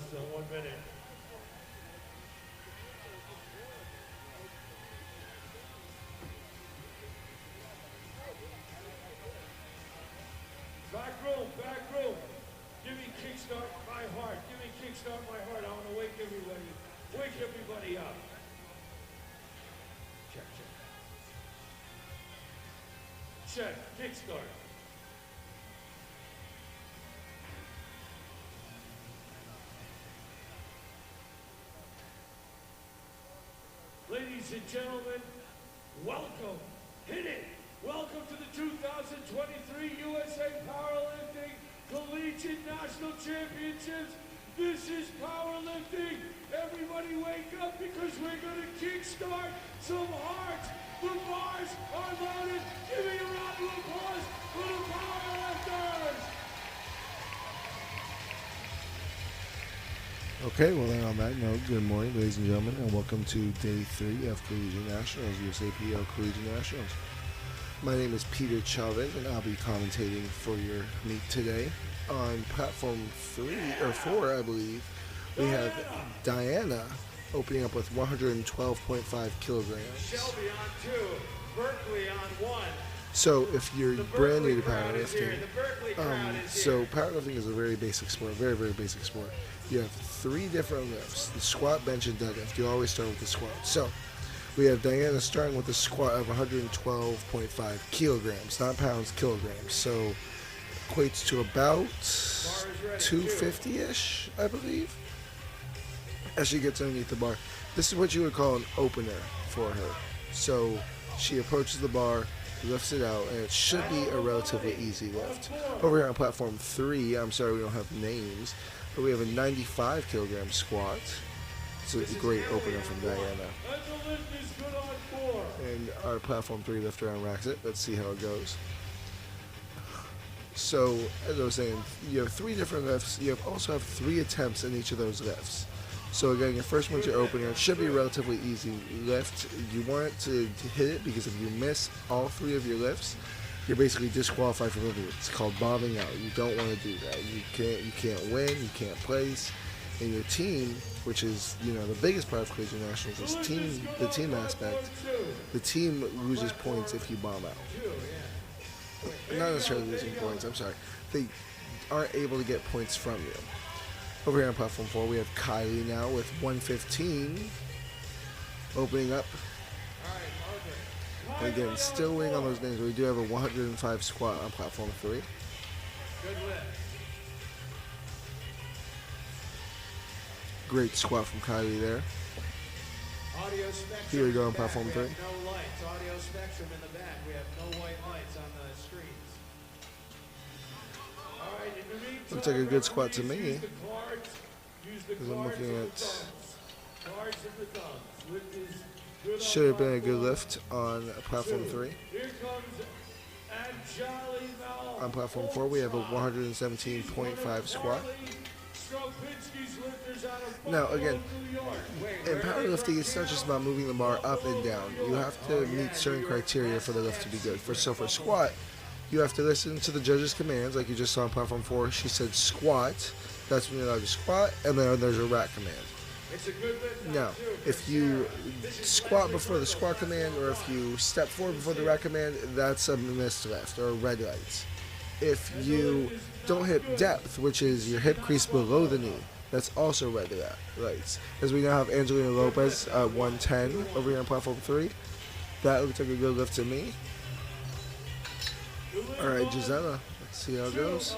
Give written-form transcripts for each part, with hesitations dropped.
less than 1 minute. Back room, back room. Give me kickstart my heart. Give me kickstart my heart. I want to wake everybody. Wake everybody up. Check, check. Check. Kickstart. Ladies and gentlemen, welcome. Hit it. Welcome to the 2023 USA Powerlifting Collegiate National Championships. This is powerlifting. Everybody wake up because we're going to kickstart some hearts. The bars are loaded. Give me a round of applause for the powerlifters. Okay, well then on that note, good morning ladies and gentlemen, and welcome to day 3 of Collegiate Nationals, USAPL Collegiate Nationals. My name is Peter Chauvin, and I'll be commentating for your meet today. On platform 3 or 4, I believe, we have Diana opening up with 112.5 kilograms. Shelby on 2, Berkeley on 1. So if you're brand new to powerlifting, so powerlifting is a very basic sport, very, very basic sport. You have 3 different lifts, the squat, bench, and deadlift. You always start with the squat. So we have Diana starting with a squat of 112.5 kilograms, not pounds, kilograms. So equates to about 250-ish, I believe, as she gets underneath the bar. This is what you would call an opener for her. So she approaches the bar, lifts it out, and it should be a relatively easy lift. Over here on platform 3, I'm sorry we don't have names, but we have a 95 kilogram squat. It's a great opener from Diana. And our platform 3 lifter unracks it. Let's see how it goes. So, as I was saying, you have 3 different lifts. You also have 3 attempts in each of those lifts. So again, your first one's your opener. It should be a relatively easy lift. You want it to hit it because if you miss all 3 of your lifts, you're basically disqualified from lifting. It's called bombing out. You don't want to do that. You can't win. You can't place. And your team, which is the biggest part of Collegiate Nationals, is the team aspect. The team loses points if you bomb out. Not necessarily losing points. I'm sorry. They aren't able to get points from you. Over here on platform 4, we have Kylie now with 115, opening up. And again, still waiting on those names, but we do have a 105 squat on platform 3. Good lift. Great squat from Kylie there. Audio spectrum. Here we go on platform 3. No lights. Audio spectrum in the back. We have no white lights on the screens. All right, in the meantime, Looks like a good squat to me. Use the Because I'm looking at. cards of the thumbs. Lift is good. Should have been a good lift on platform 3. Here comes Anjali Val. On platform 4, we have a 117.5 squat. Now, again, in powerlifting, it's not just about moving the bar up and down. You have to meet certain criteria for the lift to be good. So for squat, you have to listen to the judge's commands, like you just saw on platform 4. She said squat. That's when you're allowed to squat, and then there's a rack command. Now, if you squat before the squat command, or if you step forward before the rack command, that's a missed lift, or red lights. If you don't hit depth, which is your hip crease below the knee, that's also red lights. As we now have Angelina Lopez at 110 over here on platform 3. That looks like a good lift to me. All right, Gisela, let's see how it goes.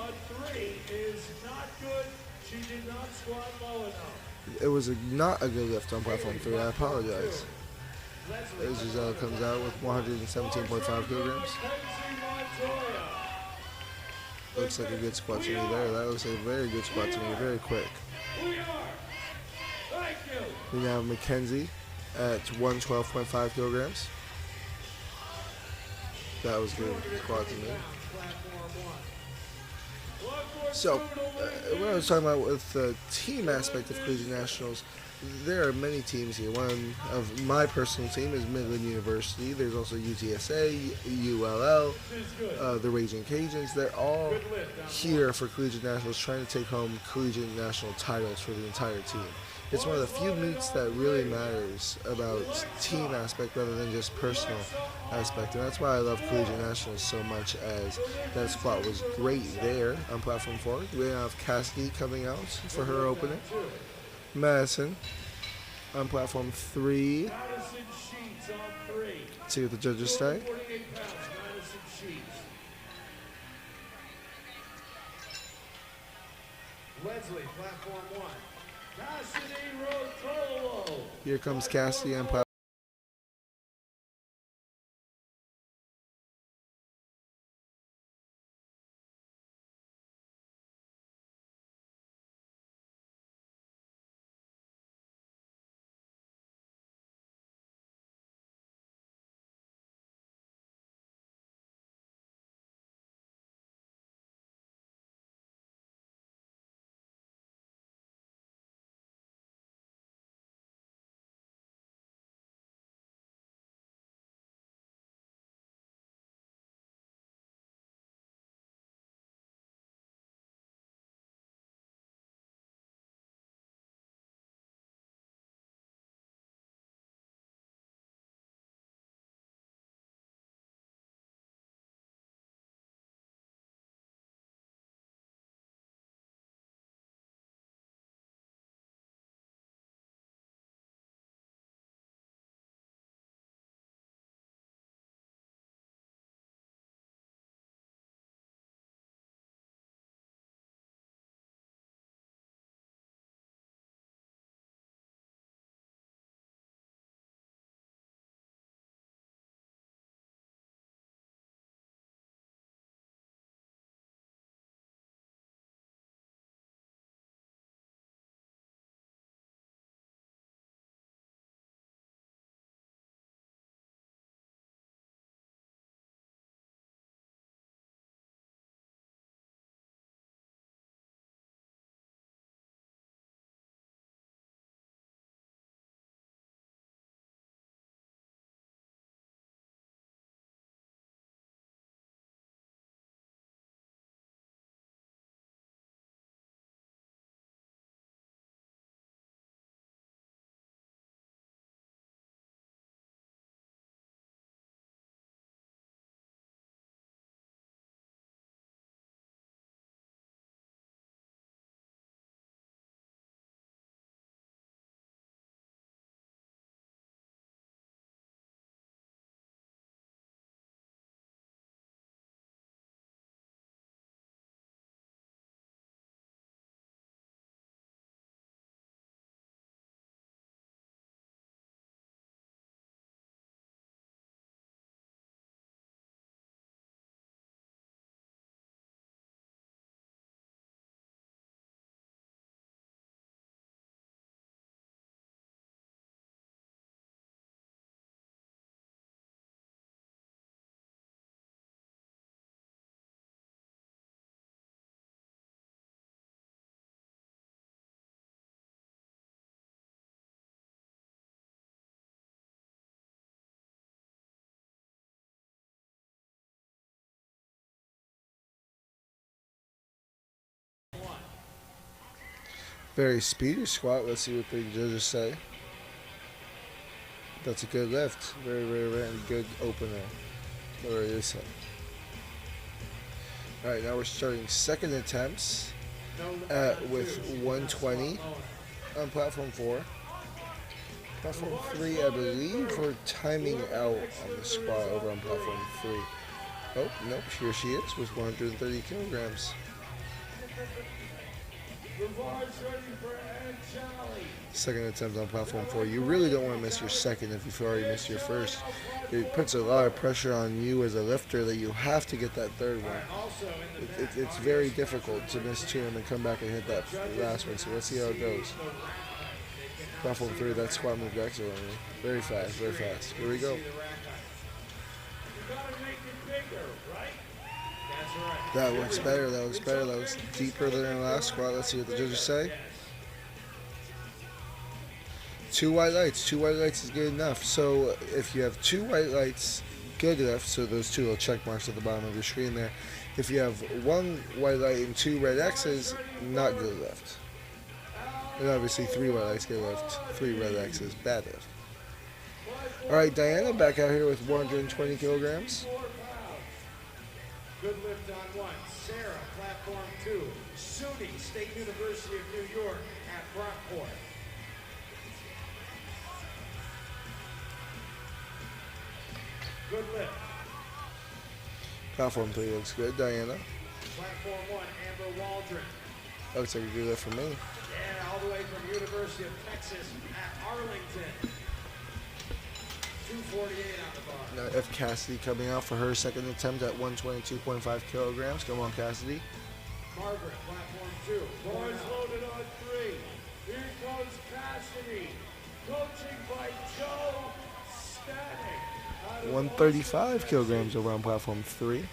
It was not a good lift on platform 3. I apologize. As Gisela comes out with 117.5 kilograms. Looks like a good squat to me there. That looks like a very good squat to me, very quick. We now have Mackenzie at 112.5 kilograms. That was good squat to me. So, what I was talking about with the team aspect of Collegiate Nationals, there are many teams here. One of my personal team is Midland University. There's also UTSA, ULL, the Raging Cajuns. They're all here for Collegiate Nationals, trying to take home Collegiate National titles for the entire team. It's one of the few meets that really matters about team aspect rather than just personal aspect. And that's why I love Collegiate Nationals so much, as that squat was great there on platform 4. We have Cassidy coming out for her opener. Madison on platform 3. See what the judges say. Leslie, platform 1. Cassidy Rotolo. Here comes Cassidy on platform. Very speedy squat. Let's see what the judges say. That's a good lift. Very, very, very good opener. What do they say? Alright, now we're starting second attempts with 120 on platform 4. Platform 3, I believe we're timing out on the squat over on platform 3. Oh, nope, here she is with 130 kilograms. Second attempt on platform 4. You really don't want to miss your second if you've already missed your first. It puts a lot of pressure on you as a lifter that you have to get that third one. It's very difficult to miss two and then come back and hit that last one. So let's see how it goes. Platform 3, that squat moved excellently. Very fast, very fast. Here we go. That's right. That looks better. That looks better. That looks deeper than the last squat. Let's see what the judges say. Yes. 2 white lights. 2 white lights is good enough. So if you have 2 white lights, good enough. So those 2 little check marks at the bottom of your screen there. If you have 1 white light and 2 red X's, not good lift. And obviously 3 white lights, good lift. 3 red X's, bad lift. All right, Diana back out here with 120 kilograms. Good lift on 1. Sarah, platform 2. SUNY, State University of New York at Brockport. Good lift. Platform 3 looks good, Diana. Platform 1, Amber Waldron. That looks like a good lift for me. Yeah, all the way from University of Texas at Arlington. 248 on the bar. Now F. Cassidy coming out for her second attempt at 122.5 kilograms. Come on, Cassidy. Margaret, platform 2. Bars loaded on 3. Here goes Cassidy. Coaching by Joe Static. 135 kilograms over on platform 3.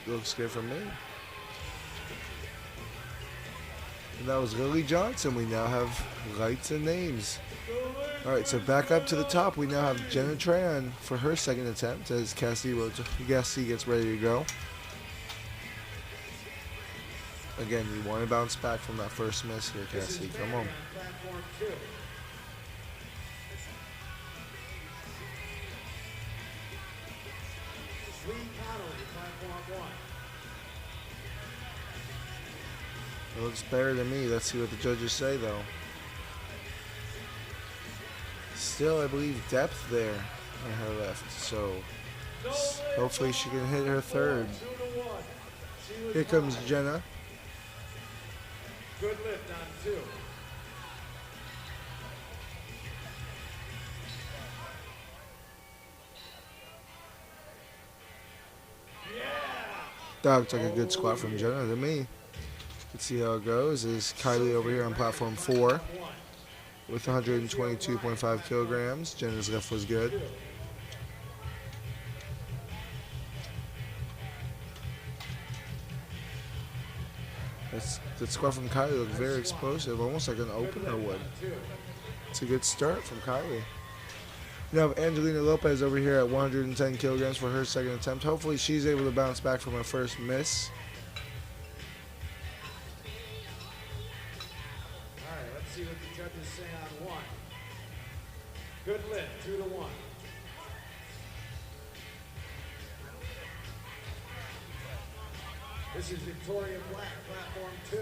Looks good for me. And that was Lily Johnson. We now have lights and names. All right, so back up to the top. We now have Jenna Tran for her second attempt as Cassidy gets ready to go. Again, you want to bounce back from that first miss here, Cassidy. Come on. Platform 2. Lee Connolly, platform 1. It looks better than me. Let's see what the judges say, though. Still, I believe, depth there on her left. So, hopefully she can hit her third. Here comes Jenna. Good lift on 2. Yeah. That looks like a good squat from Jenna to me. Let's see how it goes. Is Kylie over here on platform 4 with 122.5 kilograms. Jenna's lift was good. That squat from Kylie looked very explosive, almost like an opener would. It's a good start from Kylie. You have Angelina Lopez over here at 110 kilograms for her second attempt. Hopefully she's able to bounce back from her first miss. All right, let's see what the judges say on 1. Good lift, 2 to 1. This is Victoria Black, platform 2.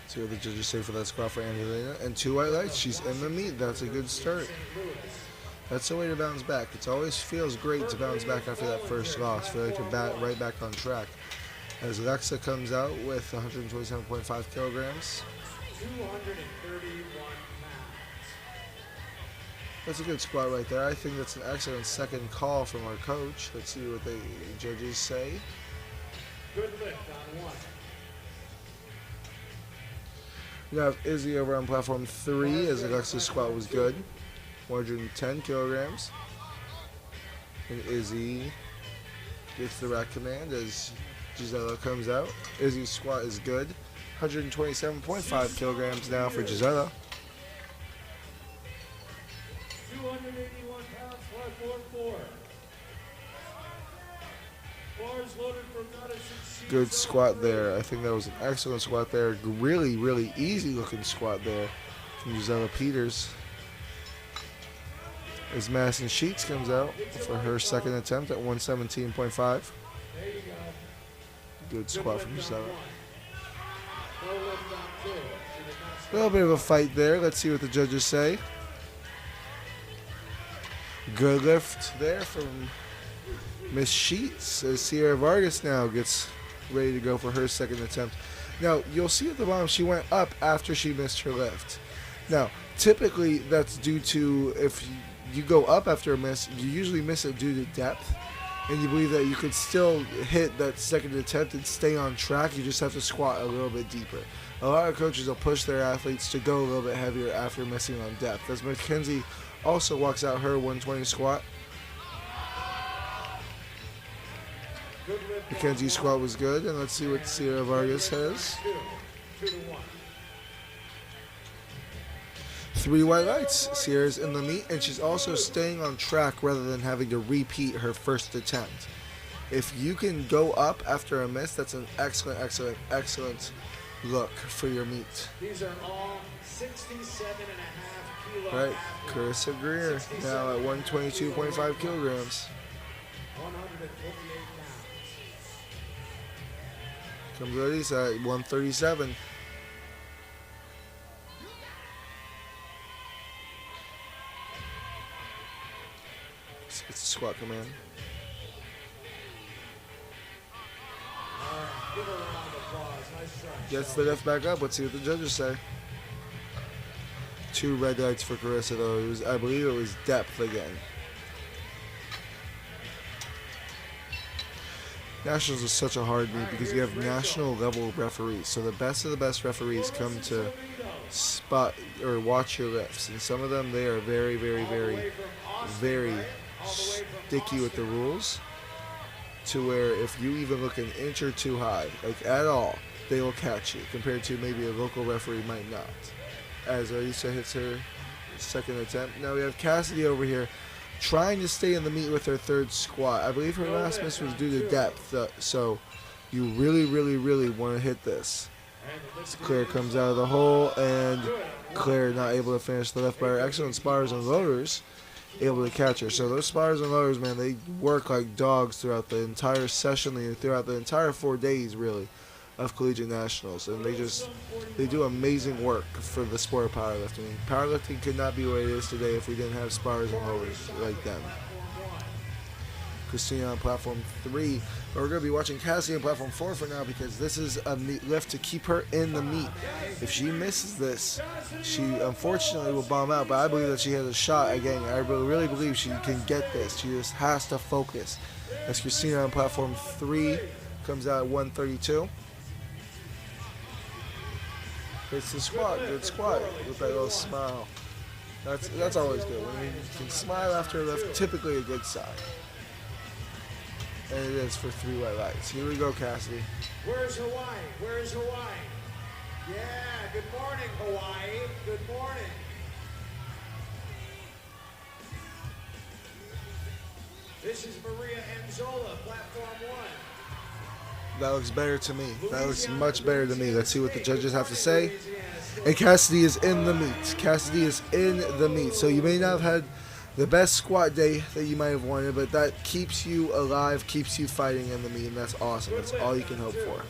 See what the judges say for that squat for Angelina. And 2 white lights. She's in the meet. That's a good start. That's the way to bounce back. It always feels great to bounce back after that first loss. Feel like you're right back on track. As Alexa comes out with 127.5 kilograms. 231 pounds. That's a good squat right there. I think that's an excellent second call from our coach. Let's see what the judges say. Good lift on 1. You have Izzy over on platform 3 as Alexa's squat was good. 110 kilograms. And Izzy gets the rack command as Gisela comes out. Izzy's squat is good. 127.5 kilograms now for Gisela. 281 pounds, platform 4. Bars loaded from Madison. Good squat there. I think that was an excellent squat there. Really, really easy looking squat there from Gisela Peters. As Madison Sheets comes out for her second attempt at 117.5. There you go. Good squat from Gisela. No lift on 2. A little bit of a fight there. Let's see what the judges say. Good lift there from Miss Sheets as Sierra Vargas now gets ready to go for her second attempt. Now, you'll see at the bottom she went up after she missed her lift. Now, typically that's due to if you go up after a miss, you usually miss it due to depth. and you believe that you could still hit that second attempt and stay on track, you just have to squat a little bit deeper. A lot of coaches will push their athletes to go a little bit heavier after missing on depth. As Mackenzie also walks out her 120 squat. Mackenzie's squat was good, and let's see what Sierra Vargas has. 3 white lights. Sierra's in the meet, and she's also staying on track rather than having to repeat her first attempt. If you can go up after a miss, that's an excellent, excellent, excellent look for your meet. These are all 67.5 kilo. Right, Carissa Greer now at 122.5 kilograms. 158 pounds. Comes Eddie's at 137. It's a squat command. All right, give her a round of applause. Nice try. Gets the lift back up. Let's see what the judges say. 2 red lights for Carissa, though. It was, I believe it was depth again. Nationals is such a hard meet because you have national level referees. So the best of the best referees come to spot or watch your lifts. And some of them, they are very, very, very, very sticky with the rules. To where if you even look an inch or two high, like at all, they will catch you. Compared to maybe a local referee might not. As Aisa hits her second attempt. Now we have Cassidy over here trying to stay in the meet with her third squat. I believe her last miss was due to depth, so you really, really, really want to hit this. So Claire comes out of the hole, and Claire not able to finish the lift by her excellent spars and loaders, able to catch her. So those spars and loaders, man, they work like dogs throughout the entire session, throughout the entire 4 days, really, of Collegiate Nationals, and they do amazing work for the sport of powerlifting. Powerlifting could not be what it is today if we didn't have spars and loaders like them. Christina on platform 3, but we're going to be watching Cassie on platform 4 for now because this is a lift to keep her in the meet. If she misses this, she unfortunately will bomb out, but I believe that she has a shot again. I really believe she can get this. She just has to focus. As Christina on platform 3 comes out at 132. It's the squat, good squat with that little smile. That's always good. When you can smile after a lift, typically a good sign. And it is for 3 white lights. Here we go, Cassidy. Where's Hawaii? Where's Hawaii? Yeah, good morning, Hawaii. Good morning. This is Maria Anzola, platform 1. That looks better to me. That looks much better to me. Let's see what the judges have to say. And Cassidy is in the meet. Cassidy is in the meet. So you may not have had the best squat day that you might have wanted, but that keeps you alive, keeps you fighting in the meet, and that's awesome. That's all you can hope for.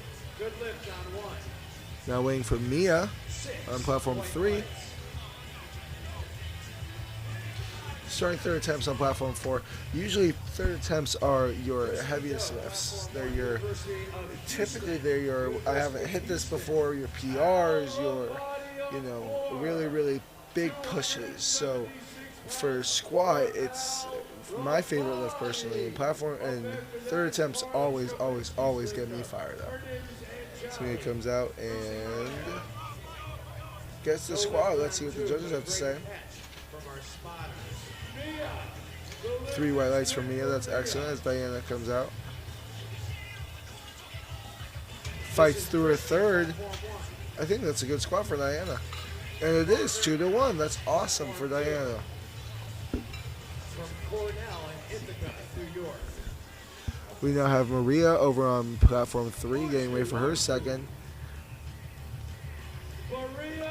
Now waiting for Mia on platform 3. Starting third attempts on platform 4. Usually third attempts are your heaviest lifts. Typically they're your, I haven't hit this before, your PRs, your, really, really big pushes. So for squat, it's my favorite lift personally. Platform and third attempts always get me fired up. So Mia comes out and gets the squat. Let's see what the judges have to say. 3 white lights for Mia, that's excellent as Diana comes out. Fights through her third. I think that's a good squat for Diana. And it is 2-1. That's awesome for Diana. We now have Maria over on platform 3 getting ready for her second.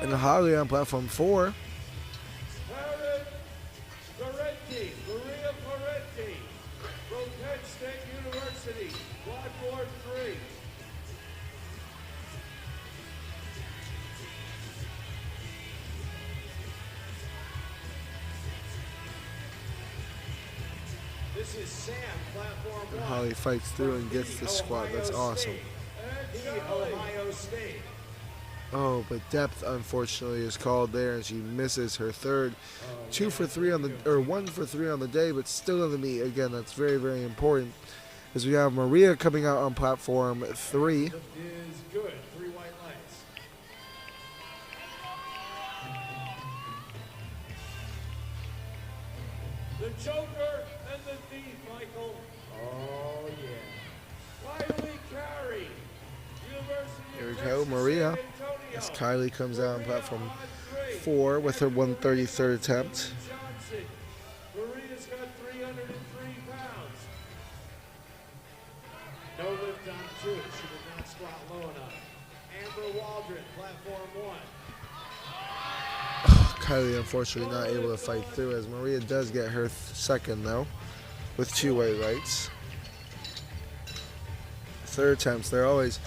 And Holly on platform 4. This is Sam, platform 1. Holly fights through and gets the squat. That's awesome. Ohio State. Oh, but depth unfortunately is called there, and she misses her third. 2 for 3 on the, or 1 for 3 on the day, but still in the meet. Again, that's very, very important. As we have Maria coming out on platform 3. Is good. 3 white lights. The Joker and the Thief, Michael. Oh, yeah. Wiley Carey. University Here we of go, Texas, Maria. San Antonio. As Kylie comes out on platform 4 with her 133rd attempt. Johnson. Maria's got 303 pounds. No lift on 2. She did not squat low enough. Amber Waldron, platform 1. Kylie unfortunately not able to fight through, as Maria does get her second though, with 2 white lights. Third attempts, they're always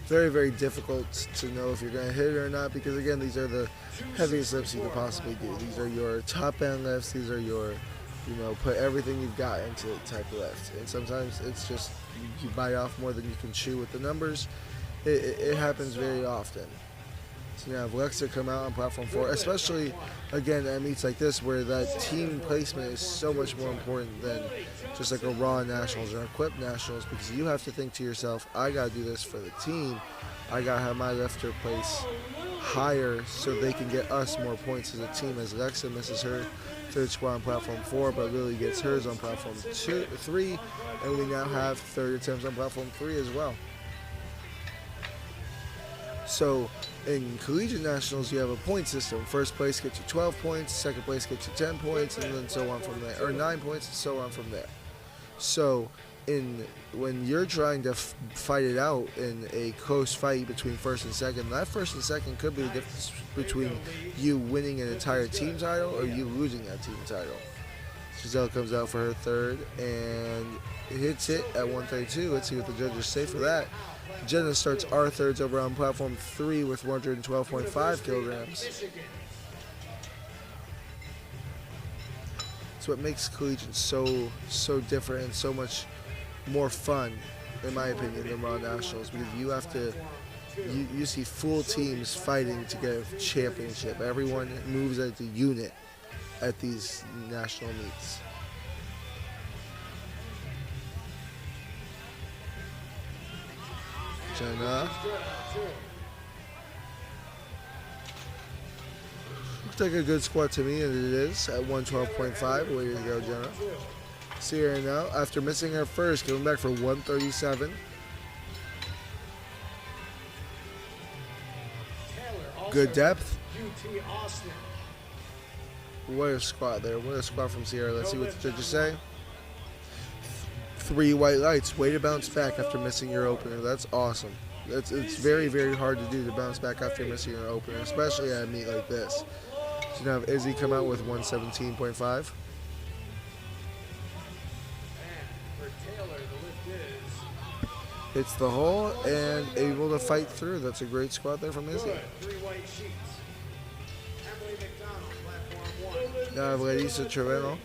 very, very difficult to know if you're going to hit it or not, because again, these are the heaviest lifts you could possibly do. These are your top end lifts, these are your, put everything you've got into the type of lift. And sometimes it's just, you bite off more than you can chew with the numbers. It happens very often. So you have Lexa come out on platform 4, especially, again, at meets like this where that team placement is so much more important than just like a Raw Nationals or Equip Nationals, because you have to think to yourself, I got to do this for the team. I got to have my lifter place higher so they can get us more points as a team, as Lexa misses her third squat on platform 4, but Lily gets hers on platform 3, and we now have third attempts on platform 3 as well. So in Collegiate Nationals, you have a point system. First place gets you 12 points, second place gets you 10 points, and then so on from there. Or 9 points, and so on from there. So when you're trying to fight it out in a close fight between first and second, that first and second could be the difference between you winning an entire team title or you losing that team title. Giselle comes out for her third and hits it at 132. Let's see what the judges say for that. Jenna starts our thirds over on platform 3 with 112.5 kilograms. It's what makes Collegiate so different and so much more fun, in my opinion, than Raw Nationals, because you have to, you see full teams fighting to get a championship. Everyone moves as a unit at these national meets. Jenna. Looks like a good squat to me, and it is at 112.5. Way to go, Jenna. See her now, after missing her first, coming back for 137. Good depth. What a squat there. What a squat from Sierra. Let's see what the judges say. 3 white lights. Way to bounce back after missing your opener. That's awesome. It's very, very hard to do, to bounce back after missing your opener, especially at a meet like this. So now have Izzy come out with 117.5. Hits the hole and able to fight through. That's a great squat there from Izzy. Now I have Larissa Trevino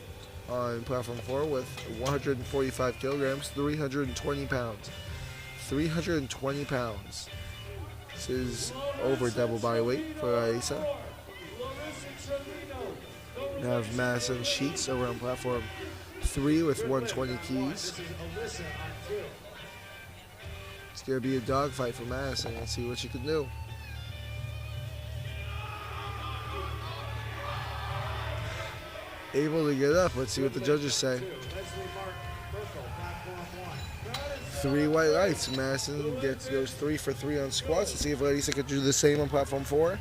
on platform 4 with 145 kilograms, 320 pounds. 320 pounds. This is over double body weight for Larissa. Now I have Madison Sheets over on platform 3 with 120 keys. It's going to be a dogfight for Madison. Let's see what she can do. Able to get up. Let's see what the judges say. 3 white lights. Madison goes 3 for 3 on squats. Let's see if Larissa could do the same on platform 4.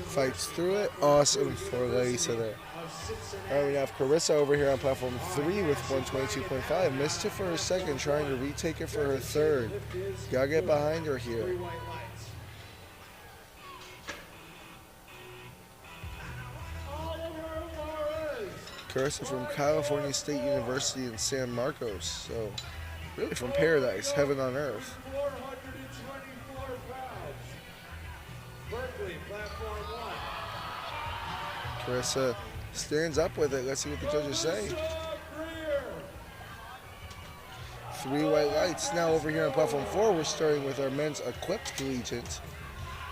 Fights through it. Awesome for Larissa there. All right, we have Carissa over here on platform 3 with 122.5. Missed it for her second, trying to retake it for her third. Gotta get behind her here. Carissa from California State University in San Marcos. So, really from paradise, heaven on earth. Carissa stands up with it. Let's see what the judges say. 3 white lights. Now over here on platform 4, we're starting with our men's equipped collegiate.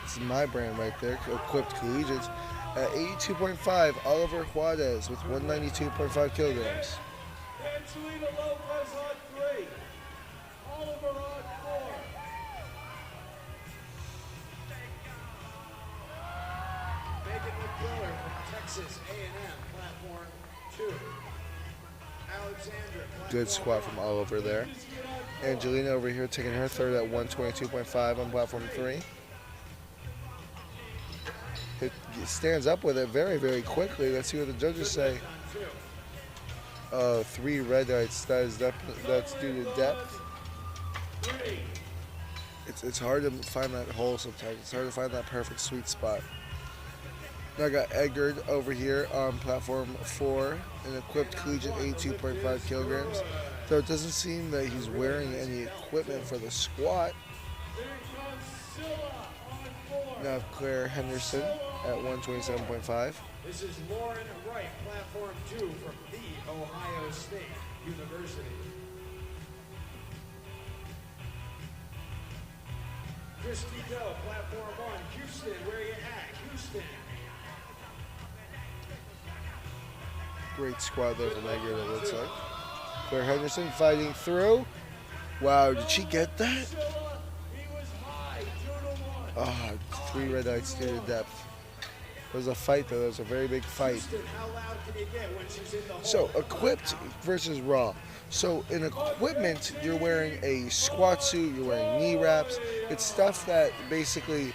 This is my brand right there, equipped collegiate. At 82.5, Oliver Juarez with 192.5 kilograms. Angelina Lopez on 3. Oliver on 4. Megan McMiller from Texas A&M, platform 2. Alexandra, platform Good squat from Oliver there. Angelina over here taking her third at 122.5 on platform 3. It stands up with it very, very quickly. Let's see what the judges say. 3 red lights. That's due to depth. It's hard to find that hole sometimes. It's hard to find that perfect sweet spot. Now I got Edgard over here on platform 4, an equipped collegiate 82.5 kilograms. Though it doesn't seem that he's wearing any equipment for the squat. Now I have Claire Henderson at 127.5. This is Lauren Wright, platform 2 from The Ohio State University. Christy Doe, platform 1. Houston, where you at? Houston. Great squat there from Edgard, it looks like. Claire Henderson fighting through. Wow, did she get that? Oh, 3 red lights due to depth. It was a fight, though. It was a very big fight. So, equipped versus raw. So, in equipment, you're wearing a squat suit, you're wearing knee wraps. It's stuff that basically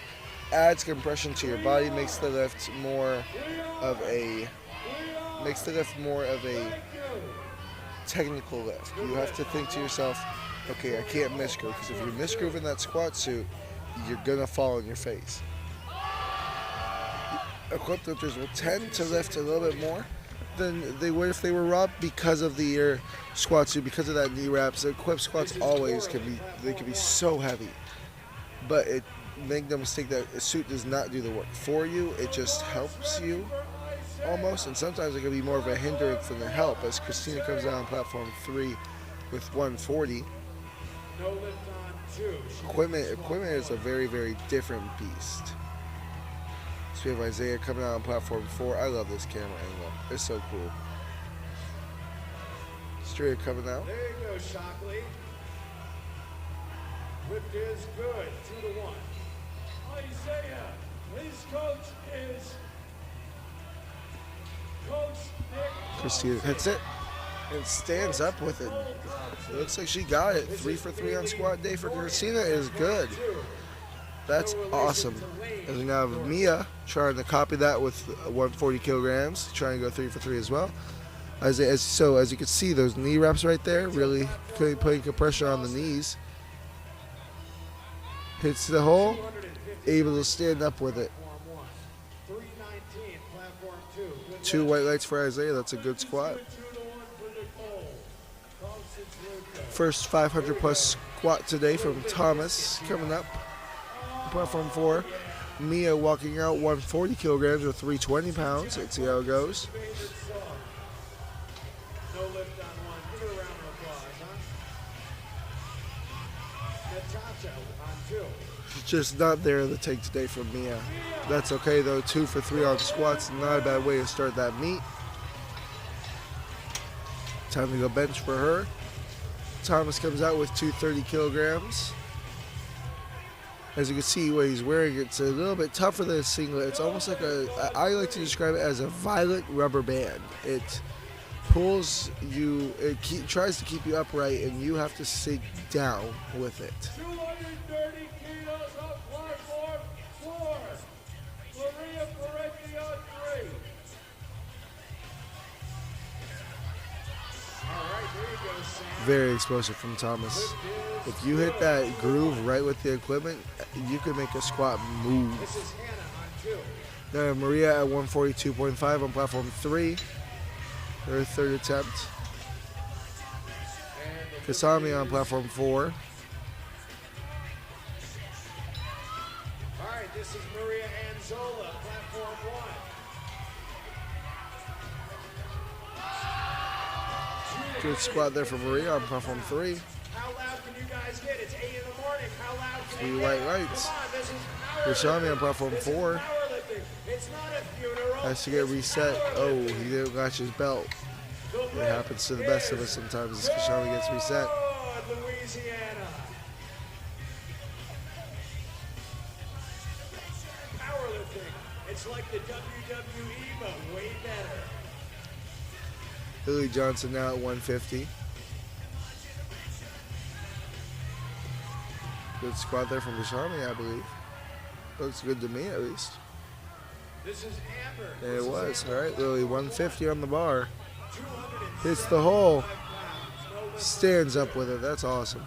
adds compression to your body, makes the lift more of a technical lift. You have to think to yourself, okay, I can't misgroove, because if you're misgrooving that squat suit, you're gonna fall on your face. Equipped lifters will tend to lift a little bit more than they would if they were raw because of the squat suit, because of that knee wraps. The equipped squats always can be so heavy, but make no mistake that a suit does not do the work for you. It just helps you almost, and sometimes it can be more of a hindrance than a help. As Christina comes down on platform 3 with 140. No lift on 2. Equipment is a very, very different beast. So we have Isaiah coming out on platform 4. I love this camera angle. It's so cool. Straight coming out. There you go, Shockley. Lift is good. 2-1. Isaiah, his coach is Coach Nick. Christina hits it and stands up with it. It looks like she got it. 3 for 3 on squat day for Christina is good. That's awesome. As we now have Mia trying to copy that with 140 kilograms, trying to go 3 for 3 as well. As you can see, those knee wraps right there really putting pressure on the knees. Hits the hole, able to stand up with it. 319, platform 2. 2 white lights for Isaiah. That's a good squat. First 500 plus squat today from Thomas coming up. Platform 4. Mia walking out 140 kilograms or 320 pounds. Let's see how it goes. No lift on 1. Give her a round of applause, huh? Natasha on 2. Just not there in the take today from Mia. That's okay though. 2 for 3 on squats. Not a bad way to start that meet. Time to go bench for her. Thomas comes out with 230 kilograms. As you can see what he's wearing, it's a little bit tougher than a singlet. It's almost like I like to describe it as a violet rubber band. It pulls you, tries to keep you upright, and you have to sink down with it. 230 kilos on platform 4. Maria Peretti on 3. All right, there you go, Sam. Very explosive from Thomas. If you hit that groove right with the equipment, you can make a squat move. This is Hannah on 2. Now Maria at 142.5 on platform 3. Her third attempt. Kasami on platform 4. All right, this is Maria Anzola, platform 1. Good squat there for Maria on platform 3. Alex can you guys get? It's 8 in the morning. How loud can Three it white get? lights. Come on, this is Rashami on powerlifting. platform This is 4. powerlifting. It's not a funeral. Has to get It's reset. Oh, powerlifting. he didn't latch his belt. The It lift happens to the best of us is sometimes as Kashami gets reset. good, Louisiana. Powerlifting. It's like the WWE, but way better. Billy Johnson now at 150. Good squat there from Kashami, I believe. Looks good to me, at least. This is Amber. And it This is was. Amber. All right, Lily, 150 on the bar. 275 Hits the hole. pounds. No lift. Stands up with it. That's awesome.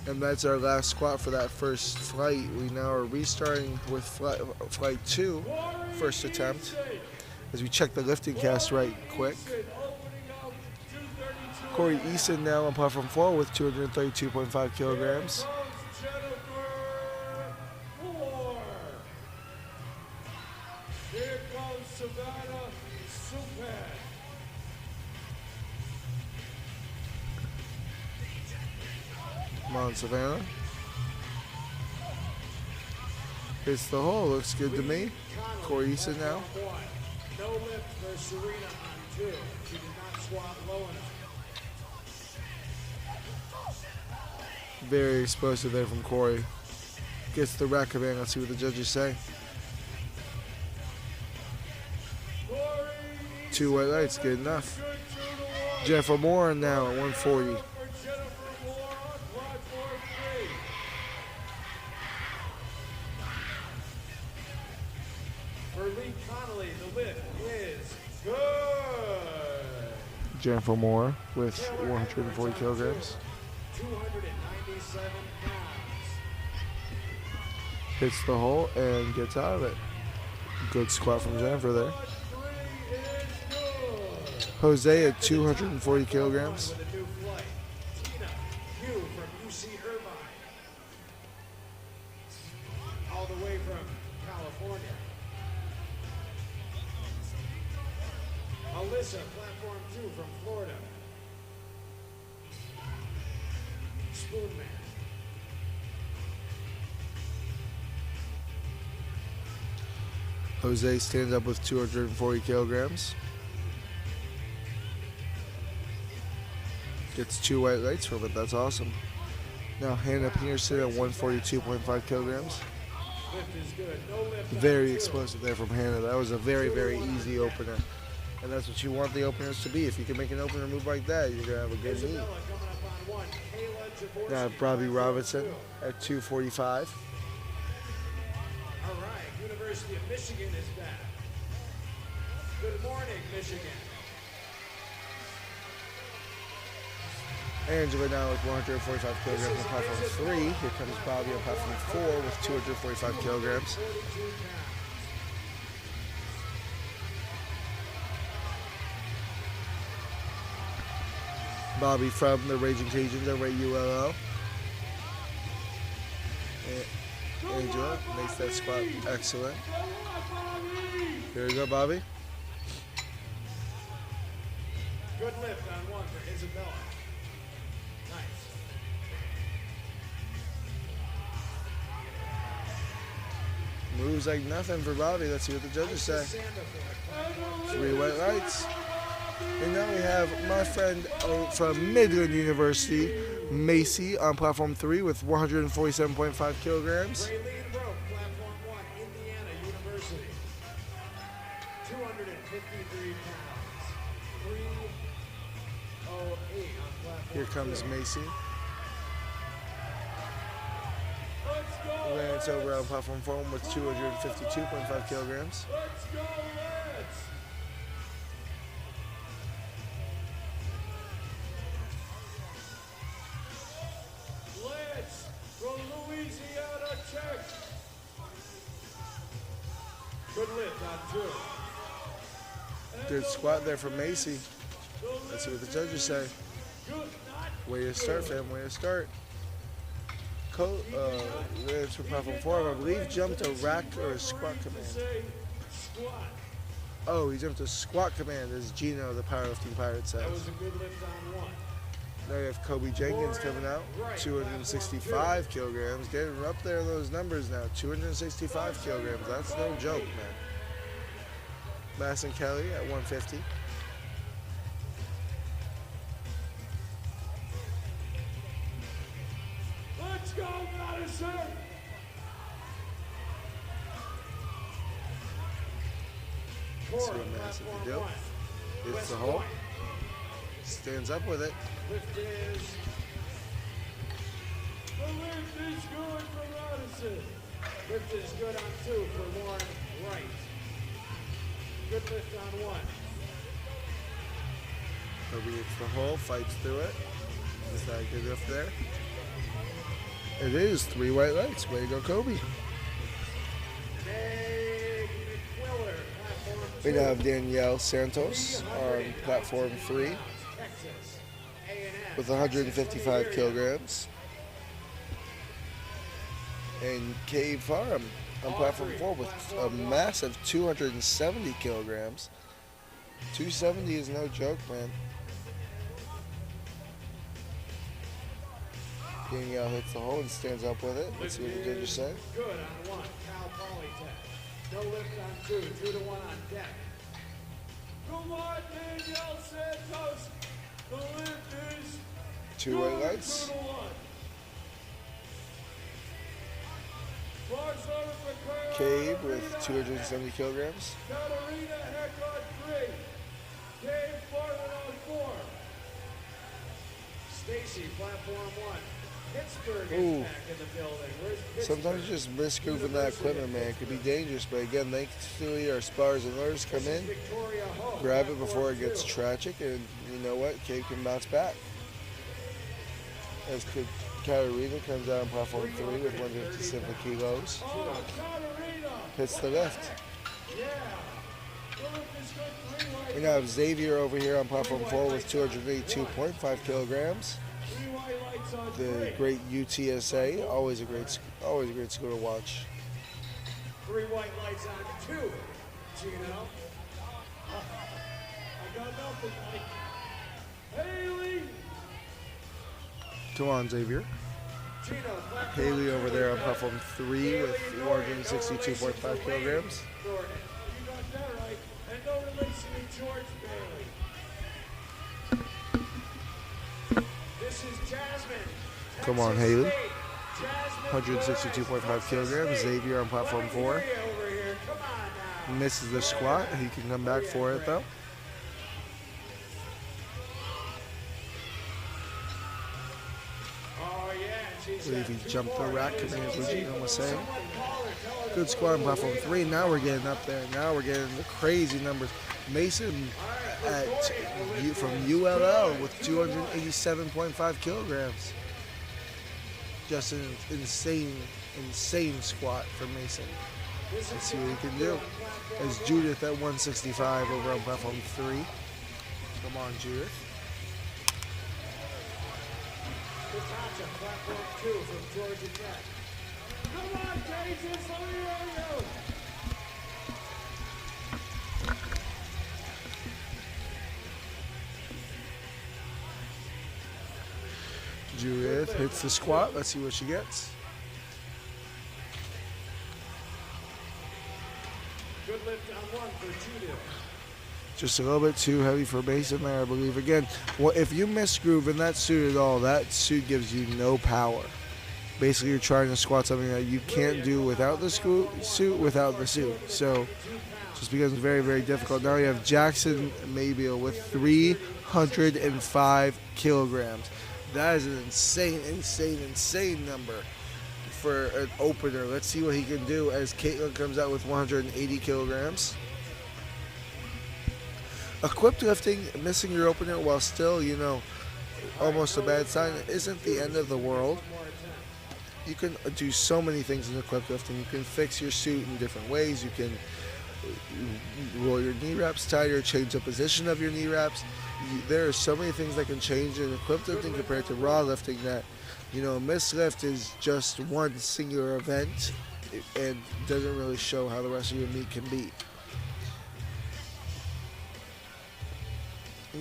And that's our last squat for that first flight. We now are restarting with flight 2, first attempt, as we check the lifting cast right quick. Corey Eason now on platform 4 with 232.5 kilograms. Here comes Savannah Supan. Come on, Savannah. Hits the hole. Looks good to me. Corey Eason now. No lift for Serena on 2. She did not squat low enough. Very explosive there from Corey. Gets the rack command. Let's see what the judges say. 2 white lights, good enough. Jennifer Moore now at 140. For Lee Connolly, the lift is good. Jennifer Moore with 140 kilograms. 297 pounds. Hits the hole and gets out of it. Good squat from Jennifer there. Jose at 240 kilograms. With a new flight. Tina Hugh from UC Irvine. All the way from California. Alyssa, platform 2 from Florida. Spoonman. Jose stands up with 240 kilograms. Gets 2 white lights from it. That's awesome. Now Hannah Peterson at 142.5 kilograms. Lift is good. No lift. Very explosive there from Hannah. That was a very, very easy opener. And that's what you want the openers to be. If you can make an opener move like that, you're going to have a good meet. Isabella coming up on 1. Kayla Jaworski, Now Robbie platform Robinson 2. at 245. All right, University of Michigan is back. Good morning, Michigan. Angela now with 145 kilograms on platform 3. Here comes Bobby on platform 4 with 245 kilograms. 42 pounds. Bobby from the Raging Cajuns over at ULL. And Angela makes that squat excellent. Here we go, Bobby. Good lift on 1 for Isabella. Nice. Moves like nothing for Bobby. Let's see what the judges say. Sandiford. 3 white lights. And now we have my friend from Midland University, Macy, on platform 3 with 147.5 kilograms. Raylene Rope, platform 1, Indiana University. 253 pounds. 308 on platform Here comes 2. Macy. Let's go. Lance over on platform 4 with 252.5 kilograms. Let's go, Lance. Lance from Louisiana Tech. Good lift on 2. Good squat there from Macy. Let's see what the judges say. Way to start, fam. Way to start. Lance from platform 4, I believe, jumped a rack or a squat command. Say squat. Oh, he jumped to squat command, as Gino, the powerlifting pirate, says. That was a good lift on one. Now you have Kobe Jenkins coming out, 265 kilograms, getting up there in those numbers now, 265 kilograms. That's no joke, man. Madison Kelly at 150. Let's go, Madison! Let's see what Madison can do. Hits the hole. Stands up with it. Lift is The lift is good for Madison. lift is good on two for Lauren Wright. Good lift on one. Kobe hits the hole, fights through it. Is that a good lift there? It is 3 white lights. Way to go, Kobe. Meg McQuiller, platform We two. now have Danielle Santos on platform 3 Texas. A&M. with 155 kilograms. And Cave Farm on platform 4 with a massive 270 kilograms. 270 is no joke, man. Danielle hits the hole and stands up with it. Let's see what the judges say. Good on one. Cal Polytech. No lift on two. 2-1 on deck. Come on, Danielle Santos. The lift is 2 white lights. 2-1. Barcelona for Cave Carolina. with 270 kilograms. Katarina Heck on 3. Dave Bartlett on 4. Stacy, platform one. Pittsburgh Ooh. is back in the building. Where's Pittsburgh? Sometimes you just miss grooving that equipment, man. It could be dangerous, but again, thankfully our spars and learners come in, Victoria Ho, grab it before platform it gets two. tragic, and you know what? Cave can bounce back. As Katarina comes out on platform 3 with 157 kilos. Oh, Katarina. Hits the lift. Yeah. The lift is good. 3 white We now have Xavier over here on platform 4 with 282.5 kilograms. 3 white lights on The 3. great UTSA, always a great school to watch. 3 white lights on two. Gino. I got nothing, Mike. Haley. Come on, Xavier. Gino, platform Haley two. over there on platform 3 with 162.5 kilograms. Thornton. You got that right. And no relation to George Bailey. This is Jasmine. Come on, Texas Haley. State. Jasmine 162.5 kilograms. Xavier on platform 4. Over here. Come on now. Misses the squat. He can come back for it though. Oh yeah, she's I believe got he two jumped the more. rack, That is coming as easy. Regina was saying. Someone call her, tell her Good to squat on go platform away. 3. Now we're getting up there. Now we're getting the crazy numbers. Mason from ULL with 287.5 kilograms. Just an insane squat for Mason. Let's see what he can do. As Judith at 165 over on platform 3. Come on, Judith. Natasha, platform 2 from Georgia Tech. Come on, Jesus. Let me hear you. Judith hits the squat. Let's see what she gets. Good lift on one for Judith. Just a little bit too heavy for Mason there, I believe. Again, well, if you miss groove in that suit at all, that suit gives you no power. Basically, you're trying to squat something that you can't do without the suit, without the suit. So, just becomes very, very difficult. Now you have Jackson Mayfield with 305 kilograms. That is an insane number for an opener. Let's see what he can do as Caitlin comes out with 180 kilograms. Equipped lifting, missing your opener while still, almost a bad sign, isn't the end of the world. You can do so many things in equipped lifting. You can fix your suit in different ways. You can roll your knee wraps tighter, change the position of your knee wraps. There are so many things that can change in equipped lifting compared to raw lifting that, missed lift is just one singular event and doesn't really show how the rest of your meet can be.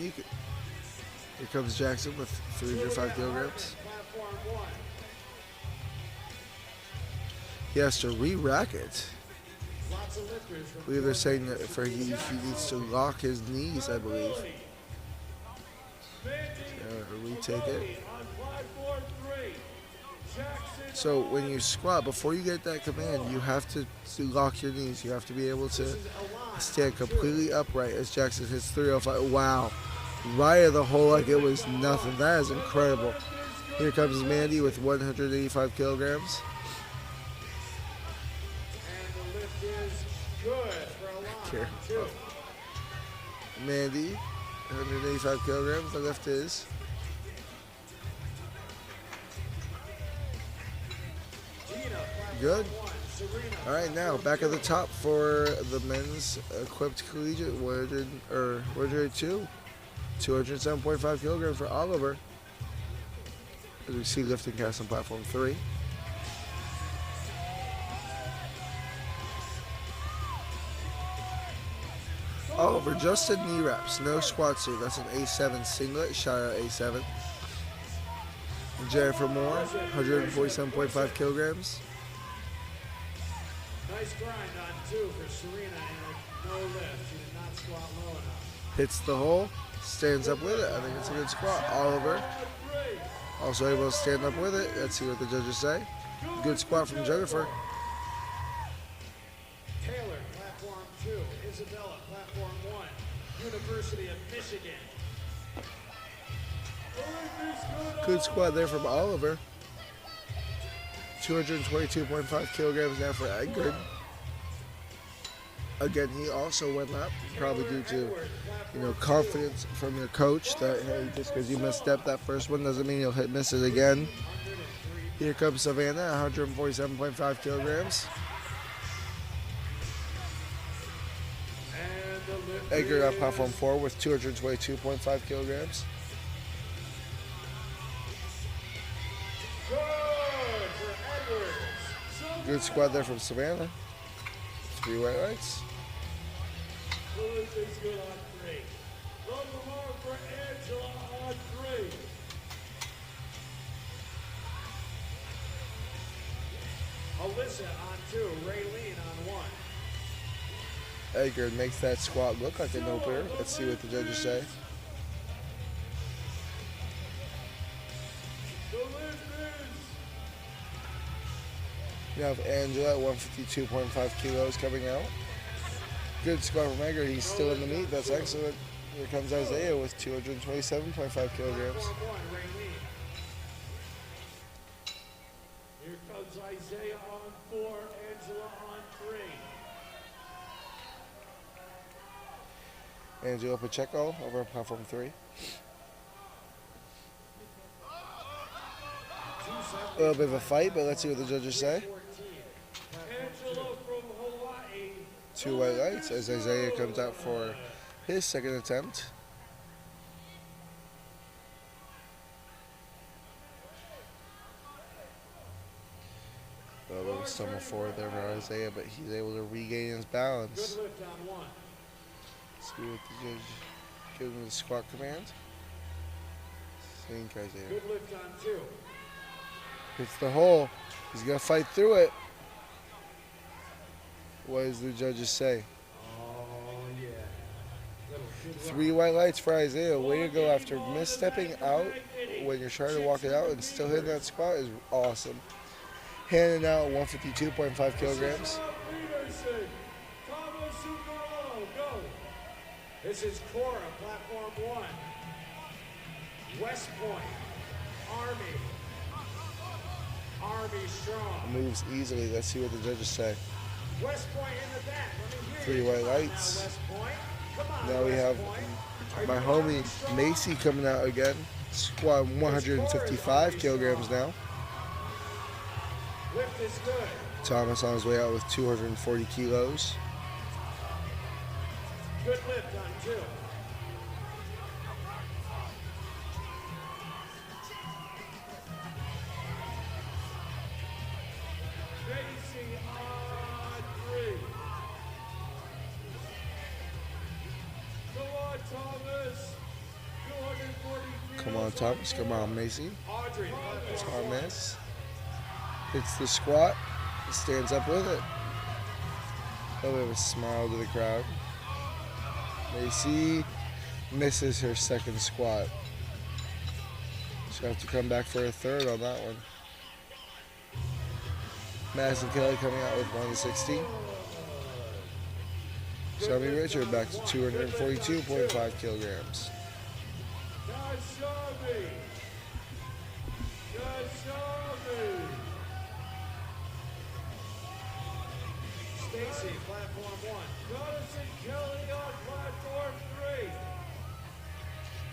you can. Here comes Jackson with 305 kilograms. Platform 1. He has to re-rack it. Lots of lifters from I believe they're saying that he needs to lock his knees, I believe. Retake it. On platform 3. Jackson So when you squat, before you get that command, you have to lock your knees. You have to be able to stand completely upright as Jackson hits 305. Wow. Right of the hole like it was nothing. That is incredible. Here comes Mandy with 185 kilograms. And the lift is good for a lot. Here. On 2. Mandy, 185 kilograms. The lift is. Gina, platform Good. 1. Serena, All right, now back at the top for the men's equipped collegiate 102, 207.5 kilograms for Oliver. As we see lifting cast on platform 3. Oliver just did knee wraps, no squats here. That's an A7 singlet, shot out A7. Jennifer Moore, 147.5 kilograms. nice grind on 2 for Serena and no lift. She did not squat low enough. Hits the hole, stands up with it. I think it's a good squat. Oliver also able to stand up with it. Let's see what the judges say. Good squat from Jennifer. Taylor, platform 2. Isabella, platform 1. University of Michigan. Good squat there from Oliver. 222.5 kilograms now for Edgar. Again, he also went up, probably due to, confidence from your coach that, hey, just because you misstepped that first one doesn't mean you'll miss it again. Here comes Savannah, 147.5 kilograms. And the lift Edgar on platform 4 with 222.5 kilograms. good for Edwards. Good squat there from Savannah. 3 white lights. The lift is good on 3. Run the mark for Angela on 3. Alyssa on 2. Raylene on 1. Edgar makes that squat look like an opener. Let's see what the judges say. The lift is You have Angela at 152.5 kilos coming out. Good squat from Edgar. He's still in the meet. That's excellent. Here comes Isaiah with 227.5 kilograms. Platform 1. Raylene. Here comes Isaiah on 4, Angela on 3. Angela Pacheco over on platform 3. A little bit of a fight, but let's see what the judges say. Angela from Hawaii. 2 white lights as Isaiah comes out for his second attempt. A little bit of stumble forward there for Isaiah, but he's able to regain his balance. Good lift on 1. See what the judge gives him the squat command. Sink Isaiah. Good lift on 2. Hits the hole. He's gonna fight through it. What does the judges say? Oh, yeah. Good 3 white lights for Isaiah. Way to go after misstepping out when you're trying to walk it out and still hitting that squat is awesome. Handing out 152.5 kilograms. Peterson. Thomas Zuccarello. Go. This is Cora, platform 1. West Point. Army. Army strong. Moves easily. Let's see what the judges say. West Point in the back. Let me hear 3 you. white Come on lights. Now, West Point. Come on, Now we West have Point. my homie Macy coming out again. Squatting 155 kilograms now. Lift is good. Thomas on his way out with 240 kilos. Good lift on 2. Macy on 3. Come on, Thomas. Come on, Thomas. Come on, Macy. Audrey, platform Thomas hits the squat. Stands up with it. A little bit of a smile to the crowd. Macy misses her second squat. She'll have to come back for a third on that one. Madison Kelly coming out with 160. Shelby Richard back to 242.5 kilograms. Stacy, platform 1. Madison Kelly on platform 3.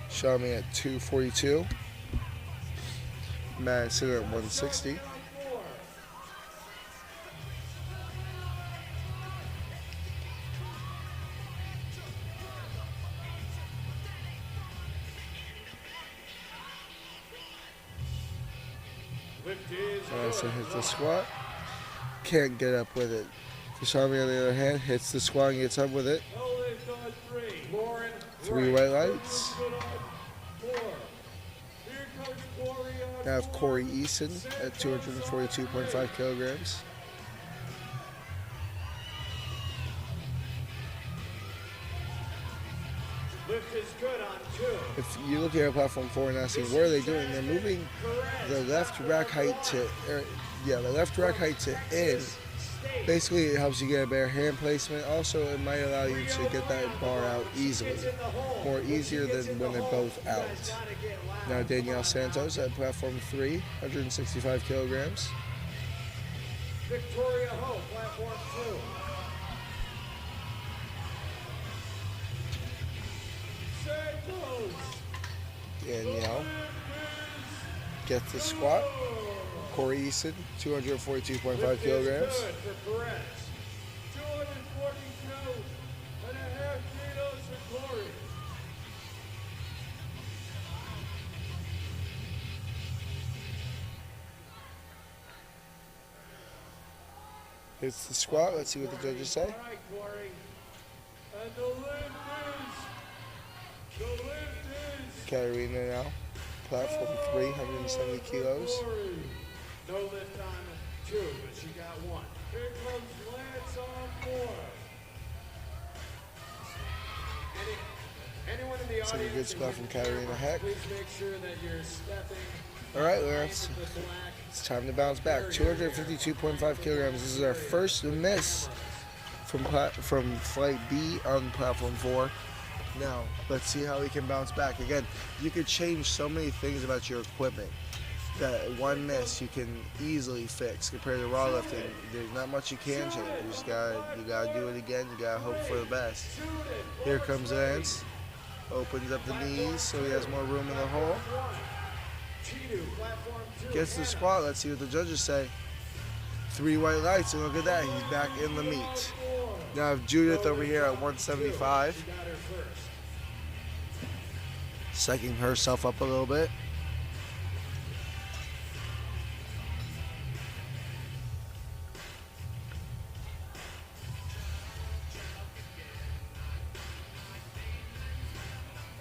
Shelby at 242. Madison at 160. Madison hits the squat. Can't get up with it. Shelby, on the other hand, hits the squat and gets up with it. Lauren, 3 white lights. Now have Corey Eason at 242.5 kilograms. lift is good on 2. If you look here at platform 4 and see what are they doing, they're moving the left rack height to in. Basically, it helps you get a better hand placement. Also, it might allow you to get that bar out easily, more easier than when they're both out. Now Danielle Santos at platform 3, 165 kilograms. Victoria Ho, platform 2. Danielle gets the squat. Corey Eason, 242.5 kilograms. Good for Perez. 242.5 kilos for Corey. Hits the squat. Let's see what the judges say. All right, Corey. And the lift is Katarina now, platform 3, 170 kilos. Corey. No lift on 2, but she got 1. Here comes Lance on 4. Anyone in the It's a audience, good squat from Katarina Heck. please make sure that you're stepping All right, Lawrence, with the black. it's time to bounce back. 252.5 kilograms. This is our first miss from flight B on platform 4. Now, let's see how we can bounce back. Again, you could change so many things about your equipment that one miss you can easily fix compared to raw lifting. There's not much you can change. You gotta do it again. You gotta hope for the best. Here comes Lance. Opens up the knees so he has more room in the hole. Gets the squat. Let's see what the judges say. 3 white lights, and look at that. He's back in the meet. Now I have Judith over here at 175. Psyching herself up a little bit.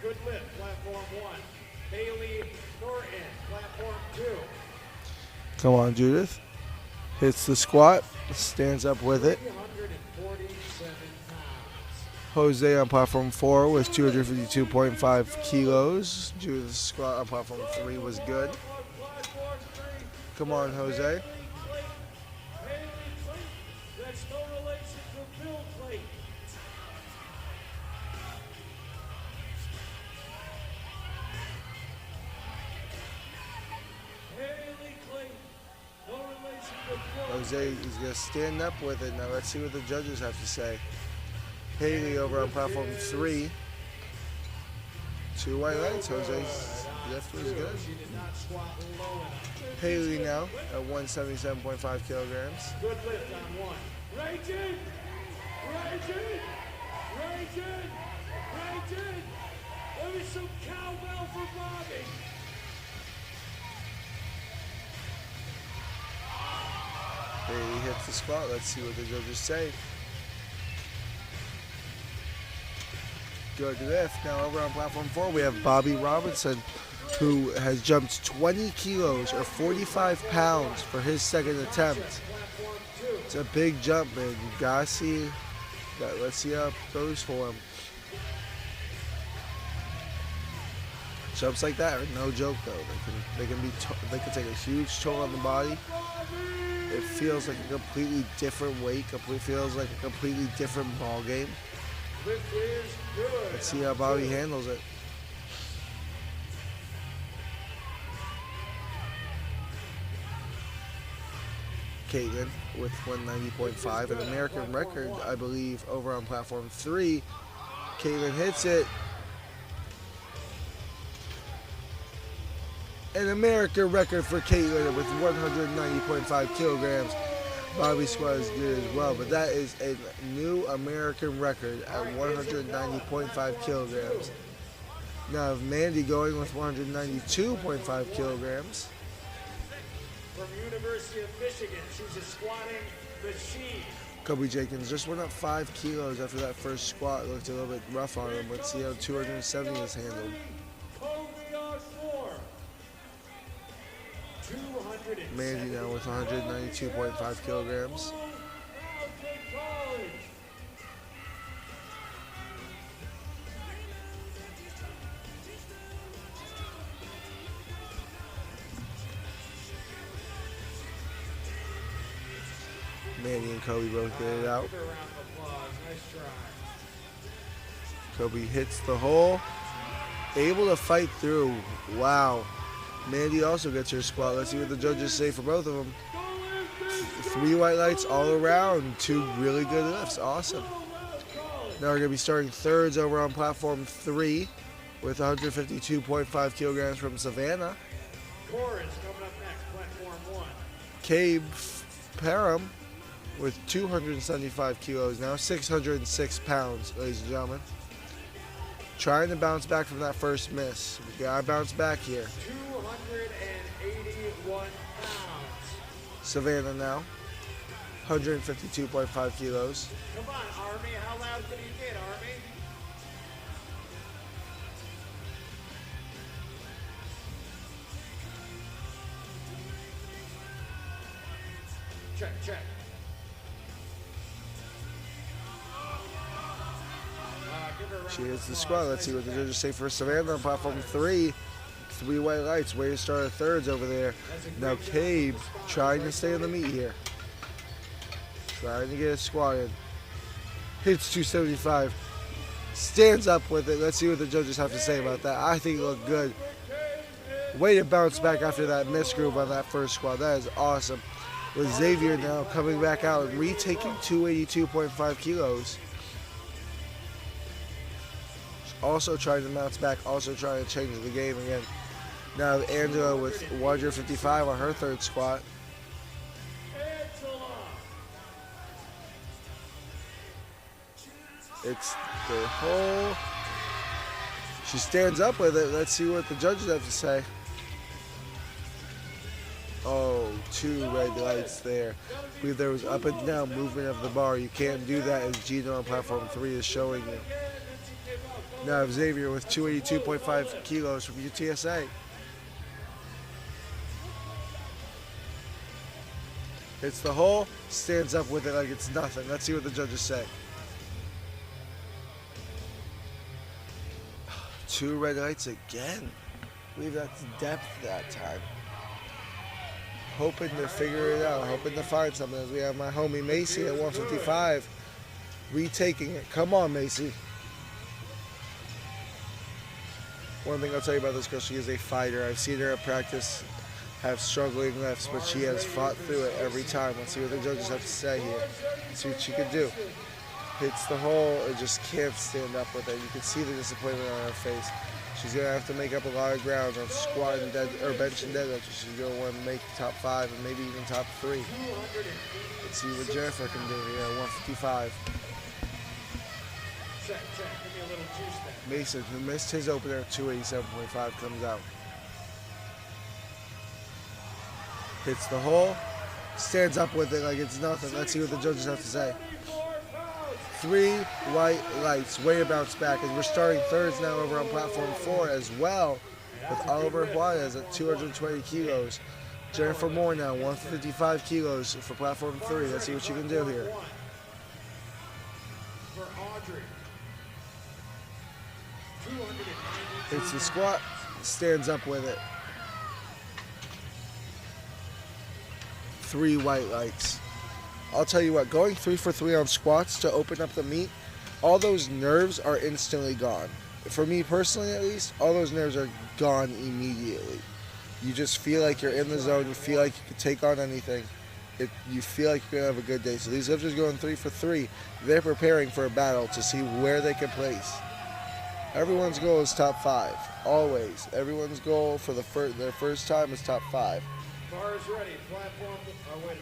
Good lift, platform 1. Haley Norton, platform 2. Come on, Judith. Hits the squat. Stands up with it. 347 pounds. Jose on platform 4 was 252.5 kilos. Judith's squat on platform 3 was good. Come on, Jose. Haley Clayton. That's no relation to Bill Clayton. Haley Clayton. No relation to Bill. Jose is going to stand up with it. Now let's see what the judges have to say. Haley over on platform 3. 2 white lights. Jose's lift was good. She did not squat low enough. Haley now at 177.5 kilograms. Good lift on 1. Raging! Let me some cowbell for Bobby. Haley hits the squat. Let's see what the judges say. Good lift. Now over on platform 4, we have Bobby Robinson, who has jumped 20 kilos or 45 pounds for his second attempt. It's a big jump, man. You gotta see that. Let's see how it goes for him. Jumps like that are no joke, though. They can take a huge toll on the body. It feels like a completely different weight. It feels like a completely different ball game. Let's see how Bobby handles it. Caitlin with 190.5, an American record, I believe, over on platform 3. Caitlin hits it. An American record for Caitlin with 190.5 kilograms. Bobby's squat is good as well, but that is a new American record at 190.5 kilograms. Now, Mandy going with 192.5 kilograms. From University of Michigan, she's a squatting machine. Kobe Jenkins just went up 5 kilos after that first squat. It looked a little bit rough on him. Let's see how 270 is handled. Mandy now with 192.5 kilograms. Mandy and Kobe both get it out. Kobe hits the hole. Able to fight through. Wow. Mandy also gets her squat. Let's see what the judges say for both of them. 3 white lights all around. 2 really good lifts. Awesome. Now we're going to be starting thirds over on platform 3 with 152.5 kilograms from Savannah. Corin's coming up next, platform 1. Cabe Parham with 275 kilos now, 606 pounds, ladies and gentlemen. Trying to bounce back from that first miss. We got to bounce back here. 281 pounds. Savannah now, 152.5 kilos. Come on, Army. How loud can you get, Army? Check, check. She hits the squat. Let's see what the judges say for Savannah on platform 3. 3 white lights. Way to start our thirds over there. Now Cabe trying to stay in the meat here. Trying to get a squat in. Hits 275. Stands up with it. Let's see what the judges have to say about that. I think it looked good. Way to bounce back after that misgroove on that first squat. That is awesome. With Xavier now coming back out and retaking 282.5 kilos. Also trying to bounce back, also trying to change the game again. Now Angela with 155 on her third squat. It's the whole. She stands up with it. Let's see what the judges have to say. Oh, 2 red lights there. I believe there was up and down movement of the bar. You can't do that as Gino on platform 3 is showing you. Now Xavier with 282.5 kilos from UTSA. Hits the hole, stands up with it like it's nothing. Let's see what the judges say. 2 red lights again. I believe that's depth that time. Hoping to figure it out, hoping to find something as we have my homie Macy at 155. Retaking it. Come on, Macy. One thing I'll tell you about this girl, she is a fighter. I've seen her at practice have struggling lifts, but she has fought through it every time. Let's see what the judges have to say here. Let's see what she can do. Hits the hole and just can't stand up with it. You can see the disappointment on her face. She's going to have to make up a lot of ground on squat and bench and deadlift. She's going to want to make top 5 and maybe even top 3. Let's see what Jennifer can do here at 155. Check, check. Give me a little juice there. Mason, who missed his opener at 287.5, comes out. Hits the hole, stands up with it like it's nothing. Let's see what the judges have to say. 3 white lights. Way to bounce back. And we're starting thirds now over on platform 4 as well, with Oliver Juarez at 220 kilos. Jennifer Moore now, 155 kilos for platform 3. Let's see what she can do here. For Audrey. It's the squat, stands up with it. 3 white lights. I'll tell you what, going 3 for 3 on squats to open up the meet, all those nerves are instantly gone. For me personally at least, all those nerves are gone immediately. You just feel like you're in the zone, you feel like you can take on anything. You feel like you're going to have a good day. So these lifters going 3 for 3, they're preparing for a battle to see where they can place. Everyone's goal is top 5, always. Everyone's goal for their first time is top 5. Bar is ready. Platform.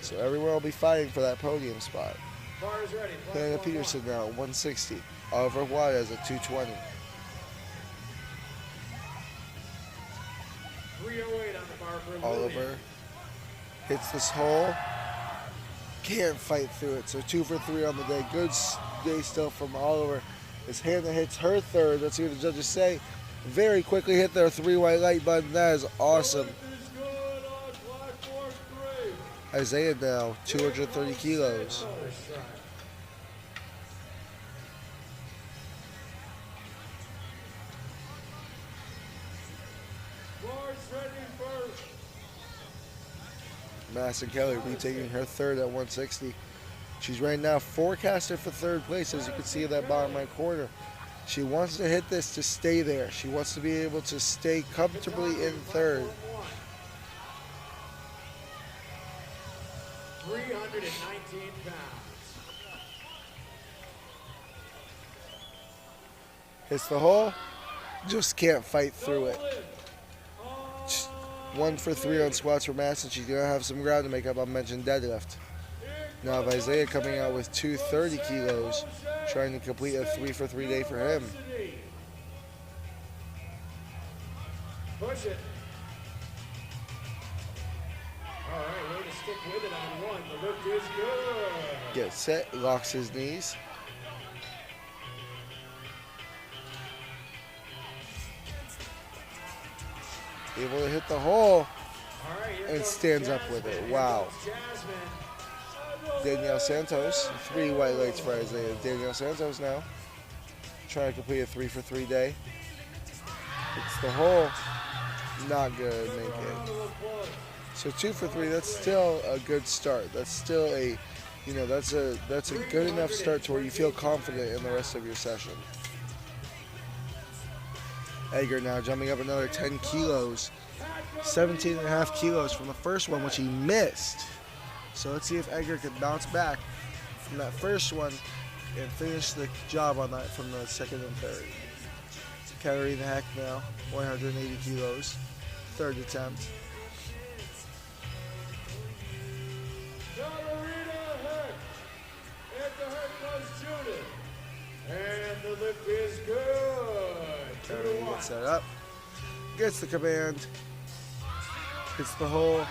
So everyone will be fighting for that podium spot. Bar is ready. Hannah Peterson now at 160. Oliver Juarez at 220. 308 on the bar for Oliver hits this hole. Can't fight through it. So 2 for 3 on the day. Good day still from Oliver. As Hannah hits her third, let's see what the judges say. Very quickly hit their 3 white light button. That is awesome. Isaiah now, 230 kilos. Madison Kelly retaking her third at 160. She's right now forecasted for third place, as you can see in that bottom right corner. She wants to hit this to stay there. She wants to be able to stay comfortably in third. 319 pounds. Hits the hole, just can't fight through it. 1 for 3 on squats for Madison. She's going to have some ground to make up on mentioned deadlift. Now Isaiah coming out with 230 kilos, trying to complete a 3 for 3 day for him. Push it. All right, way to stick with it on 1. The lift is good. Gets set, locks his knees. Able to hit the hole and stands up with it. Wow. Danielle Santos, 3 white lights for Isaiah. Danielle Santos now trying to complete a 3 for 3 day. It's the hole, not good, make it. So 2 for 3, that's still a good start. That's still a, that's a good enough start to where you feel confident in the rest of your session. Edgar now jumping up another 10 kilos, 17.5 kilos from the first one, which he missed. So let's see if Edgar can bounce back from that first one and finish the job on that from the second and third. Katarina Heck now, 180 kilos, third attempt. And the lift is good. Katarina gets set up, gets the command, hits the hole.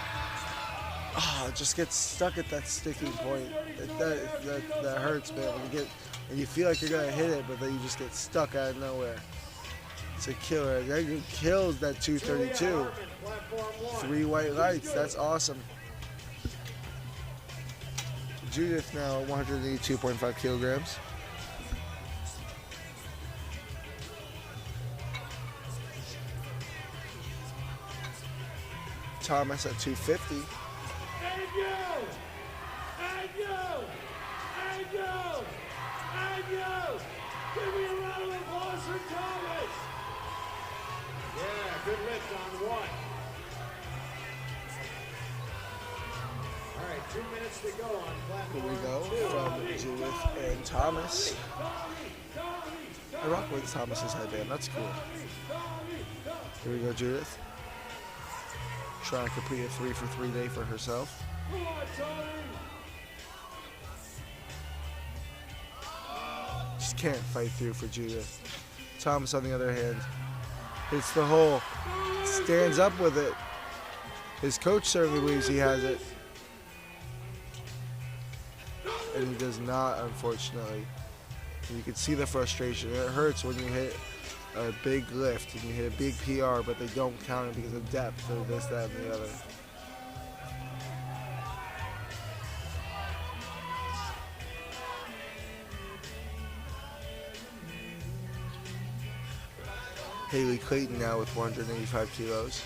Just gets stuck at that sticking point. That hurts, man. When you feel like you're gonna hit it, but then you just get stuck out of nowhere. It's a killer. Edgar kills that 232. 3 white lights. That's awesome. Judith now at 182.5 kilograms. Thomas at 250. Give me a round of applause for Thomas! Yeah, good lift on 1. All right, 2 minutes to go on platform. Here we go from Judith and Thomas. I rock with Thomas's headband. That's cool. Here we go, Judith. Trying to complete a 3 for 3 day for herself. Come on, Tommy! Just can't fight through for Judith. Thomas, on the other hand, hits the hole, stands up with it. His coach certainly believes he has it. And he does not, unfortunately. And you can see the frustration. It hurts when you hit a big lift and you hit a big PR, but they don't count it because of depth or this, that, and the other. Haley Clayton now with 185 kilos.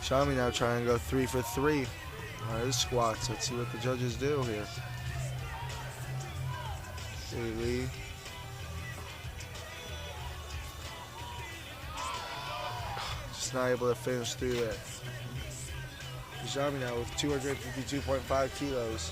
Shami now trying to go 3 for 3 on his squats. Let's see what the judges do here. Haley. Just not able to finish through that. Shami now with 252.5 kilos.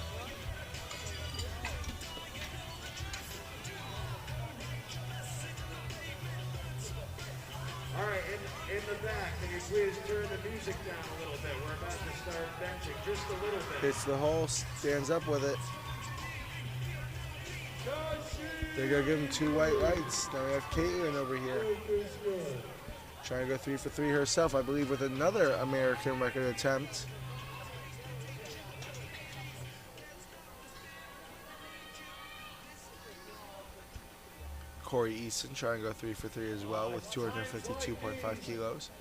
All right, in the back, can you please turn the music down a little bit? We're about to start benching just a little bit. Hits the hole, stands up with it. They're gonna give him 2 white lights. Now we have Caitlin over here. Trying to go 3 for 3 herself, I believe, with another American record attempt. Corey Easton trying to go 3 for 3 as well with 252.5 kilos.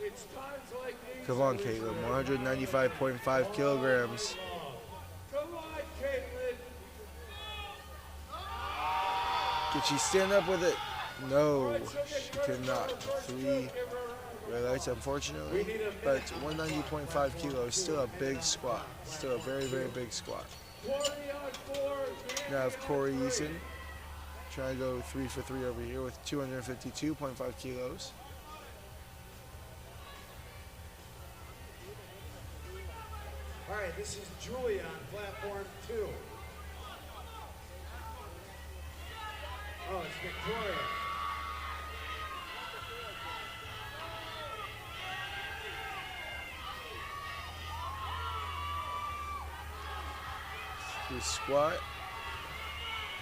Come on, Caitlin, 195.5 kilograms. Come on, Caitlin. Did she stand up with it? No, she could not. 3 red lights, unfortunately. But 190.5 kilos, still a big squat. Still a very, very big squat. 20 on 4. Now I have Corey Easton trying to go 3 for 3 over here with 252.5 kilos. All right, this is Julia on platform 2. Oh, it's Victoria. Good squat.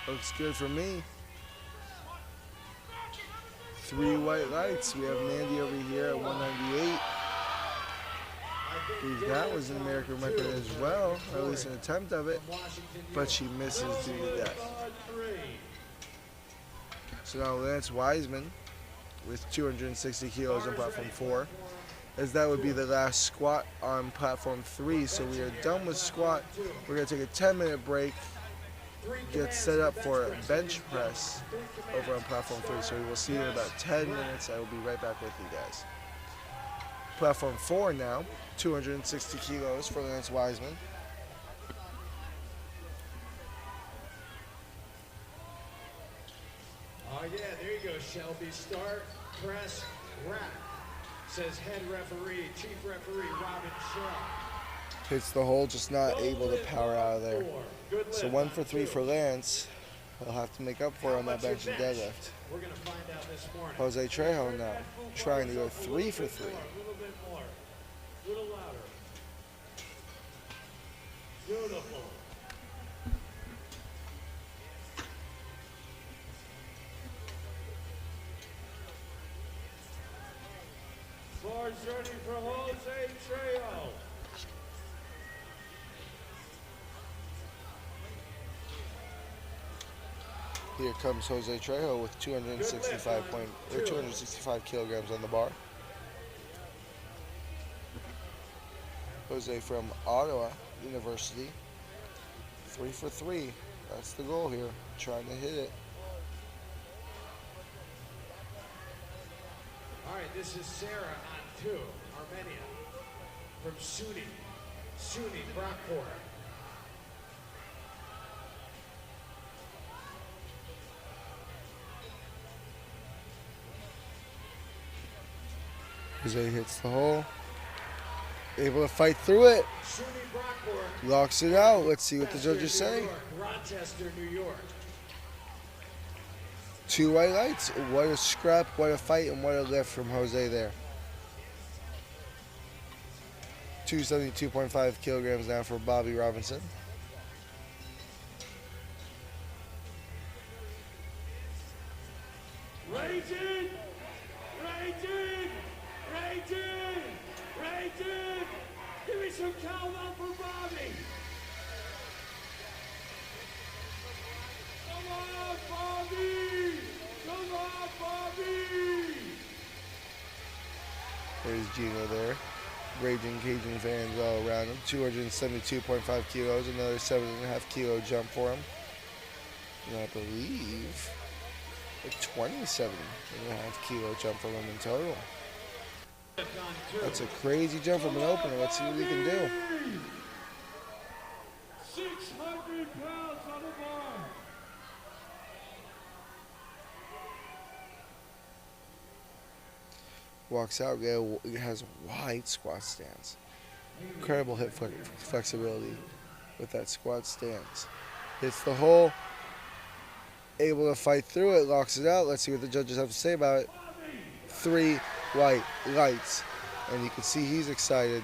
Looks good for me. 3 white lights. We have Mandy over here at 198. I believe that was an American record as well, or at least an attempt of it, but she misses due to that. So now Lance Wiseman with 260 kilos on platform 4, as that would be the last squat on platform 3. So we are done with squat. We're going to take a 10-minute break, get set up for a bench press over on platform 3. So we will see you in about 10 minutes. I will be right back with you guys. Platform 4 now, 260 kilos for Lance Wiseman. Oh yeah, there you go, Shelby. Start, press, rack. Says head referee, chief referee, Robin Shaw. Hits the hole, just not able to power out of there. So 1 for 3 for Lance. He'll have to make up for it on that bench and deadlift. We're gonna find out this morning. Jose Trejo now trying to go 3 for 3. A little bit more. A little louder. Beautiful. Bars ready for Jose Trejo. Here comes Jose Trejo with 265 kilograms on the bar. Jose from Ottawa University. 3 for 3. That's the goal here. Trying to hit it. All right, this is Sarah on 2, Armenia. From SUNY Brockport. Jose hits the hole. Able to fight through it. SUNY Brockport. Locks it out. Let's see what the judges New say. York, Rochester, New York. 2 white lights. What a scrap, what a fight, and what a lift from Jose there. 272.5 kilograms now for Bobby Robinson. Raging! Raging! Raging! Raging! Give me some cowbell for Bobby! Come on, Bobby! Come on, Bobby! There's Gino there. Raging Cajun fans all around him. 272.5 kilos, another 7.5 kilo jump for him. And I believe a 27.5 kilo jump for him in total. That's a crazy jump from an opener. Let's see what he can do. 600 pounds on the bar. Walks out, has wide squat stance. Incredible hip flexibility with that squat stance. Hits the hole, able to fight through it, locks it out. Let's see what the judges have to say about it. 3 white lights, and you can see he's excited.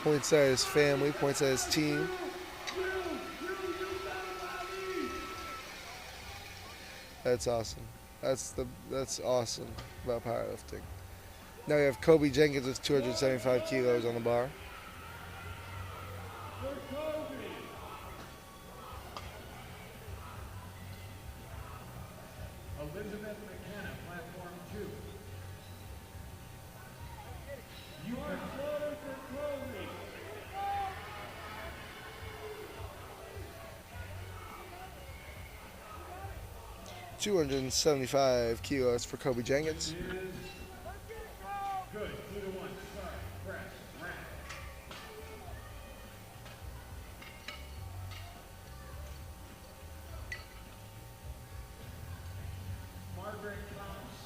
Points at his family, points at his team. That's awesome. That's awesome about powerlifting. Now we have Kobe Jenkins with 275 kilos on the bar. Elizabeth McKenna, platform 2. You are slaughter for Kobe. 275 kilos for Kobe Jenkins. Good. 2 to 1. Start. Press. Rack. Margaret Combs.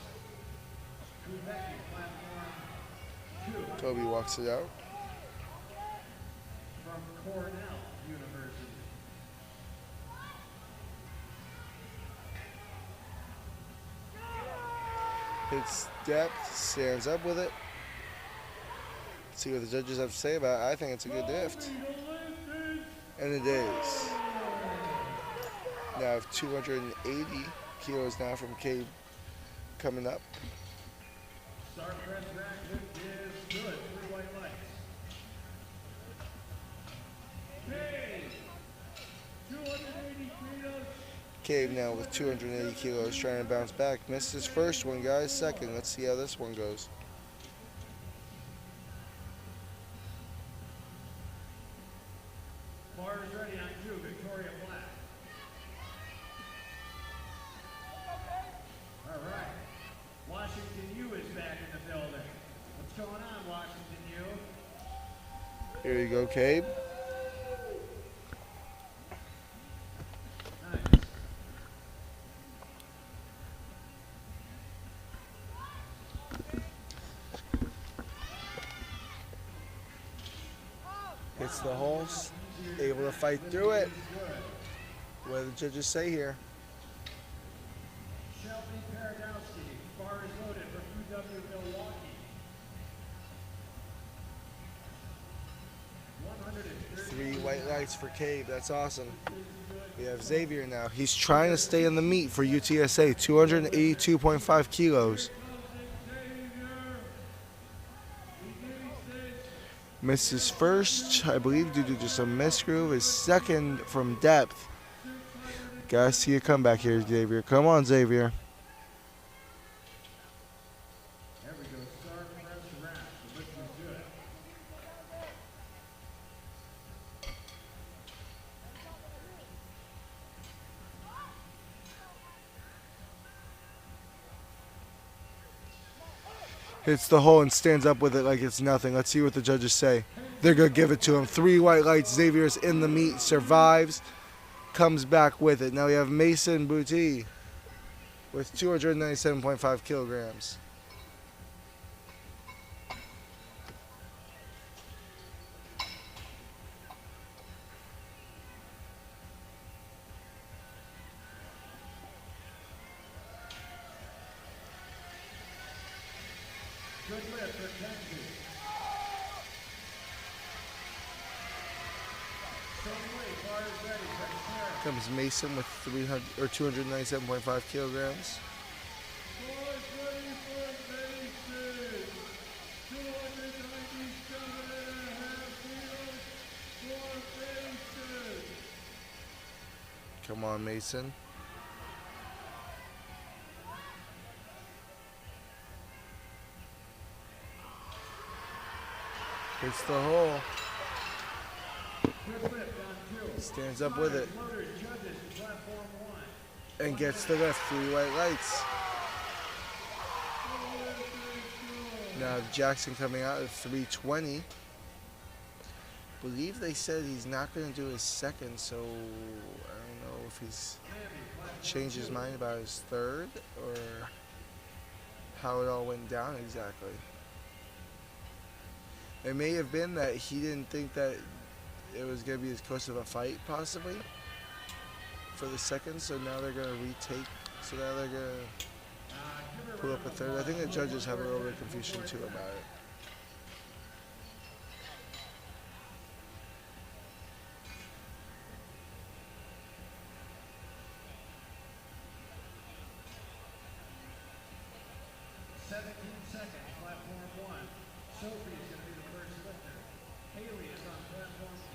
Kubecki, platform 2. Kobe walks it out. From Cornell University. Hits depth, stands up with it. See what the judges have to say about it. I think it's a good lift. And it is. Now I have 280 kilos now from Cabe coming up. Start press rack lift is good. 3 white lights. Hey! 280 kilos. Cabe now with 280 kilos trying to bounce back. Missed his first one, guys. Second. Let's see how this one goes. Bar is ready on 2. Victoria Black. All right. Washington U is back in the building. What's going on, Washington U? Here you go, Cabe. Nice. Hits the holes. Able to fight through it. What do the judges say here? Shelby Paradowski. Bar is loaded for UW Milwaukee. 3 white lights for Cabe. That's awesome. We have Xavier now. He's trying to stay in the meet for UTSA. 282.5 kilos. Missed his first, I believe, due to just a misgroove. His second from depth. Gotta see a comeback here, Xavier. Come on, Xavier. There we go. Start press rack. The lift is good. Hits the hole and stands up with it like it's nothing. Let's see what the judges say. They're going to give it to him. 3 white lights. Xavier's in the meet. Survives. Comes back with it. Now we have Mason Boutte with 297.5 kilograms. Good lift for Kenzie. Same way, bar is ready. Press pair. Comes Mason with 300 or 297.5 kilograms. Boys ready for Mason. 297.5 kilos for Mason. Come on, Mason. Hits the hole. Stands up with it. And gets the lift. 3 white lights. Now Jackson coming out at 320. Believe they said he's not going to do his second, so I don't know if he's changed his mind about his third or how it all went down exactly. It may have been that he didn't think that it was going to be as close of a fight, possibly, for the second, so now they're going to retake, so now they're going to pull up a third. I think the judges have a little bit of confusion, too, about it.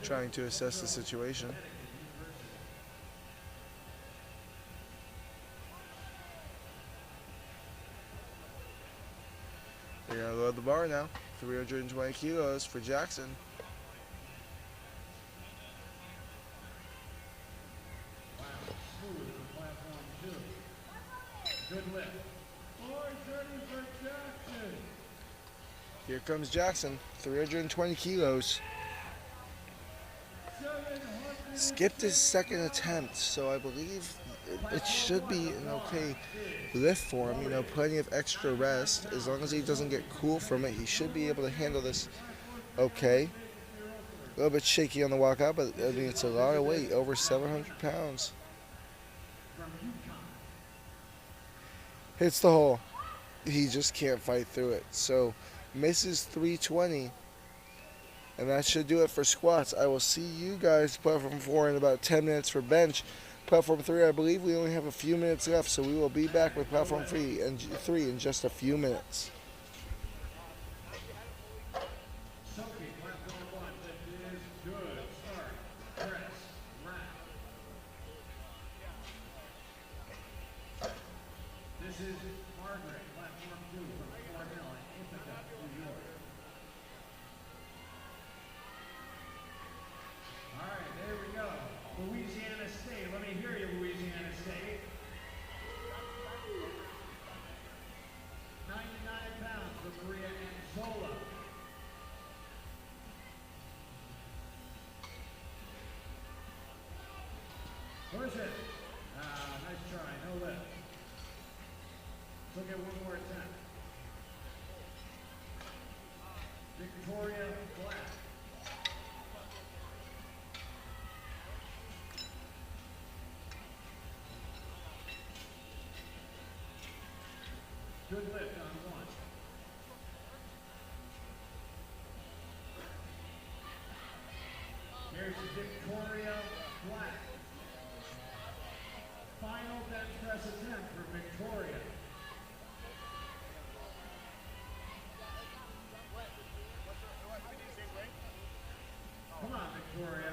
Trying to assess the situation. They're going to load the bar now. 320 kilos for Jackson. Wow, smooth for platform 2. Good lift. Boys ready for Jackson. Here comes Jackson. 320 kilos. Skipped his second attempt, so I believe it should be an okay lift for him. You know, plenty of extra rest. As long as he doesn't get cool from it, he should be able to handle this okay. A little bit shaky on the walkout, but I mean, it's a lot of weight, over 700 pounds. Hits the hole. He just can't fight through it. So misses 320. And that should do it for squats. I will see you guys platform 4 in about 10 minutes for bench. Platform 3, I believe we only have a few minutes left, so we will be back with platform 3 in just a few minutes. This is Margaret, platform 2 from Cornell in Ithaca, New York. All right, there we go. Louisiana State. Let me hear you, Louisiana State. 99 pounds for Maria Anzola. Push it. Nice try. No lift. Look at one more attempt. Victoria Black. Good lift on 1. Here's Victoria Black. Final bench press attempt for Victoria. Come on, Victoria.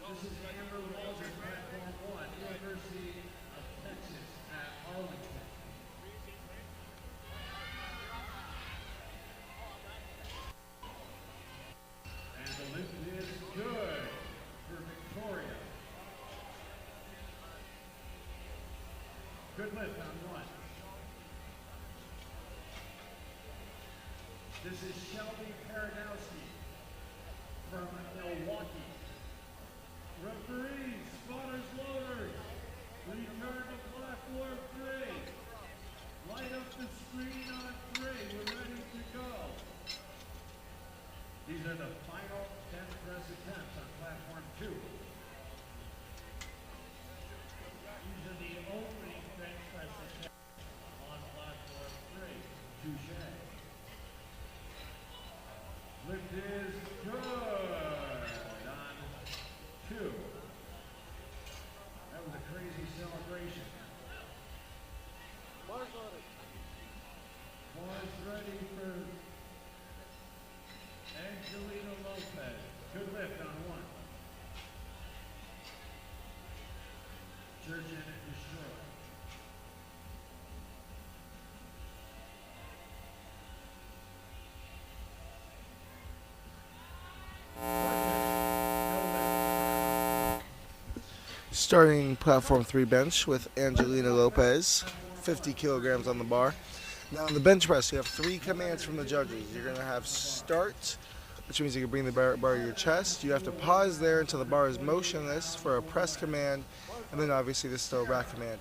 This is Amber Walter, platform 1, University of Texas at Arlington. And the lift is good for Victoria. Good lift on 1. This is Shelby Paradowski from Milwaukee. Referees, spotters, loaders, return to platform 3. Light up the screen on 3. We're ready to go. These are the final bench press attempts on platform 2. These are the opening bench press attempts on platform 3. Touche. Lift is good on 2. Starting platform 3 bench with Angelina Lopez, 50 kilograms on the bar. Now on the bench press, you have 3 commands from the judges. You're going to have start, which means you can bring the bar to your chest. You have to pause there until the bar is motionless for a press command, and then obviously the still rack command.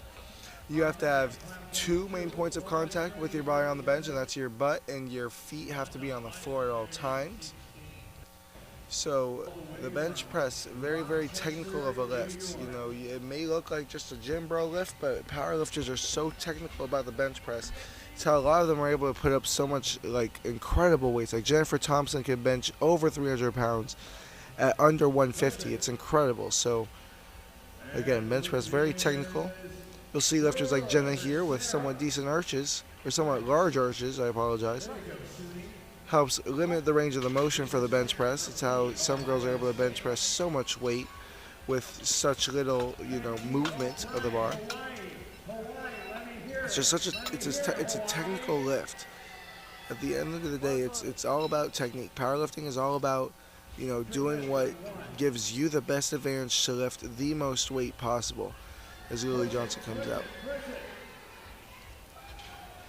You have to have 2 main points of contact with your body on the bench, and that's your butt and your feet have to be on the floor at all times. So the bench press, very, very technical of a lift. You know, it may look like just a gym bro lift, but powerlifters are so technical about the bench press. It's how a lot of them are able to put up so much, like, incredible weights. Like Jennifer Thompson can bench over 300 pounds at under 150. It's incredible. So again, bench press, very technical. You'll see lifters like Jenna here with somewhat decent arches, or somewhat large arches, I apologize. Helps limit the range of the motion for the bench press. It's how some girls are able to bench press so much weight with such little, movement of the bar. It's just it's a technical lift. At the end of the day, it's all about technique. Powerlifting is all about, doing what gives you the best advantage to lift the most weight possible. As Lily Johnson comes out.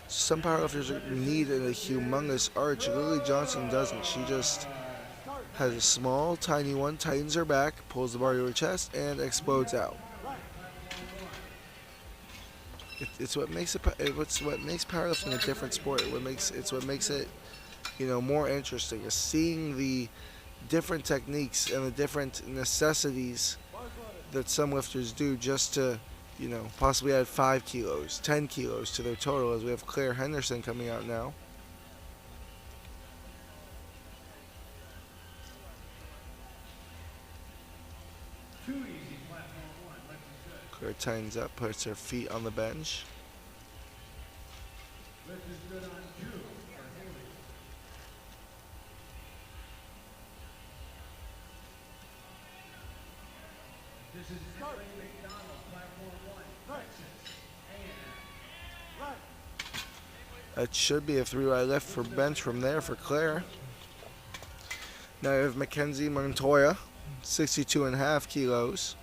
Some powerlifters need a humongous arch. Lily Johnson doesn't. She just has a small, tiny one, tightens her back, pulls the bar to her chest, and explodes out. It's what makes powerlifting a different sport. It's what makes it, more interesting. Is seeing the different techniques and the different necessities that some lifters do just to, possibly add 5 kilos, 10 kilos to their total, as we have Claire Henderson coming out now. Claire tightens up, puts her feet on the bench. This is That should be a 3-wide lift for bench from there for Claire. Now you have Mackenzie Montoya, 62.5 kilos.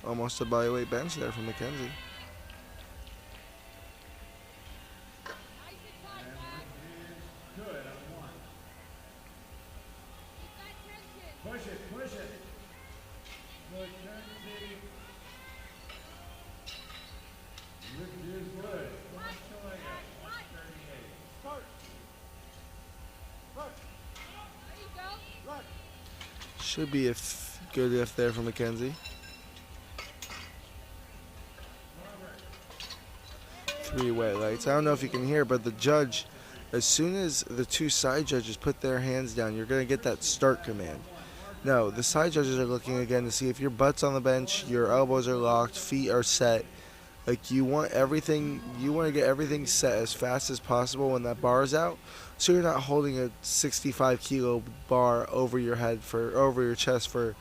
Almost a bodyweight bench there for Mackenzie. Push it. Should be a good lift there for Mackenzie. 3 white lights. I don't know if you can hear, but the judge, as soon as the 2 side judges put their hands down, you're going to get that start command. No, the side judges are looking again to see if your butt's on the bench, your elbows are locked, feet are set. Like you want to get everything set as fast as possible when that bar is out, so you're not holding a 65 kilo bar over your head over your chest for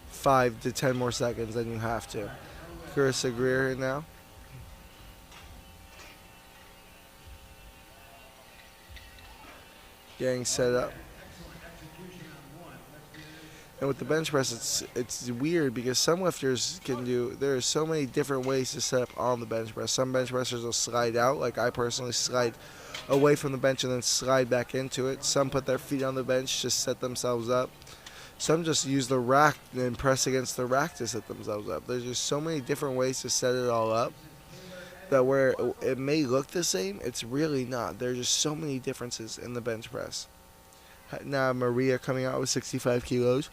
5 to 10 more seconds than you have to. Carissa Greer here now. Getting set up. And with the bench press, it's weird because some lifters there are so many different ways to set up on the bench press. Some bench pressers will slide out, like I personally slide away from the bench and then slide back into it. Some put their feet on the bench, just set themselves up. Some just use the rack and press against the rack to set themselves up. There's just so many different ways to set it all up that where it may look the same, it's really not. There's just so many differences in the bench press. Now Maria coming out with 65 kilos.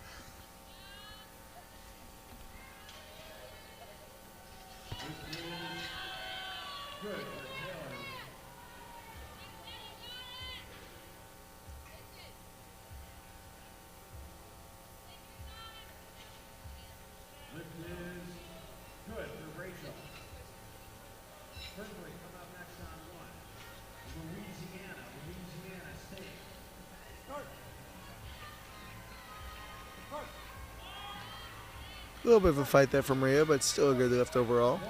A little bit of a fight there for Maria, but still a good lift overall.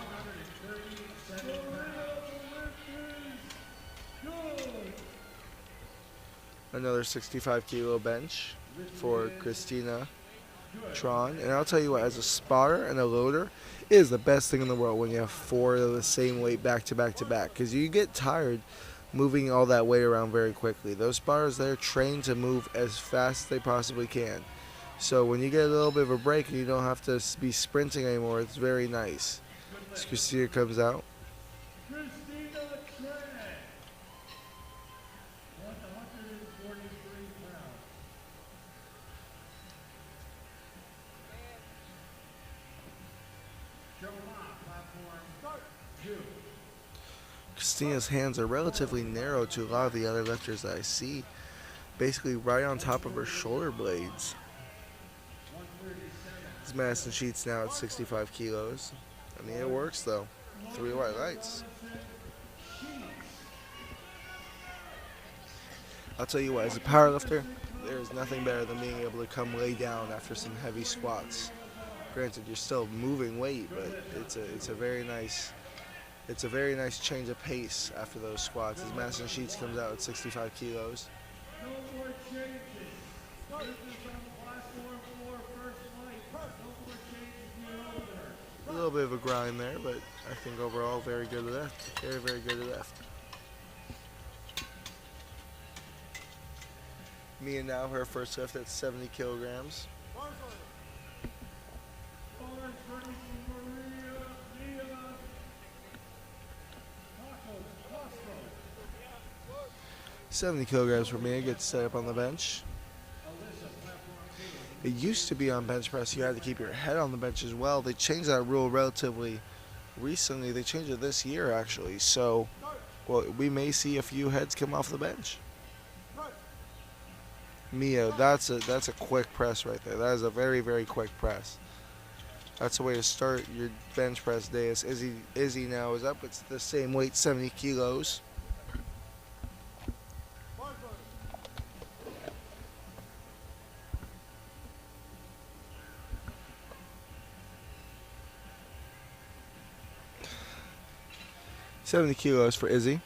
Another 65 kilo bench for Christina Tron. And I'll tell you what, as a spotter and a loader, it is the best thing in the world when you have 4 of the same weight back to back to back, because you get tired moving all that weight around very quickly. Those spotters, they're trained to move as fast as they possibly can. So when you get a little bit of a break and you don't have to be sprinting anymore, it's very nice. As Christina comes out. Christina Tran, 143 pounds. Platform 2. Christina's hands are relatively narrow to a lot of the other lifters that I see. Basically right on top of her shoulder blades. This Madison Sheets now at 65 kilos. I mean, it works though. 3 white lights. I'll tell you what, as a powerlifter, there is nothing better than being able to come lay down after some heavy squats. Granted, you're still moving weight, but it's a very nice change of pace after those squats. As Madison Sheets comes out at 65 kilos. No more changes. This is on platform 4, first light. No more changes the opener. A little bit of a grind there, but I think overall very good lift. Very, very good lift. Mia now her first lift at 70 kilograms. Bars ready for Mia. 70 kilograms for Mia gets set up on the bench. It used to be on bench press you had to keep your head on the bench as well. They changed that rule relatively recently. They changed it this year actually. So, well, we may see a few heads come off the bench. Mia, that's a quick press right there. That is a very, very quick press. That's the way to start your bench press day. As Izzy now is up. It's the same weight, 70 kilos. $70 kilos for Izzy.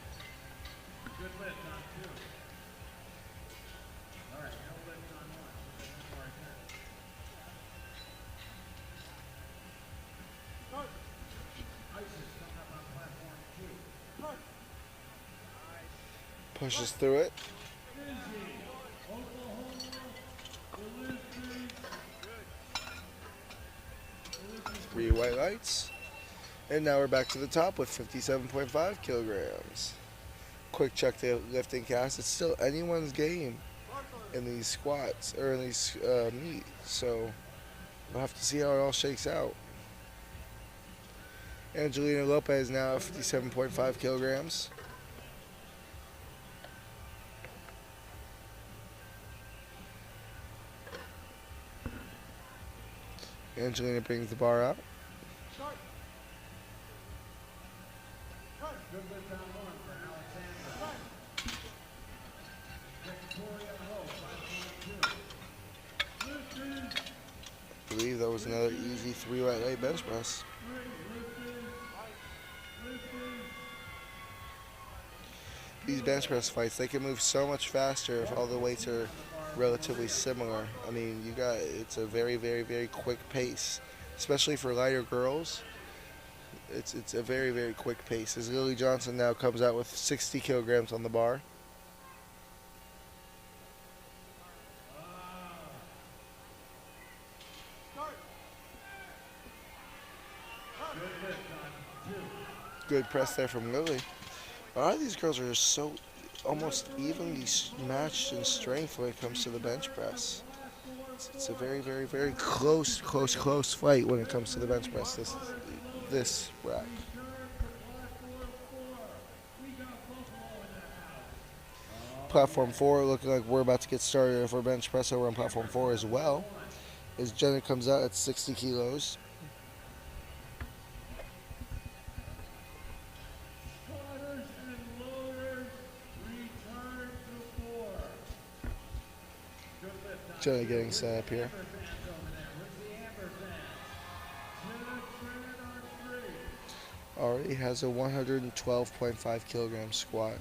Good lift on 2. All right, no lift on 1. Isis coming up on platform 2. Pushes through it. Izzy, Oklahoma, Elizabeth. 3 white lights. And now we're back to the top with 57.5 kilograms. Quick check the lifting cast. It's still anyone's game in these squats, or in these meet. So we'll have to see how it all shakes out. Angelina Lopez now at 57.5 kilograms. Angelina brings the bar out. Good lift on 1 for Alexandra. Victoria Ho, platform 2. I believe that was another easy 3 white light bench press. These bench press fights, they can move so much faster if all the weights are relatively similar. I mean, it's a very, very, very quick pace, especially for lighter girls. It's a very, very quick pace. As Lily Johnson now comes out with 60 kilograms on the bar. Good press there from Lily. A lot of these girls are just so almost evenly matched in strength when it comes to the bench press. It's a very, very, very close fight when it comes to the bench press. This rack. Platform 4 looking like we're about to get started for bench press over on platform 4 as well. As Jenna comes out at 60 kilos. Spotters and loaders return to 4. Good lift on Jenna getting set up here. Already has a 112.5 kilogram squat.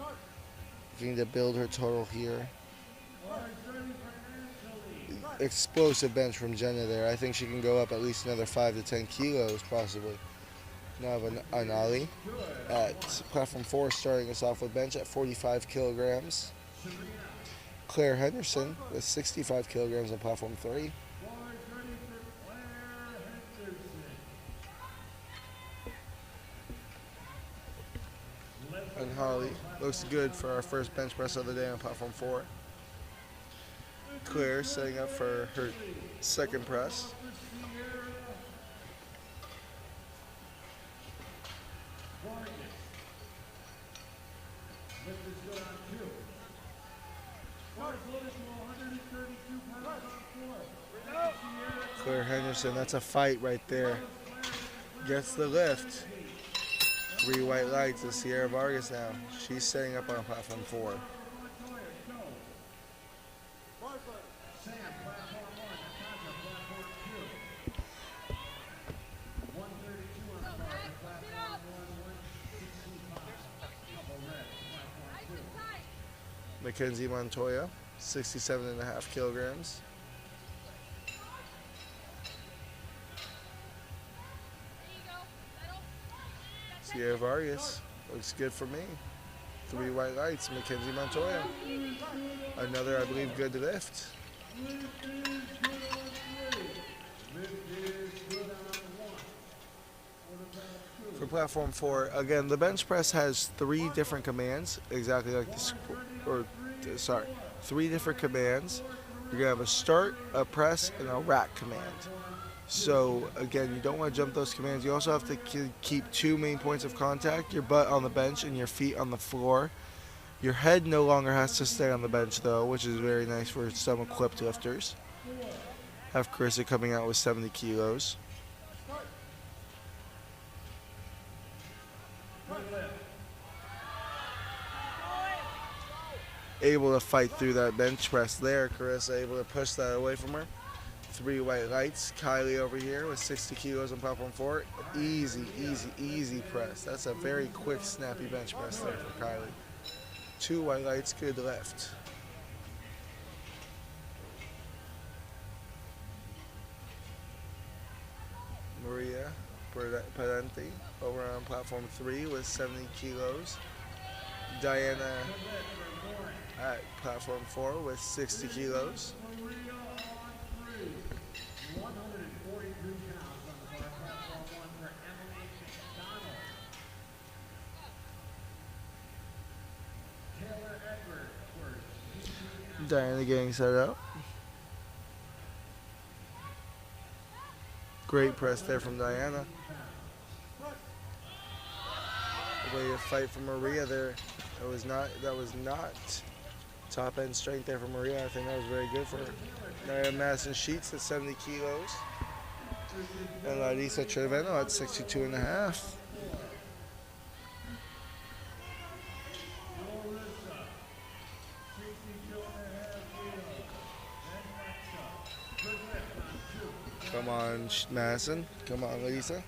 Looking to build her total here. explosive bench from Jenna there. I think she can go up at least another 5 to 10 kilos, possibly. Now I have an Ollie at platform 4, starting us off with bench at 45 kilograms. Claire Henderson with 65 kilograms on platform 3. And Holly looks good for our first bench press of the day on platform 4. Claire setting up for her second press. Claire Henderson, that's a fight right there. Gets the lift. 3 white lights to Sierra Vargas now. She's setting up on platform 4. Mackenzie Montoya, 67.5 kilograms. Sierra Vargas, looks good for me. 3 white lights, Mackenzie Montoya. Another, I believe, good lift. For platform 4, again, the bench press has 3 different commands, exactly like this, or 3 different commands. You're gonna have a start, a press, and a rack command. So again, you don't want to jump those commands. You also have to keep 2 main points of contact, your butt on the bench and your feet on the floor. Your head no longer has to stay on the bench though, which is very nice for some equipped lifters. Have Carissa coming out with 70 kilos. Able to fight through that bench press there. Carissa able to push that away from her. 3 white lights. Kylie over here with 60 kilos on platform 4. Easy, easy, easy press. That's a very quick, snappy bench press there for Kylie. 2 white lights, good lift. Maria Parenti over on platform 3 with 70 kilos. Diana at platform 4 with 60 kilos. Diana getting set up. Great press there from Diana. Way to fight from Maria there. That was not top end strength there for Maria. I think that was very good for her. Now Madison Sheets at 70 kilos. And Larissa Treveno at 62.5. Come on, Madison. Come on, Lisa.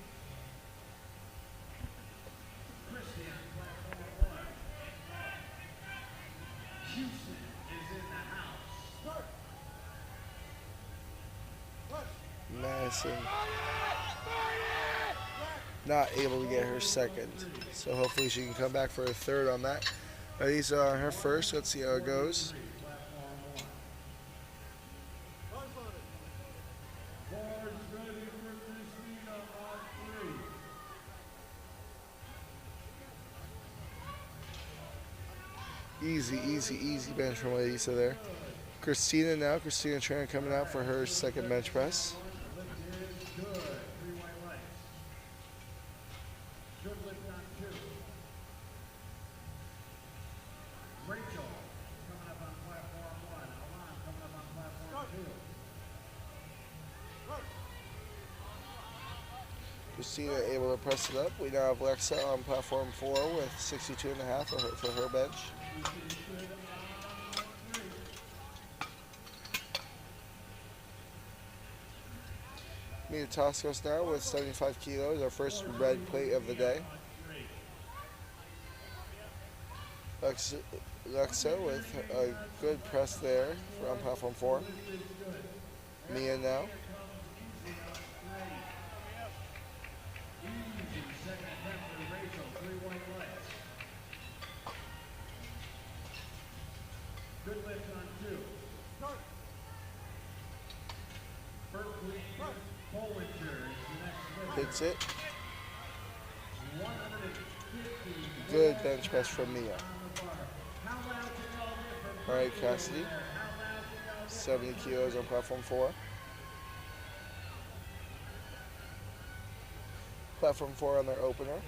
Madison not able to get her second. So hopefully she can come back for a third on that. Lisa on her first. Let's see how it goes. Easy, easy, easy bench from Lisa there. Christina now. Christina Tran coming out for her second bench press. Christina able to press it up. We now have Lexa on platform 4 with 62.5 for her bench. Mia Toscos now with 75 kilos, our first red plate of the day. Lexa with a good press there on platform 4. Mia now. Good lift on 2. Berkeley Bollinger is the next lift. Hits it. 150. Good bench press from Mia. How loud can y'all get from All right, Cassidy. 70 kilos on platform 4. Platform 4 on their opener.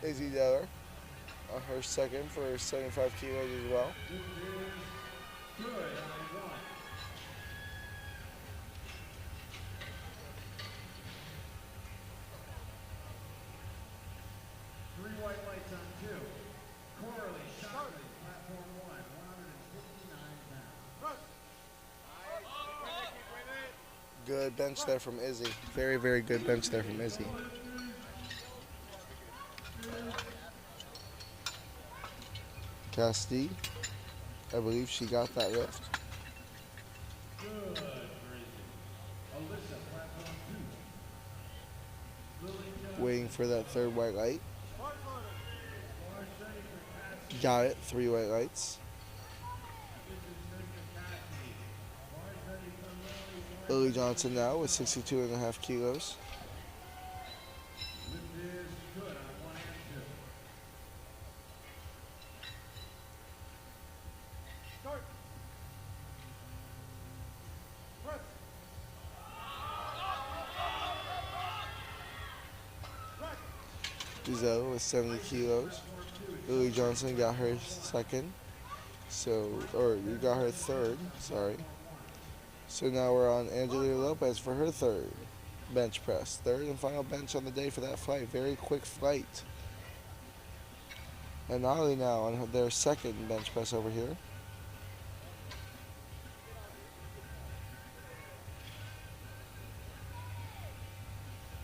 Izzy Deller on her second for 75 kilos as well. good on 1? 3 white lights on 2. Corley, Shockley, platform 1, 159 pounds. Good bench there from Izzy. Very, very good bench there from Izzy. Cassidy, I believe she got that lift. Good for Izzy. Alyssa, platform 2. Lily Jones, Waiting for that third white light. Got it. 3 white lights. Lily Johnson now with 62.5 kilos. lift is good on 1 and 2. Giselle with 70 kilos. Lily Johnson got her second. Or you got her third, sorry. So now we're on Angelina Lopez for her third bench press. Third and final bench on the day for that flight. Very quick flight. And Ollie now on their second bench press over here.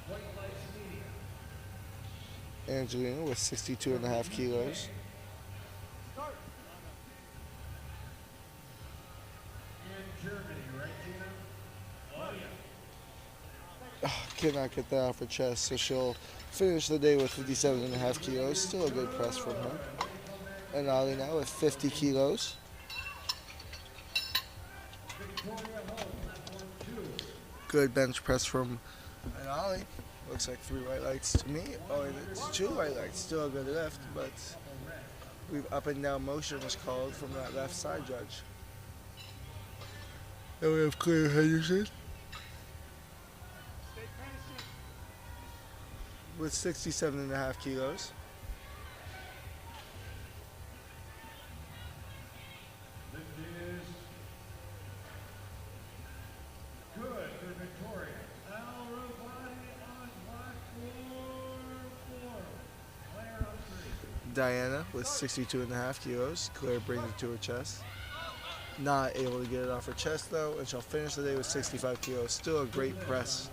White lights medium. Angelina with 62.5 kilos. And Germany, right, Gina? Oh, yeah. Cannot get that off her chest, so she'll finish the day with 57.5 kilos. Still a good press from her. And Ollie now with 50 kilos. Victoria Hull, platform 2. Good bench press from Ollie. Looks like 3 white lights to me. Oh, and it's 2 white lights. Still a good lift, but we've up and down motion was called from that left side judge. Then we have Claire Henderson with 67.5 kilos. Lift is good for Victoria. Al Rabani on platform 4. Claire on 3. Diana with 62.5 kilos. Claire brings it to her chest. Not able to get it off her chest though, and she'll finish the day with 65 kilos. Still a great press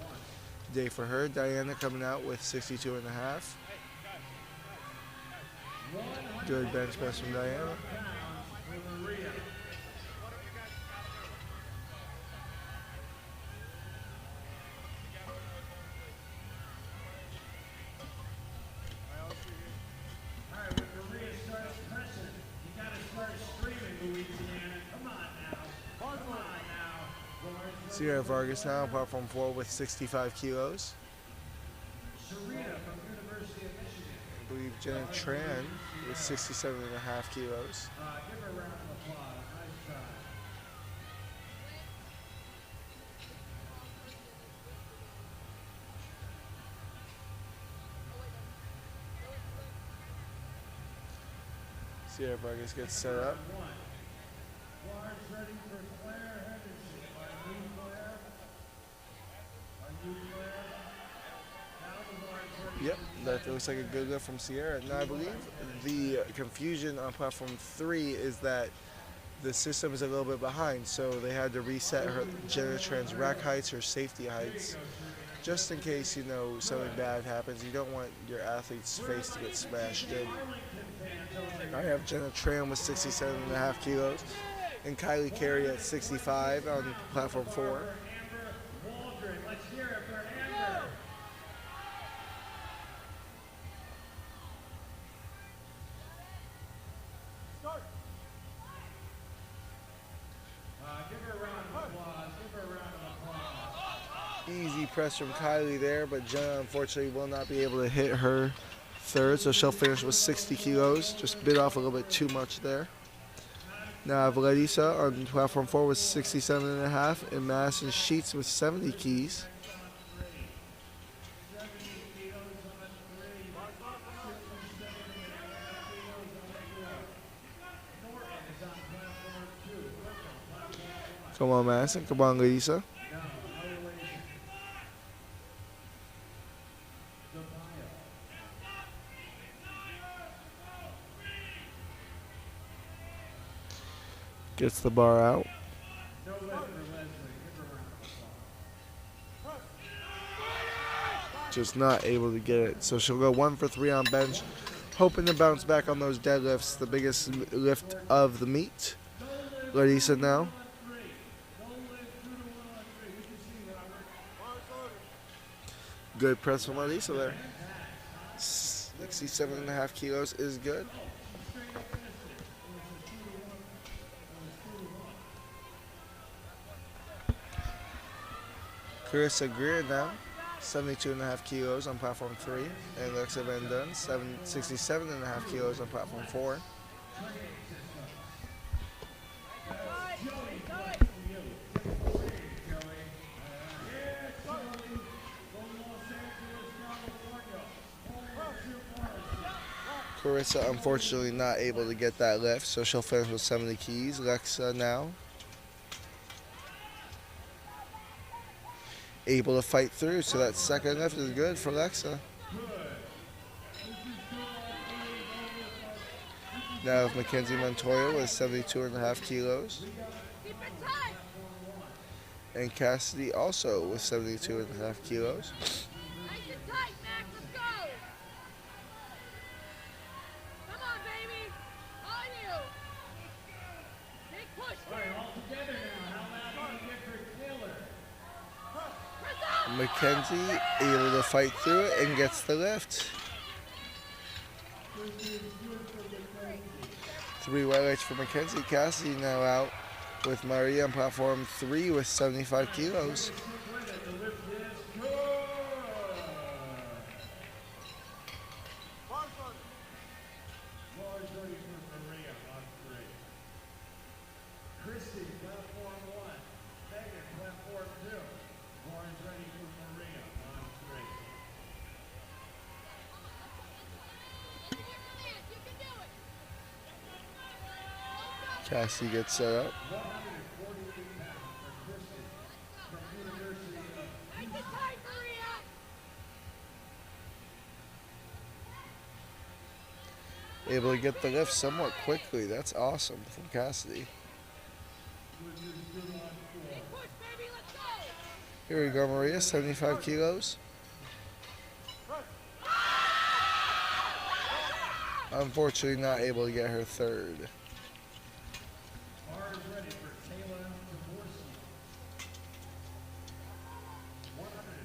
day for her. Diana coming out with 62.5. Good bench press from Diana. Pounds for Maria. All right, when Maria starts pressing, you got to start screaming, Louisiana. Come on now. Come on now. Sierra Vargas now on platform 4 with 65 kilos. Sarita from University of Michigan. I believe Jenna Tran with 67.5 kilos. Give her a round of applause. Nice try. Sierra Vargas gets set up. One. Bars ready for Claire Henderson. Are you Claire? Are you Claire? Now the bars ready. Yep, that looks like a good lift from Sierra. Now I believe the confusion on platform 3 is that the system is a little bit behind, so they had to reset her Jenna Tran's rack heights, her safety heights, just in case, you know, something bad happens. You don't want your athlete's face to get smashed in. Arlington fans over I have Jenna Tran with 67.5 kilos and Kylie Carey at 65 on platform 4. Amber Waldron. Let's hear it for Amber. Give her a round of applause. Give her a round of applause. Easy press from Kylie there, but Jenna unfortunately will not be able to hit her third, so she'll finish with 60 kilos. Just bit off a little bit too much there. Now I have Larissa on platform 4 with 67.5 and Madison Sheets with 70 keys. Come on, Madison. Come on, Larissa. Gets the bar out. Just not able to get it. So she'll go 1 for 3 on bench, hoping to bounce back on those deadlifts, the biggest lift of the meet. Larissa now. Good press from Larissa there. 67.5 kilos is good. Carissa Greer now, 72.5 kilos on platform 3, and Alexa Van Dunn, 67.5 kilos on platform 4. Carissa unfortunately not able to get that lift, so she'll finish with 70 keys. Alexa now able to fight through, so that second lift is good for Alexa. Now Mackenzie Montoya with 72.5 kilos. And Cassidy also with 72.5 kilos. Mackenzie able to fight through it and gets the lift. 3 white lights for Mackenzie. Cassidy now out with Maria on platform 3 with 75 kilos. Cassie gets set up. Able to get the lift somewhat quickly. That's awesome from Cassidy. Here we go, Maria, 75 kilos. Unfortunately not able to get her third.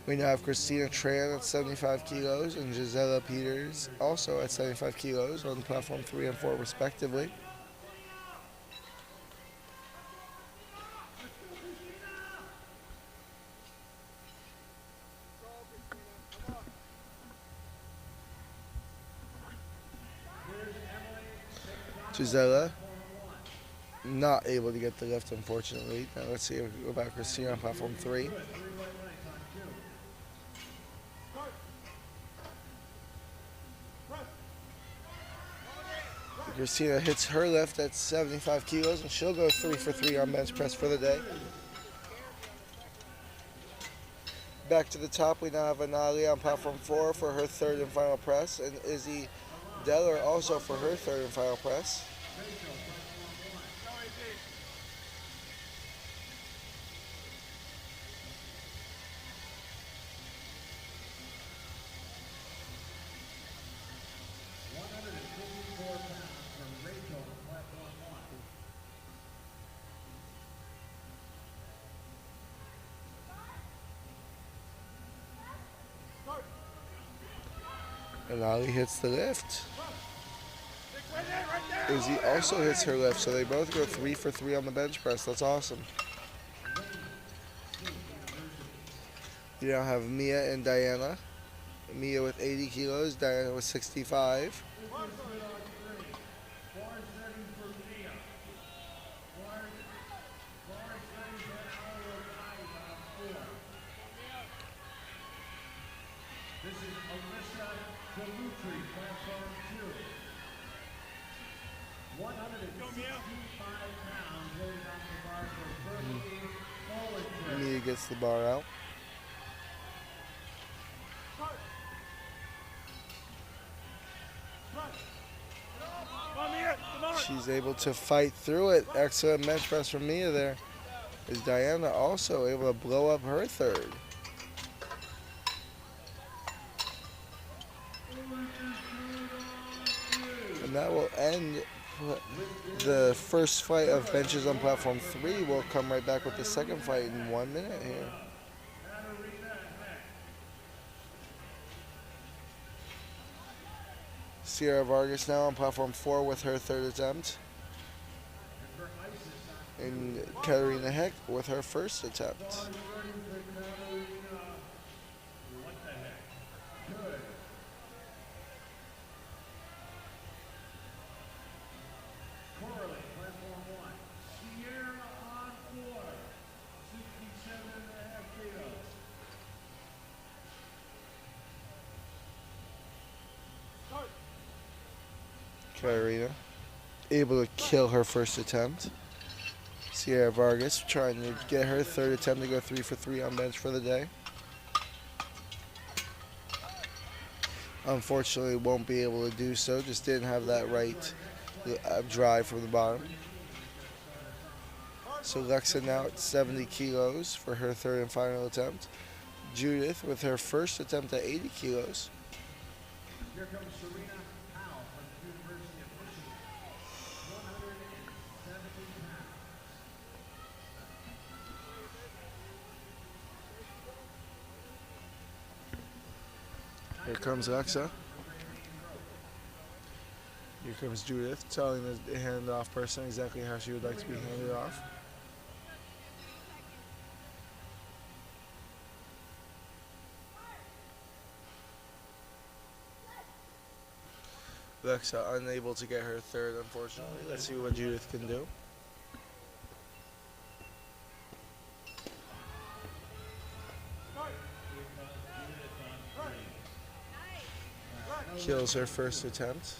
We now have Christina Tran at 75 kilos and Gisela Peters also at 75 kilos on platform 3 and 4 respectively. Gisela not able to get the lift, unfortunately. Now let's see about Christina on platform 3. Christina hits her lift at 75 kilos, and she'll go 3 for 3 on bench press for the day. Back to the top, we now have Anali on platform 4 for her third and final press, and Izzy Deller also for her third and final press. And Ali hits the lift. Izzy also hits her lift, so they both go 3 for 3 on the bench press. That's awesome. You now have Mia and Diana. Mia with 80 kilos, Diana with 65. Mia gets the bar out. She's able to fight through it. Excellent bench press from Mia there. Is Diana also able to blow up her third? And that will end the first fight of benches on platform 3. We'll come right back with the second fight in 1 minute here. Sierra Vargas now on platform 4 with her third attempt. And Katarina Heck with her first attempt. Katarina able to kill her first attempt. Sierra Vargas trying to get her third attempt to go 3 for 3 on bench for the day. Unfortunately, won't be able to do so. Just didn't have that right drive from the bottom. So Lexa now at 70 kilos for her third and final attempt. Judith with her first attempt at 80 kilos. Here comes Serena Howe from the University of Michigan, 170 pounds. Here comes Lexa. Here comes Judith telling the handoff person exactly how she would like to be handed off. Lexa unable to get her third, unfortunately. Let's see what Judith can do. Kills her first attempt.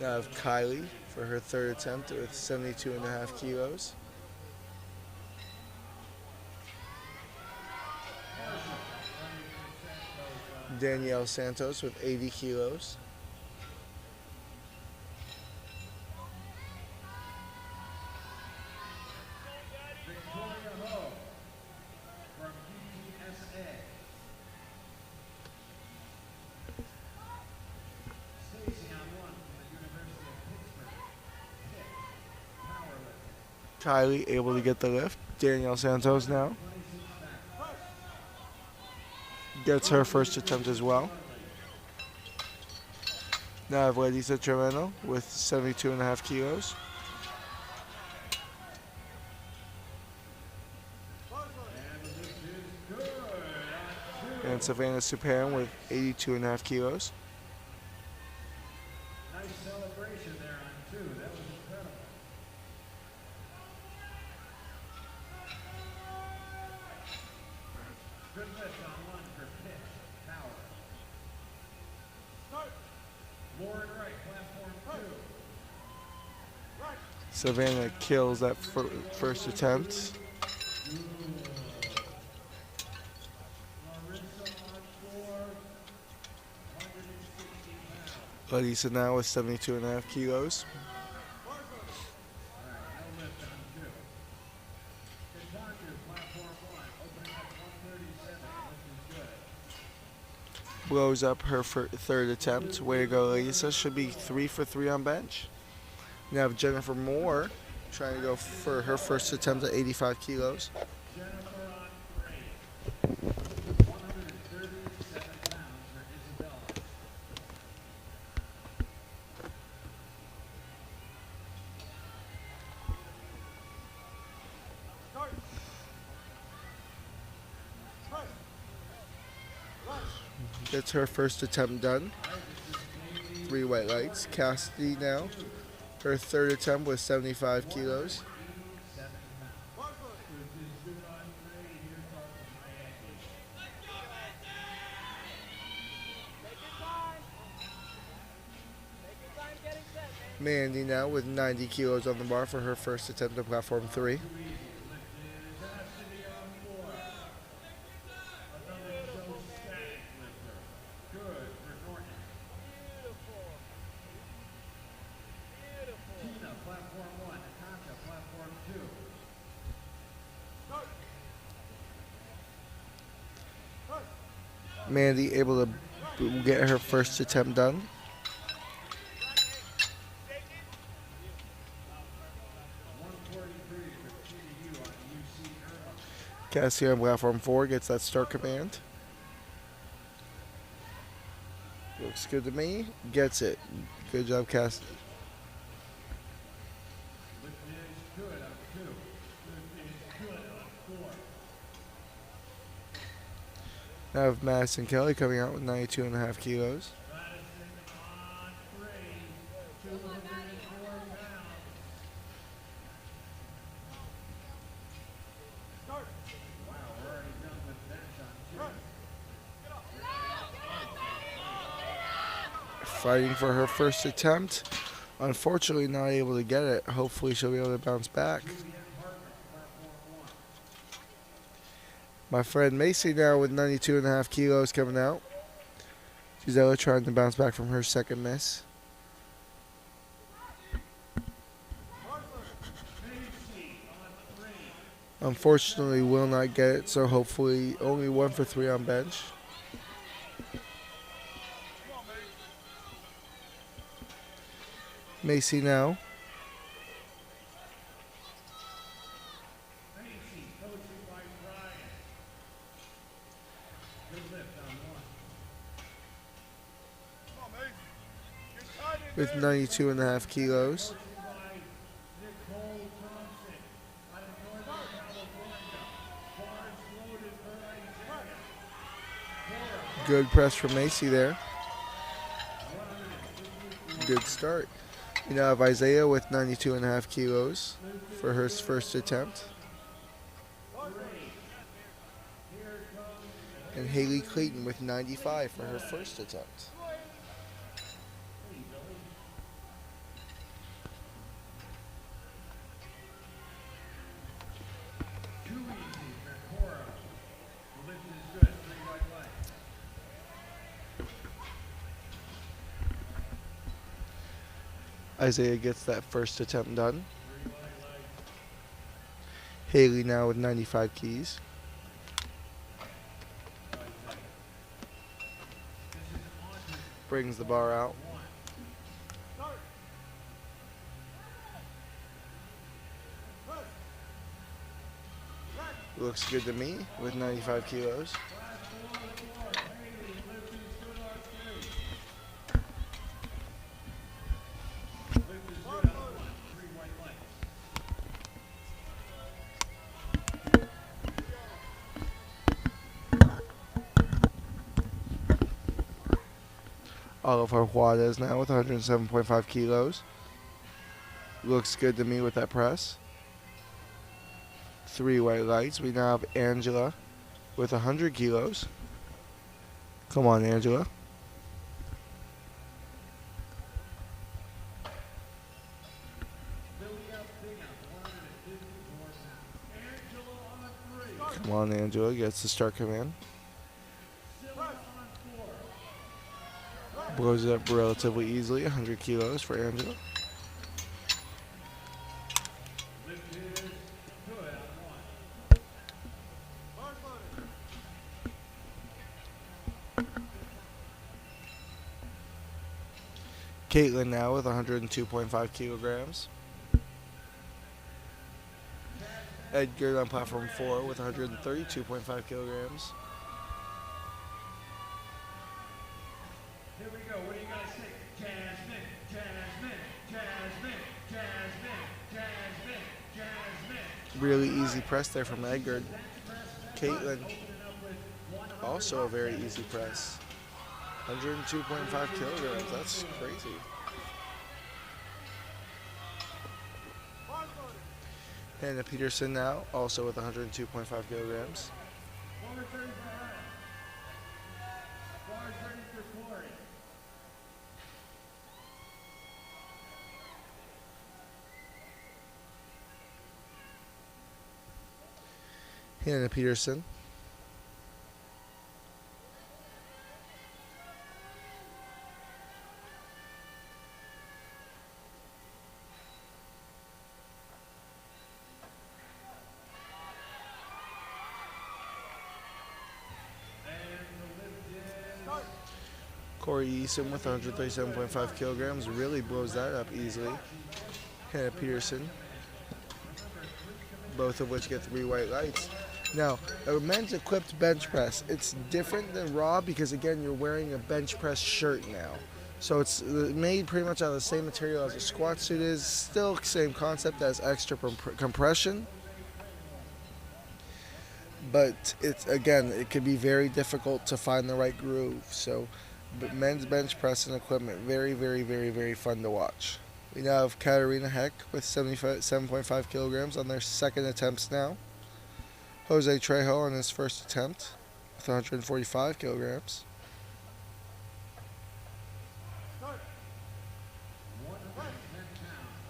Now I have Kylie for her third attempt with 72.5 kilos. Danielle Santos with 80 kilos. Victoria Ho from UTSA. Stacy on one from the University of Pittsburgh. Pitt, powerlifting. Kylie able to get the lift. Danielle Santos now gets her first attempt as well. Now I have Ladisa Tremeno with 72.5 kilos. And Savannah Supan with 82.5 kilos. Nice celebration there on two. That was incredible. Good lift on one for Pitt. Power. Lauren Wright, platform 2. Savannah kills that first attempt. Larissa on 4. 160 pounds. Ladisa now with 72.5 kilos. All right, no lift on 2. Kentucky, platform 1. Opening up 137. This is good. Blows up her third attempt. Way to go, Lisa. Should be 3 for 3 on bench. Now have Jennifer Moore trying to go for her first attempt at 85 kilos. Jennifer on 3. gets her first attempt done. 3 white lights. Cassidy now, her third attempt with 75 kilos. Mandy now with 90 kilos on the bar for her first attempt at platform 3. Mandy able to get her first attempt done. Cassie on platform 4 gets that start command. Looks good to me. Gets it. Good job, Cassie. Now I have Madison Kelly coming out with 92.5 kilos. Fighting for her first attempt. Unfortunately not able to get it. Hopefully she'll be able to bounce back. My friend Macy now with 92.5 kilos coming out. Gisela trying to bounce back from her second miss. Unfortunately will not get it, so hopefully only 1 for 3 on bench. Macy now. With 92.5 kilos. Good press from Macy there. Good start. You now have Isaiah with 92.5 kilos for her first attempt. And Haley Clayton with 95 for her first attempt. Isaiah gets that first attempt done. Haley now with 95 keys. Brings the bar out. Looks good to me with 95 kilos. Oliver Juarez now with 107.5 kilos. Looks good to me with that press. 3 white lights. We now have Angela with 100 kilos. Come on, Angela. Come on, Angela gets the start command. Blows it up relatively easily, 100 kilos for Angela. Caitlin now with 102.5 kilograms. Edgar on platform 4 with 132.5 kilograms. Here we go. What do you guys think? Jasmine, Jasmine, Jasmine, Jasmine, Jasmine, Jasmine. Really easy press there from Edgar. Caitlin, also a very easy press. 102.5 kilograms. That's crazy. Hannah Peterson now, also with 102.5 kilograms. Bars ready for Hannah. Bars ready for Corey. Hannah Peterson. Corey Eason with 137.5 kilograms really blows that up easily. Hannah Peterson, both of which get 3 white lights. Now, a men's equipped bench press, it's different than raw because again, you're wearing a bench press shirt now. So it's made pretty much out of the same material as a squat suit is, still same concept as extra compression. But it's again, it can be very difficult to find the right groove. So, but men's bench press and equipment, very, very, very, very fun to watch. We now have Katarina Heck with 77.5 kilograms on their second attempts now. Jose Trejo on his first attempt with 145 kilograms.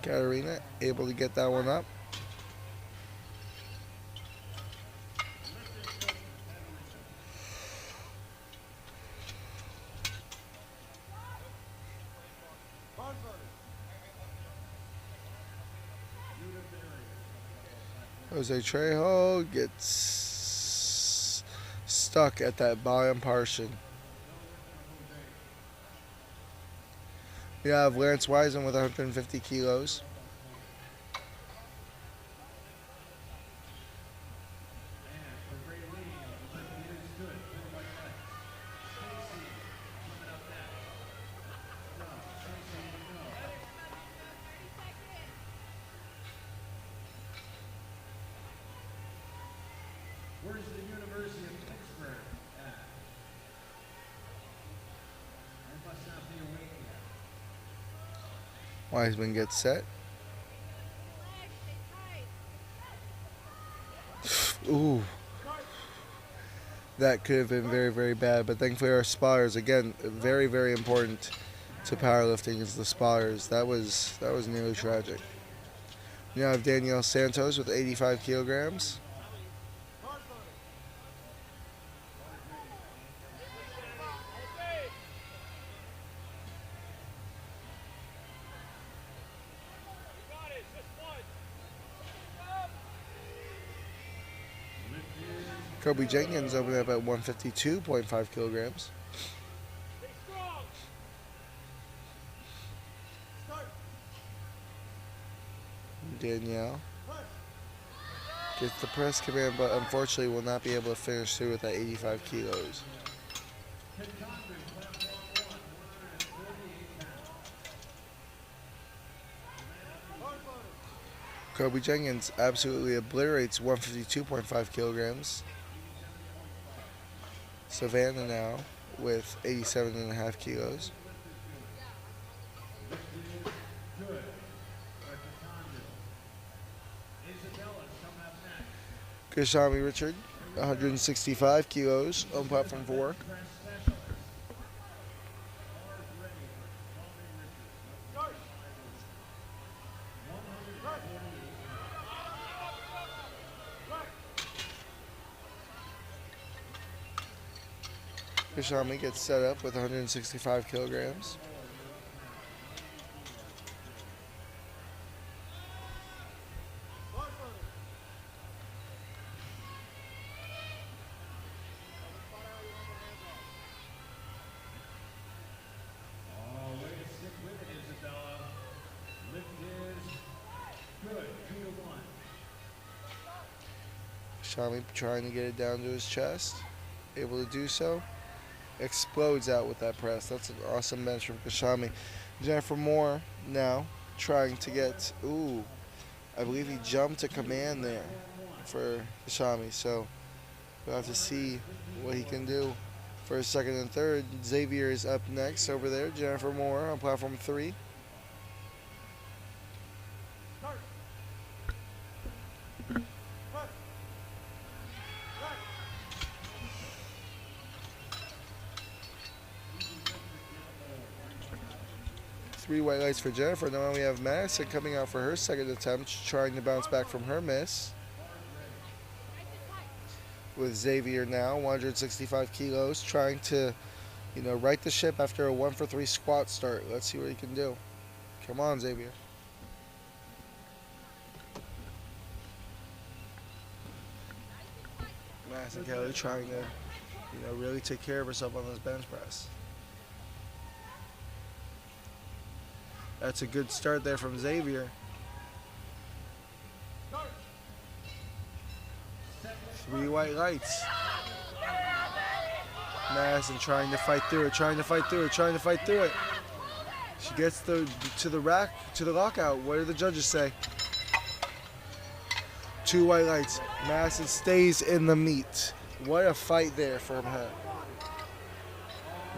Katarina able to get that one up. Jose Trejo gets stuck at that bottom portion. We have Lance Wiseman with 150 kilos. Where's the University of Pittsburgh at? I must not be awake yet. Wiseman gets set. Ooh. That could have been very, very bad, but thankfully our spotters, again, very, very important to powerlifting is the spotters. That was nearly tragic. We now have Danielle Santos with 85 kilograms. Kobe Jenkins opened up at 152.5 kilograms. Danielle gets the press command, but unfortunately will not be able to finish through with that 85 kilos. Kobe Jenkins absolutely obliterates 152.5 kilograms. Savannah now with 87.5 kilos. Kashami Richard, 165 kilos on platform 4. Kashami gets set up with 165 kilograms. Kashami trying to get it down to his chest, able to do so. Explodes out with that press. That's an awesome bench from Kashami. Jennifer Moore now trying to get, I believe he jumped to command there for Kashami, so we'll have to see what he can do. First, second, and third. Xavier is up next over there. Jennifer Moore on platform 3. Three white lights for Jennifer. Now we have Madison coming out for her second attempt, trying to bounce back from her miss. With Xavier now, 165 kilos, trying to, right the ship after a 1-for-3 squat start. Let's see what he can do. Come on, Xavier. Madison Kelly trying to, really take care of herself on this bench press. That's a good start there from Xavier. 3 white lights. Madison trying to fight through it, She gets to the lockout. What do the judges say? 2 white lights. Madison stays in the meet. What a fight there from her.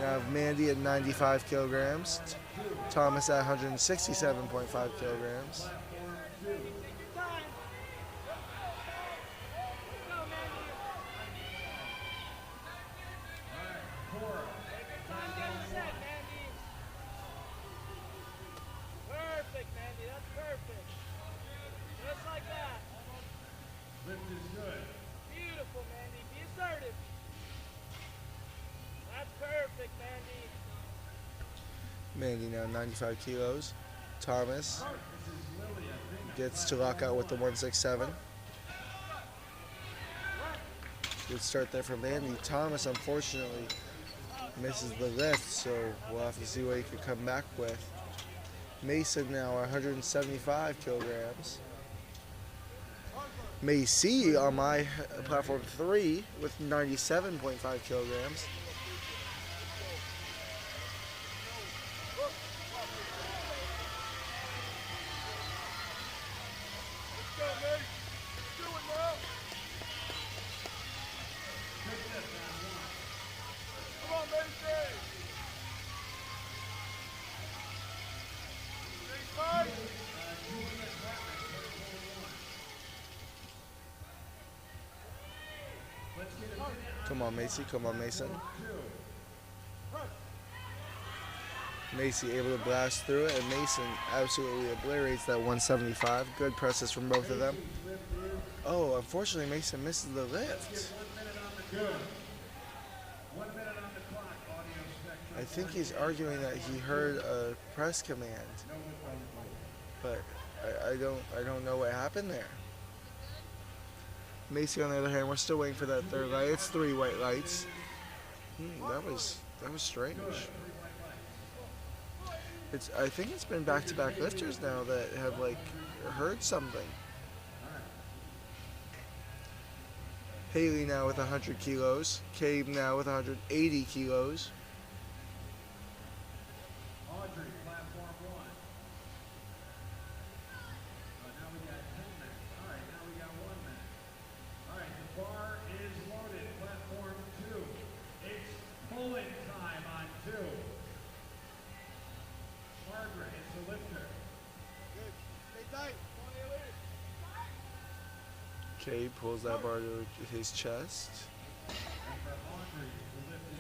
Now have Mandy at 95 kilograms. Thomas at 167.5 kilograms. Perfect, Mandy. That's perfect. Just like that. Lift is good. Beautiful, Mandy. Be assertive. That's perfect, Mandy. Mandy now 95 kilos. Thomas gets to lock out with the 167. Good start there for Mandy. Thomas, unfortunately, misses the lift, so we'll have to see what he can come back with. Mason now 175 kilograms. Macy on my platform 3 with 97.5 kilograms. Come on, Macy. Come on, Mason. Macy able to blast through it, and Mason absolutely obliterates that 175. Good presses from both of them. Oh, unfortunately, Mason misses the lift. I think he's arguing that he heard a press command, but I don't know what happened there. Macy, on the other hand, we're still waiting for that third light. It's 3 white lights. That was strange. I think it's been back-to-back lifters now that have heard something. Haley now with 100 kilos. Cabe now with 180 kilos. Cabe pulls that bar to his chest.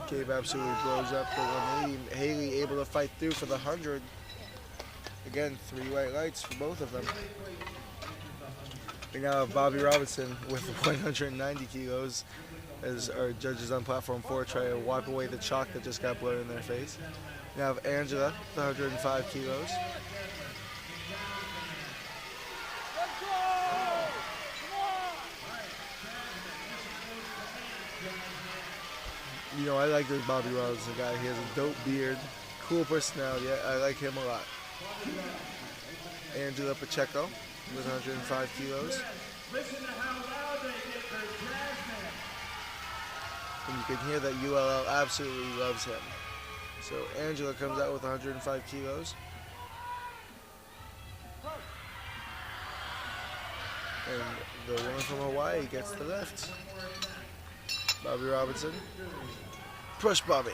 Cabe absolutely blows up the 180. Haley able to fight through for the 100. Again, 3 white lights for both of them. We now have Bobby Robinson with 190 kilos as our judges on platform 4 try to wipe away the chalk that just got blown in their face. We now have Angela with 105 kilos. I like this Bobby Robinson guy. He has a dope beard, cool personality. I like him a lot. Angela Pacheco with 105 kilos. Listen to how loud they get their jazz. And you can hear that ULL absolutely loves him. So Angela comes out with 105 kilos. And the woman from Hawaii gets the lift. Bobby Robinson Push Bobby.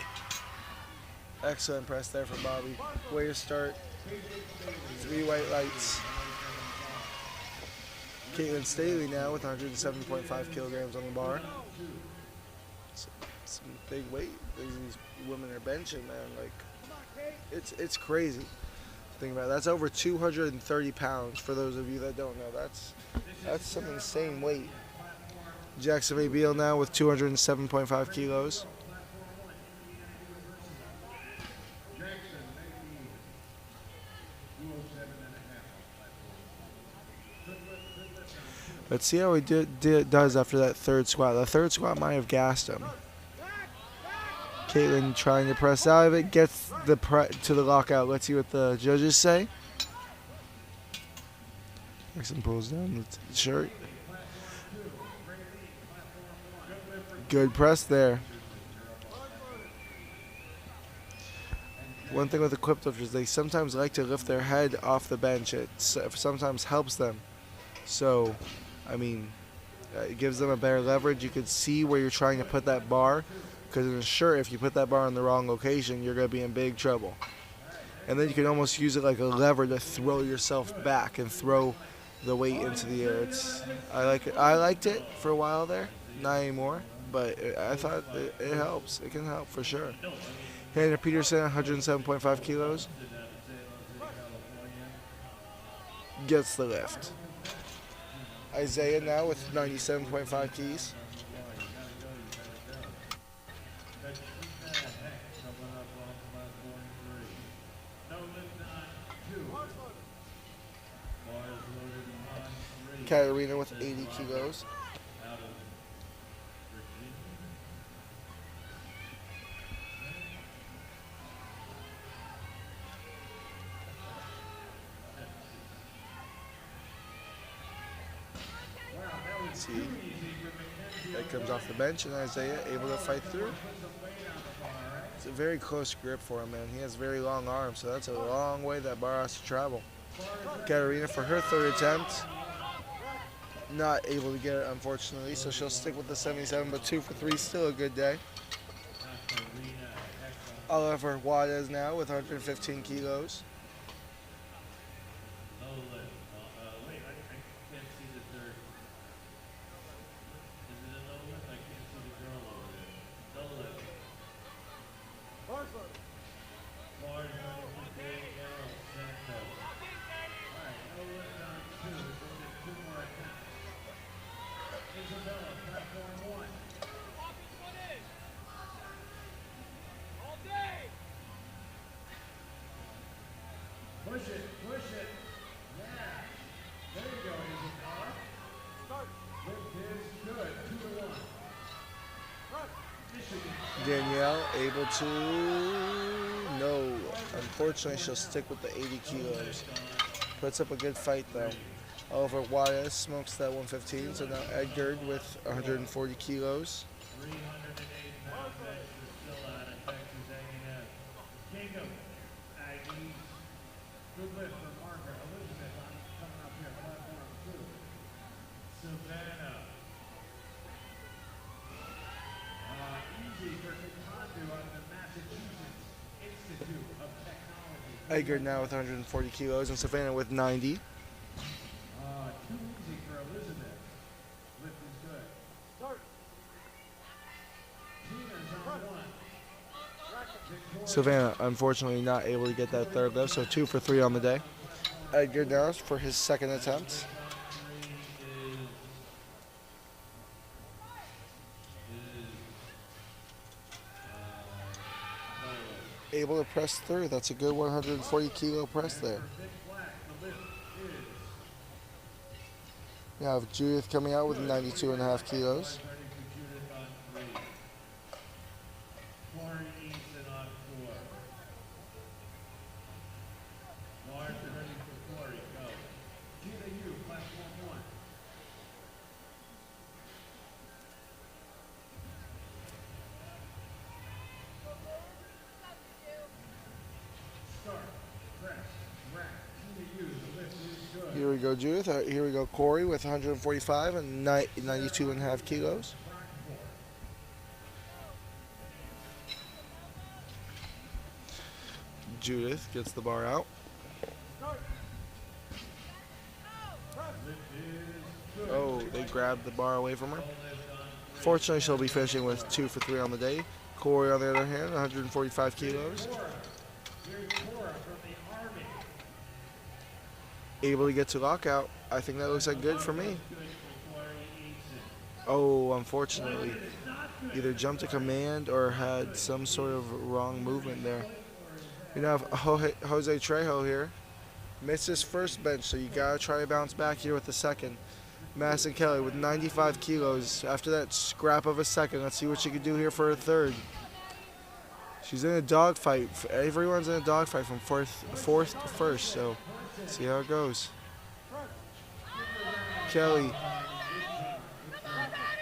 Excellent press there for Bobby. Way to start. 3 white lights. Caitlin Staley now with 107.5 kilograms on the bar. Some big weight. These women are benching, man. Like, it's crazy. Think about it. That's over 230 pounds. For those of you that don't know, that's some insane weight. Jackson May Beal now with 207.5 kilos. Let's see how he does after that third squat. The third squat might have gassed him. Caitlin trying to press out of it, gets to the lockout. Let's see what the judges say. Jackson pulls down the shirt. Good press there. One thing with the equipped lifters, they sometimes like to lift their head off the bench. It sometimes helps them. So, I mean, it gives them a better leverage. You can see where you're trying to put that bar, because in a shirt, if you put that bar in the wrong location, you're going to be in big trouble. And then you can almost use it like a lever to throw yourself back and throw the weight into the air. I like it. I liked it for a while there, not anymore, but I thought it helps. It can help for sure. Hannah Peterson, 107.5 kilos, gets the lift. Isaiah now with 97.5 keys. Katarina with 80 kilos. See, that comes off the bench, and Isaiah able to fight through. It's a very close grip for him, man. He has very long arms, so that's a long way that bar has to travel. Katarina for her third attempt, not able to get it, unfortunately, so she'll stick with the 77, but 2 for 3, still a good day. Oliver Juarez now with 115 kilos. Push it. Yeah. There you go, Start. Lift is good. 2 to 1. Danielle able to, no. Unfortunately, she'll stick with the 80 kilos. Puts up a good fight, though. Oliver Juarez smokes that 115, so now Edgar with 140 kilos. 308 pounds still out of Texas A&M. Jacob Aggies. Good lift for Margaret Elizabeth coming up here, platform 2. Savannah. Easy for Kakandu out of the Massachusetts Institute of Technology. Edgar now with 140 kilos, and Savannah with 90. Too easy for Elizabeth. Lift is good. Start. Tina's on 1. Savannah, unfortunately, not able to get that third lift, so 2 for 3 on the day. Edgar now for his second attempt. Able to press through. That's a good 140 kilo press there. Now Judith coming out with 92.5 kilos. Here we go, Judith. Here we go, Corey with 145 and 92.5 kilos. Judith gets the bar out. Oh, they grabbed the bar away from her. Fortunately, she'll be finishing with 2 for 3 on the day. Corey, on the other hand, 145 kilos. Able to get to lockout. I think that looks like good for me. Oh, unfortunately, either jumped to command or had some sort of wrong movement there. We now have Jose Trejo here. Missed his first bench, so you gotta try to bounce back here with the second. Madison Kelly with 95 kilos. After that scrap of a second, let's see what she can do here for a third. She's in a dogfight. Everyone's in a dogfight from fourth to first, so see how it goes. Kelly,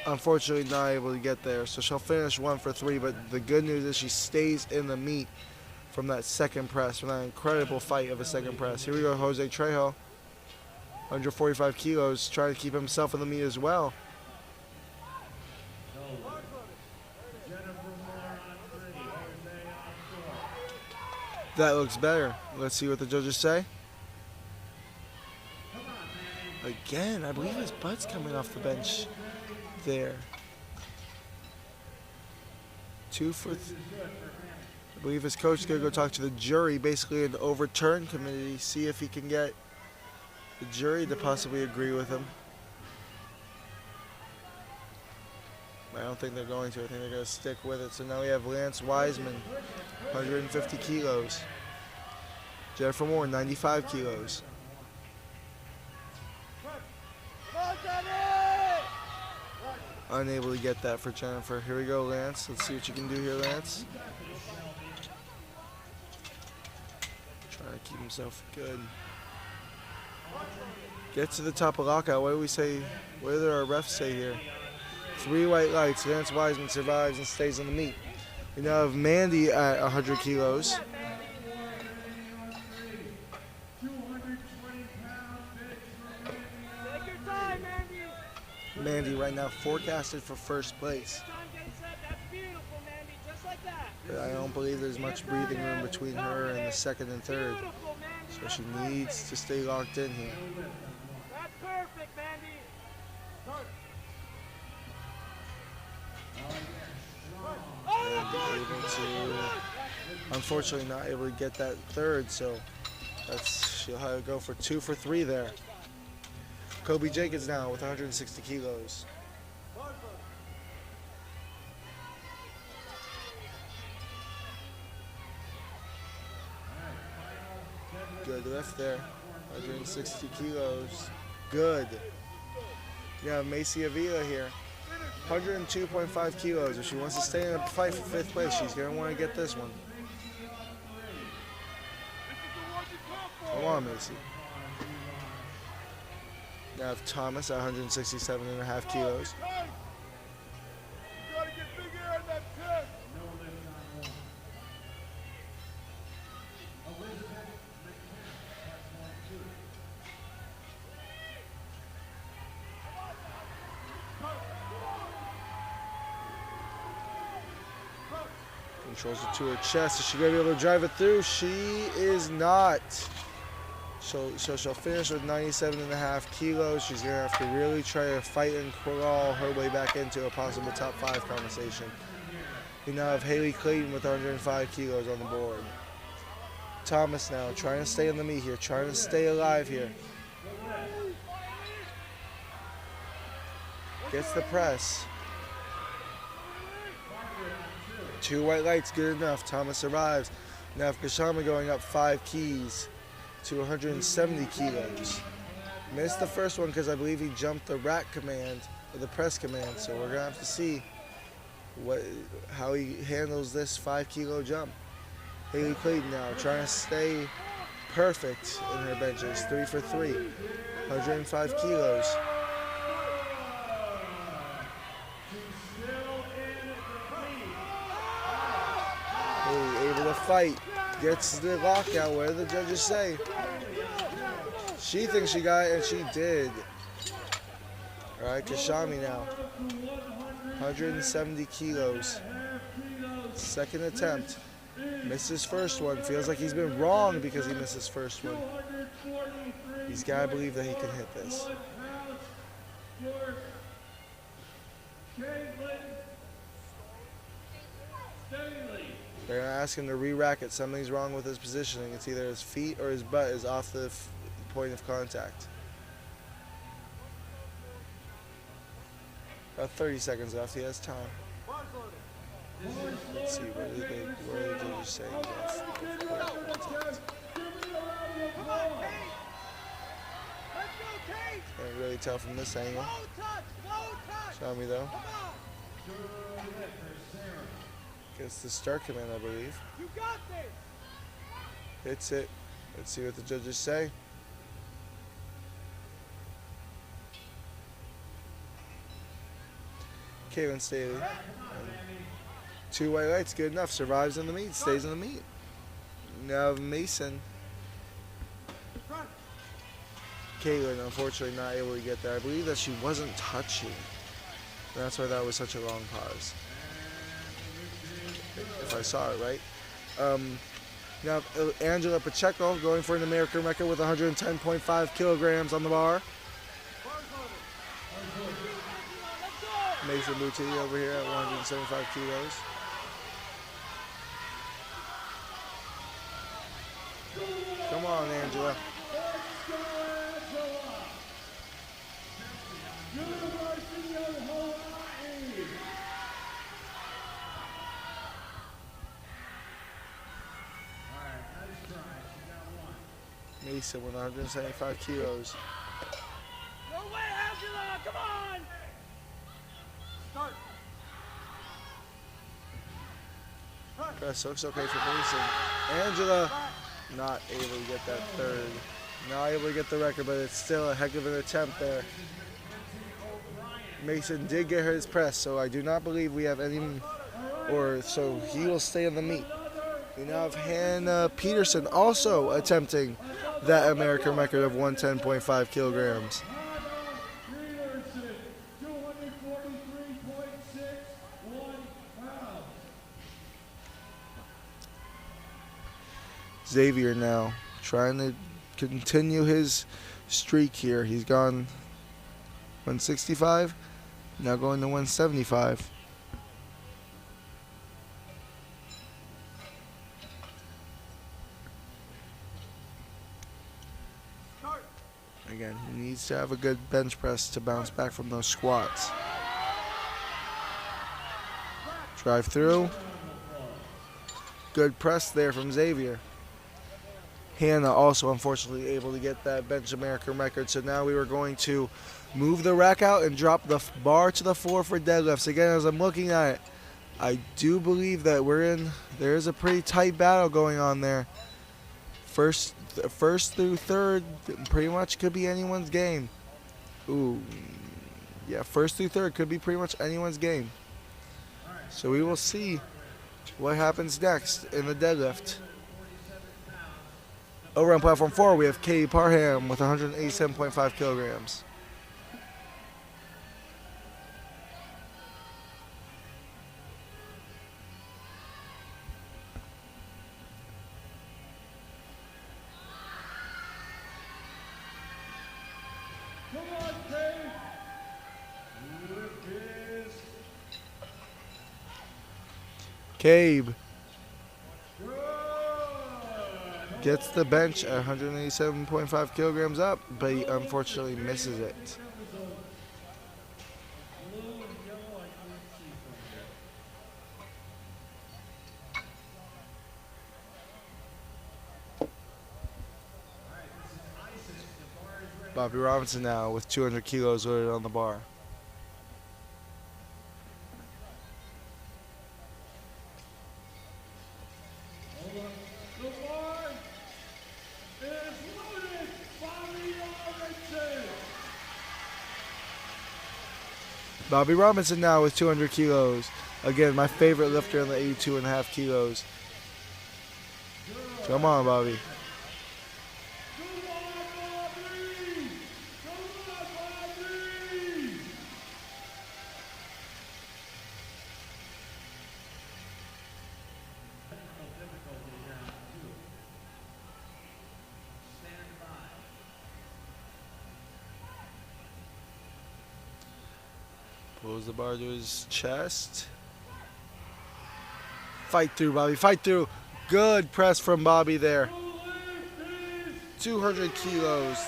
unfortunately not able to get there, so she'll finish 1 for 3, but the good news is she stays in the meet from that second press, from that incredible fight of a second press. Here we go, Jose Trejo, 145 kilos, trying to keep himself in the meet as well. That looks better. Let's see what the judges say. Again, I believe his butt's coming off the bench there. 2 for I believe his coach is going to go talk to the jury, basically an overturn committee, see if he can get the jury to possibly agree with him. I don't think they're going to. I think they're going to stick with it. So now we have Lance Wiseman, 150 kilos. Jennifer Moore, 95 kilos. Unable to get that for Jennifer. Here we go, Lance. Let's see what you can do here, Lance. Trying to keep himself good. Get to the top of lockout. What do we say? What do our refs say here? 3 white lights. Lance Wiseman survives and stays in the meet. We now have Mandy at 100 kilos. Mandy right now forecasted for first place. But I don't believe there's much breathing room between her and the second and third. So she needs to stay locked in here. That's perfect, Mandy. And able to, unfortunately not able to get that third, so she'll have to go for 2 for 3 there. Kobe Jenkins now with 160 kilos. Good lift there, 160 kilos. Good. You have Macy Avila here, 102.5 kilos. If she wants to stay in a fight for 5th place, she's going to want to get this one. Come on, Macy. Now have Thomas at 167.5 kilos. Controls it to her chest. Is she going to be able to drive it through? She is not. So she'll finish with 97.5 kilos. She's going to have to really try to fight and crawl her way back into a possible top 5 conversation. We now have Haley Clayton with 105 kilos on the board. Thomas now trying to stay in the meet here, trying to stay alive here. Gets the press. 2 white lights, good enough. Thomas arrives. Now Kashama going up 5 keys to 170 kilos. Missed the first one because I believe he jumped the rack command, or the press command, so we're gonna have to see how he handles this 5 kilo jump. Haley Clayton now trying to stay perfect in her benches, 3 for 3, 105 kilos. Haley able to fight. Gets the lockout. What do the judges say? She thinks she got it, and she did. All right, Kashami now. 170 kilos. Second attempt. Missed his first one. Feels like he's been wrong because he missed his first one. He's got to believe that he can hit this. They're going to ask him to re-rack it. Something's wrong with his positioning. It's either his feet or his butt is off the point of contact. About 30 seconds left. He has time. Let's see, what did the judges say? Can't really tell from this angle. Show me though. Gets the start command, I believe. Hits it. Let's see what the judges say. Kevin Staley. 2 white lights, good enough. Survives in the meet, stays in the meet. Now Mason. Caitlin, unfortunately, not able to get there. I believe that she wasn't touching. That's why that was such a long pause. If I saw it right. Now Angela Pacheco going for an American record with 110.5 kilograms on the bar. Mason Boutte over here at 175 kilos. Come on, Angela. Mason with 175 kilos. No way, Angela! Come on! Start. Press looks okay for Mason. Angela not able to get that third. Not able to get the record, but it's still a heck of an attempt there. Mason did get his press, so I do not believe we have any, so he will stay in the meet. We now have Hannah Peterson also attempting that American record of 110.5 kilograms. Xavier now trying to continue his streak here. He's gone 165, now going to 175. Again, he needs to have a good bench press to bounce back from those squats. Drive through. Good press there from Xavier. Hannah also unfortunately able to get that bench American record. So now we were going to move the rack out and drop the bar to the floor for deadlifts. Again, as I'm looking at it, I do believe that there is a pretty tight battle going on there. First through third pretty much could be anyone's game. Ooh, yeah, first through third could be pretty much anyone's game. So we will see what happens next in the deadlift. Over on platform 4, we have Katie Parham with 187.5 kilograms. Cabe gets the bench at 187.5 kilograms up, but he unfortunately misses it. Bobby Robinson now with 200 kilos loaded on the bar. Bobby Robinson now with 200 kilos. Again, my favorite lifter in the 82.5 kilos. Come on, Bobby. Pulls the bar to his chest. Fight through, Bobby. Fight through. Good press from Bobby there. 200 kilos.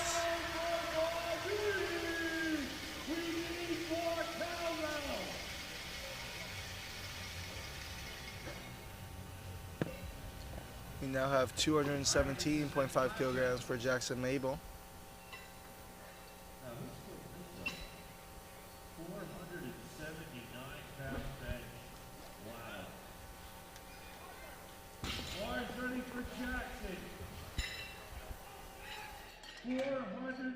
We now have 217.5 kilograms for Jackson Mabel. Now, this is a 479-pound bench. Wow. Bars ready for Jackson. 400.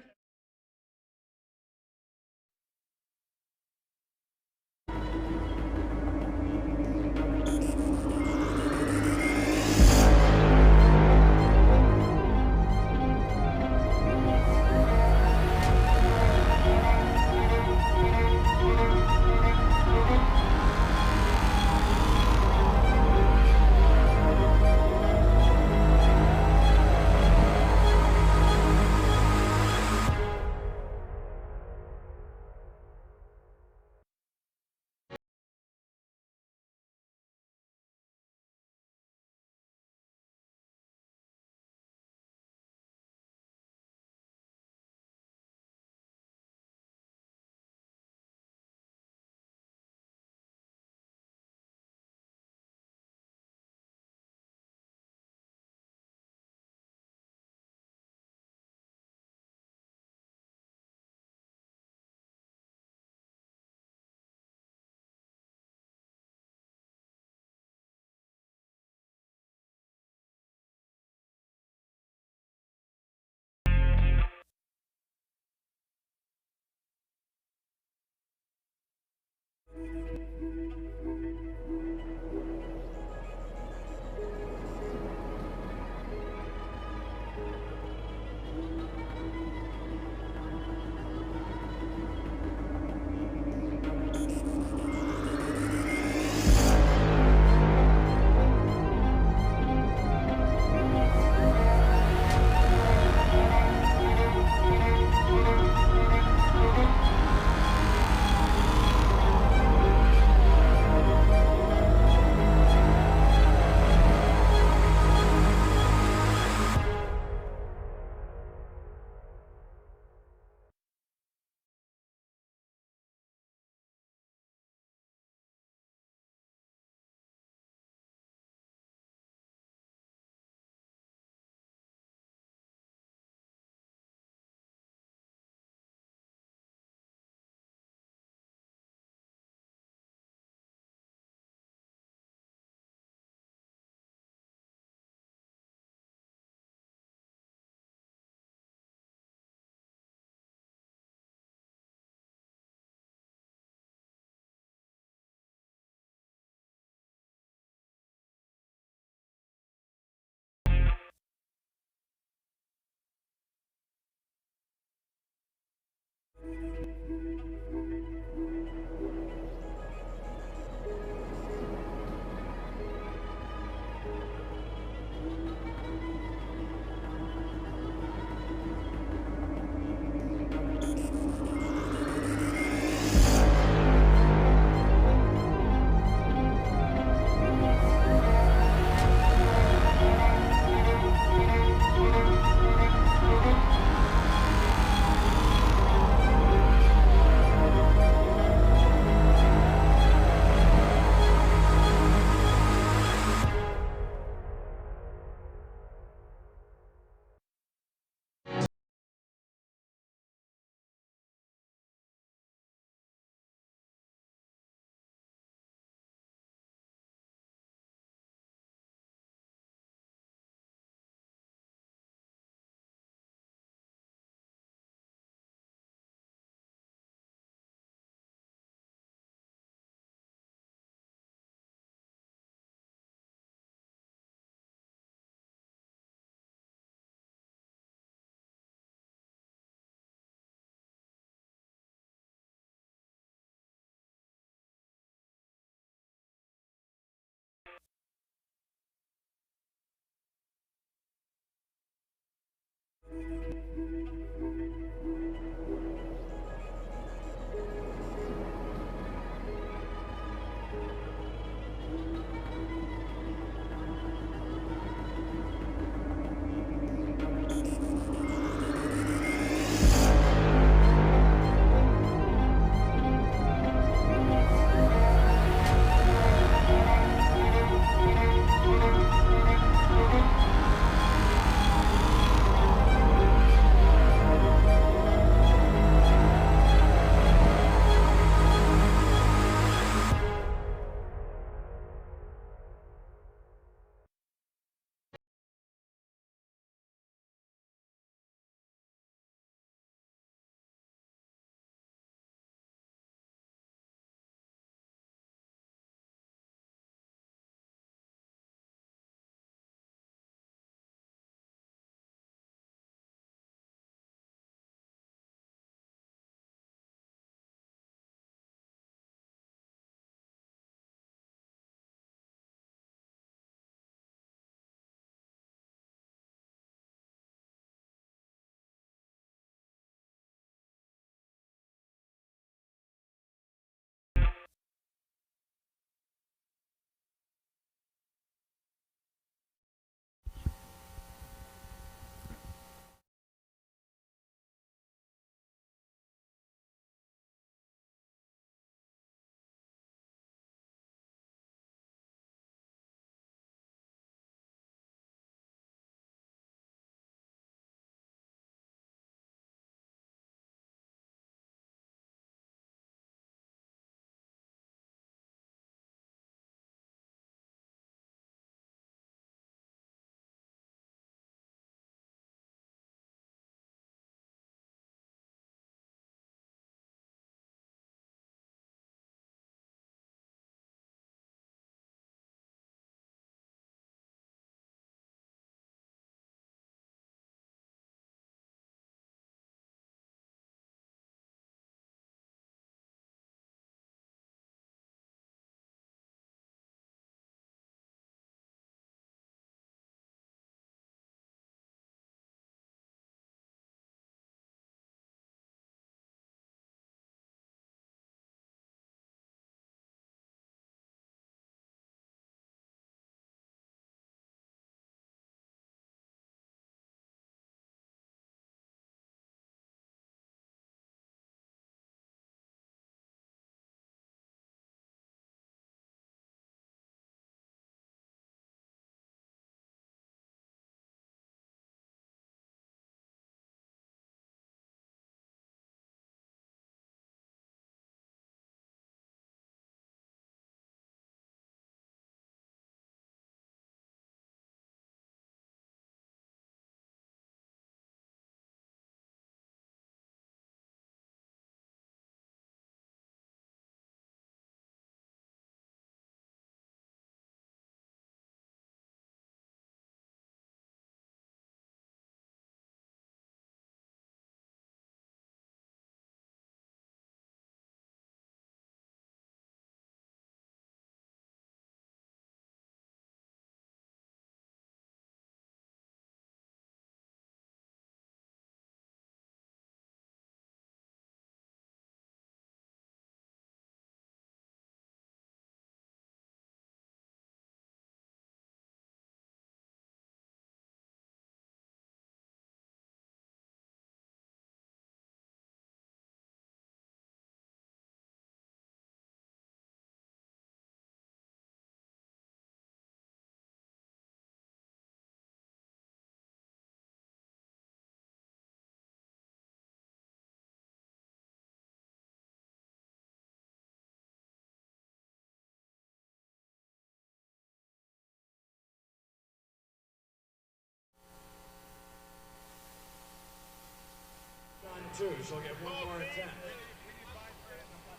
two. She'll get one more attempt.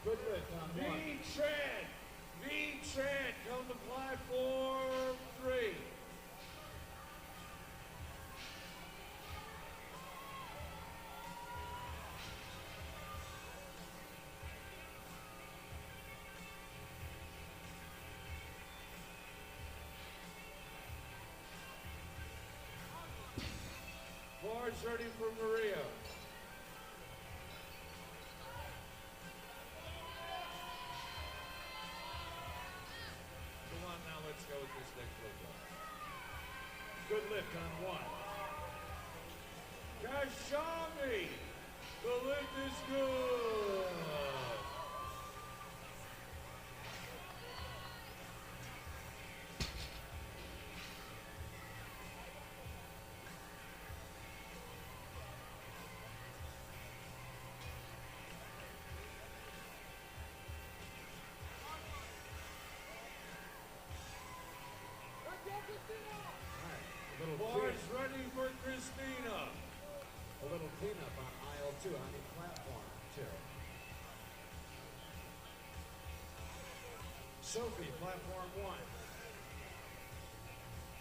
Good lift on one. V-Tran, come to platform 3. Bars ready for Maria. Come on now, let's go with this next little one. Good lift on one. Kashami, the lift is good. Bars ready for Christina. A little cleanup on aisle 2, on the platform 2. Sophie, platform 1.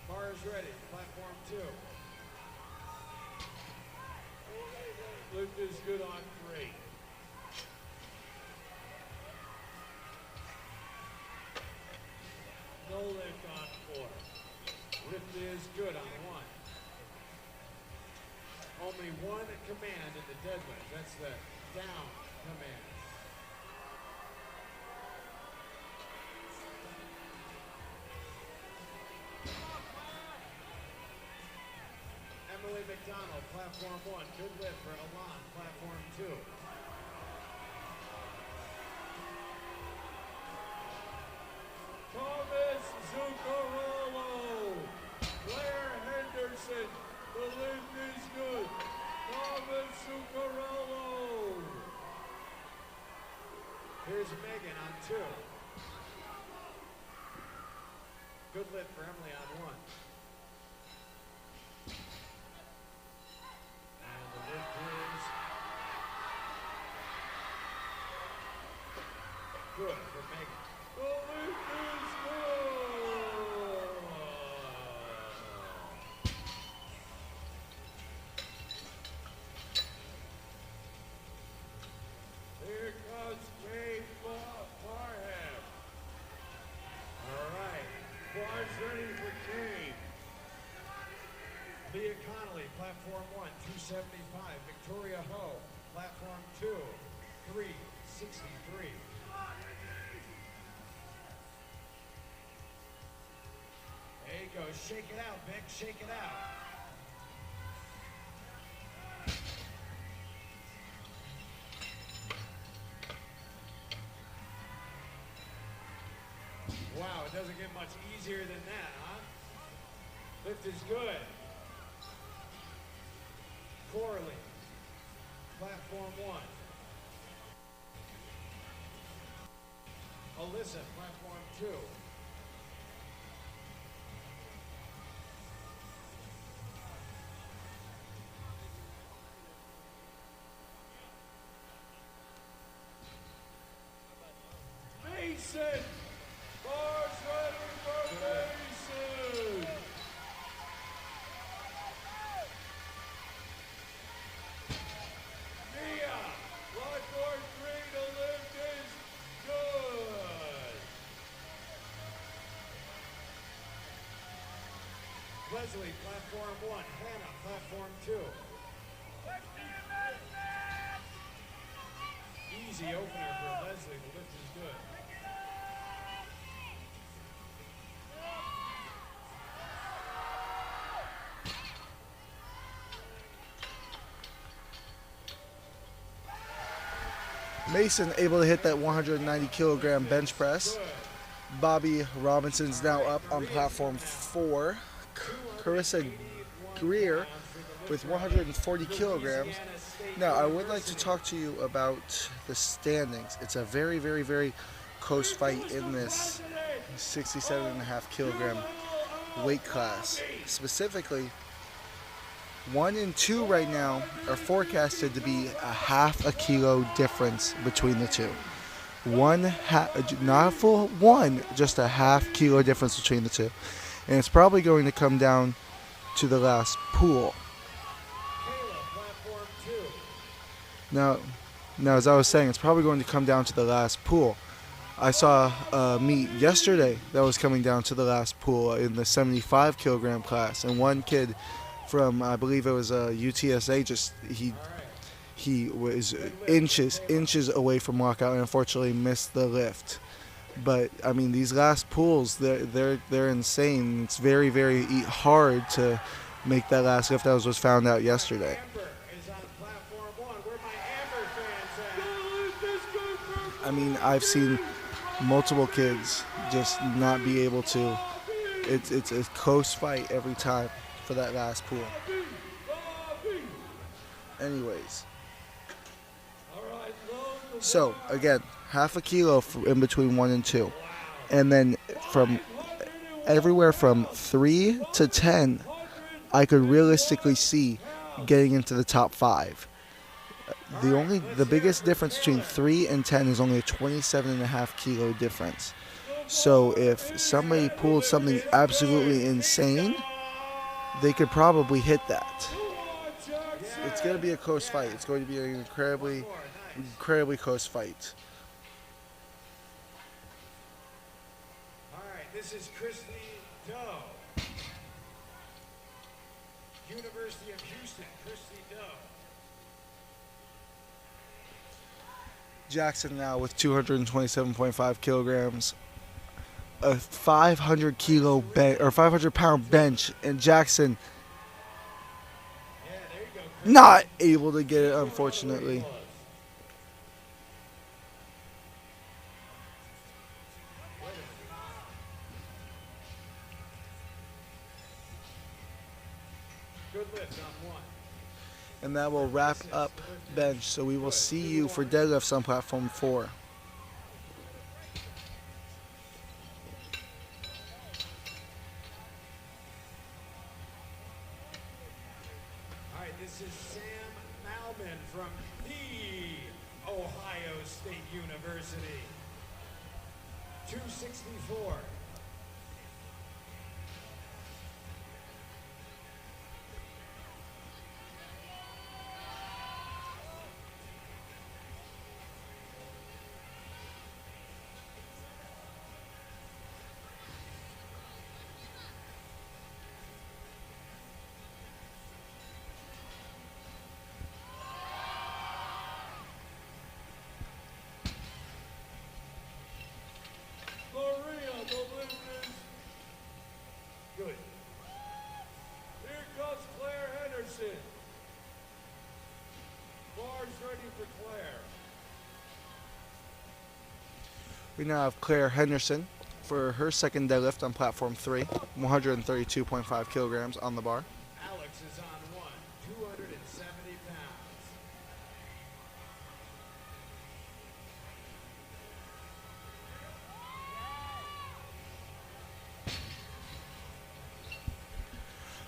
Bars ready, platform 2. Lift is good on 3. No lift on 4. Lift is good on 1. Only one command in the deadlift. That's the down command. Emily McDonald, platform 1. Good lift for Alon, platform 2. Thomas Zuccarello, Claire Henderson, the lift is good. Thomas Zuccarello. Here's Megan on 2. Good lift for Emily on 1. And the lift is good for Megan. The lift is good. Here comes Kate Parham. All right. Bars ready for Kate. Leah Connolly, platform 1, 275. Victoria Ho, platform 2, 363. There you go. Shake it out, Vic. Shake it out. Wow, it doesn't get much easier than that, huh? Lift is good. Corley, platform 1. Alyssa, platform 2. Mason. Bars ready for Mason. Mia. Platform 3, the lift is good. Leslie, platform 1. Hannah, platform 2. Easy opener for Leslie. The lift is good. Mason able to hit that 190 kilogram bench press. Bobby Robinson's now up on platform 4. Carissa Greer with 140 kilograms. Now, I would like to talk to you about the standings. It's a very, very, very close fight in this 67.5 kilogram weight class. Specifically, 1 and 2 right now are forecasted to be a half a kilo difference between the two. Not a full one, just a half kilo difference between the two. And it's probably going to come down to the last pool. Now, as I was saying, it's probably going to come down to the last pool. I saw a meet yesterday that was coming down to the last pool in the 75 kilogram class, and one kid from, I believe it was UTSA, just he was inches away from walkout and unfortunately missed the lift. But I mean, these last pools, they're insane. It's very, very hard to make that last lift, as was found out yesterday. I mean, I've seen multiple kids just not be able to. It's a close fight every time for that last pool. Anyways. So, again, half a kilo in between 1 and 2. And then from everywhere from 3 to 10, I could realistically see getting into the top 5. The biggest difference between 3 and 10 is only a 27.5 kilo difference. So if somebody pulled something absolutely insane, they could probably hit that. It's going to be a close fight. It's going to be an incredibly close fight. All right, this is Christy Doe, University of Houston. Christy Doe. Jackson now with 227.5 kilograms, a 500 kilo bench or 500 pound bench, and Jackson not able to get it, unfortunately. Good lift on 1. And that will wrap up bench. So we will see you for deadlifts on platform 4. All right, this is Sam Malman from the Ohio State University. 264. Good. Here comes Claire Henderson. Bars ready for Claire. We now have Claire Henderson for her second deadlift on platform 3, 132.5 kilograms on the bar. Alex is on 1, 270 pounds.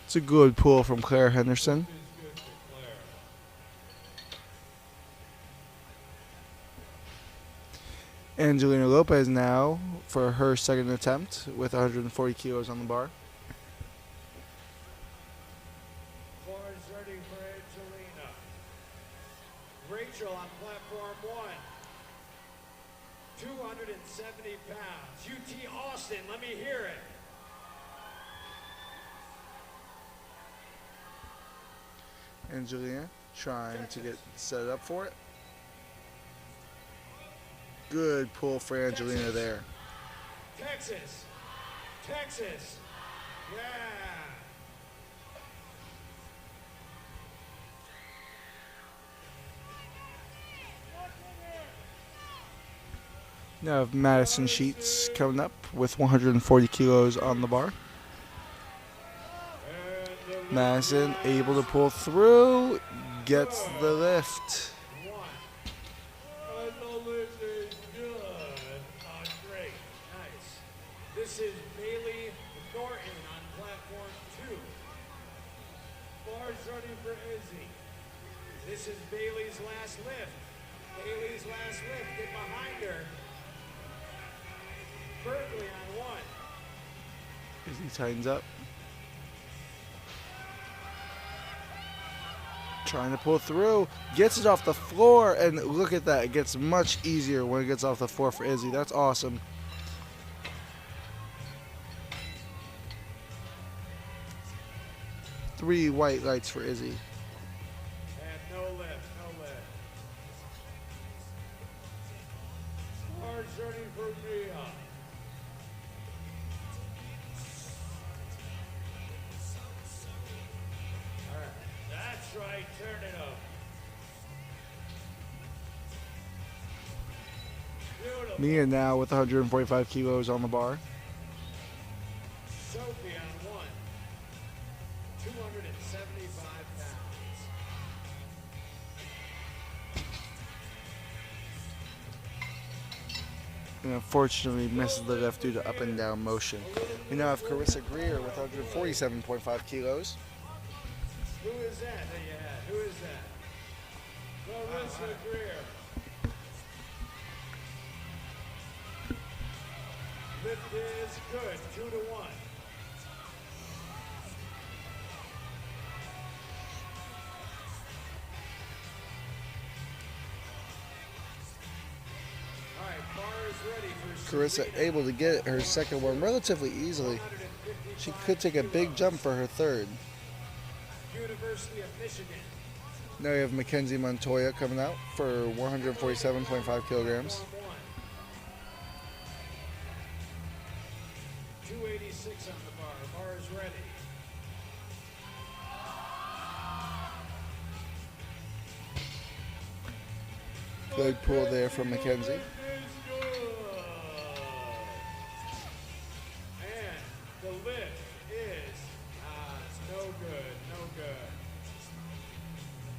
It's a good pull from Claire Henderson. Angelina Lopez now for her second attempt with 140 kilos on the bar. Bars ready for Angelina. Rachel on platform 1, 270 pounds. UT Austin, let me hear it. Angelina trying to get set up for it. Good pull for Angelina there. Texas. Yeah. Now have Madison Sheets coming up with 140 kilos on the bar. Madison able to pull through, gets the lift. And the lift is good. Great. Nice. This is Bailey Thornton on platform 2. Bars ready for Izzy. This is Bailey's last lift. Bailey's last lift. Get behind her. Berkeley on one. Izzy tightens up. Trying to pull through. Gets it off the floor, and look at that. It gets much easier when it gets off the floor for Izzy. That's awesome. Three white lights for Izzy. And no lift, no lift. Bars ready for Mia. All right, that's right, turn it up. Beautiful. Mia now with 145 kilos on the bar. Sophie on one. 275 pounds. And unfortunately misses the lift due to up and down motion. We now have Carissa Greer with 147.5 kilos. Who is that you had? Who is that? Clarissa Greer. Lift is good, 2-1. All right, bar is ready for Carissa Serena. able to get her second one relatively easily. 155 She could take a big jump for her third. University of Michigan. Now we have Mackenzie Montoya coming out for 147.5 kilograms. 286 on the bar. Bar is ready. Good pull there from Mackenzie. And the lift is no good, no good.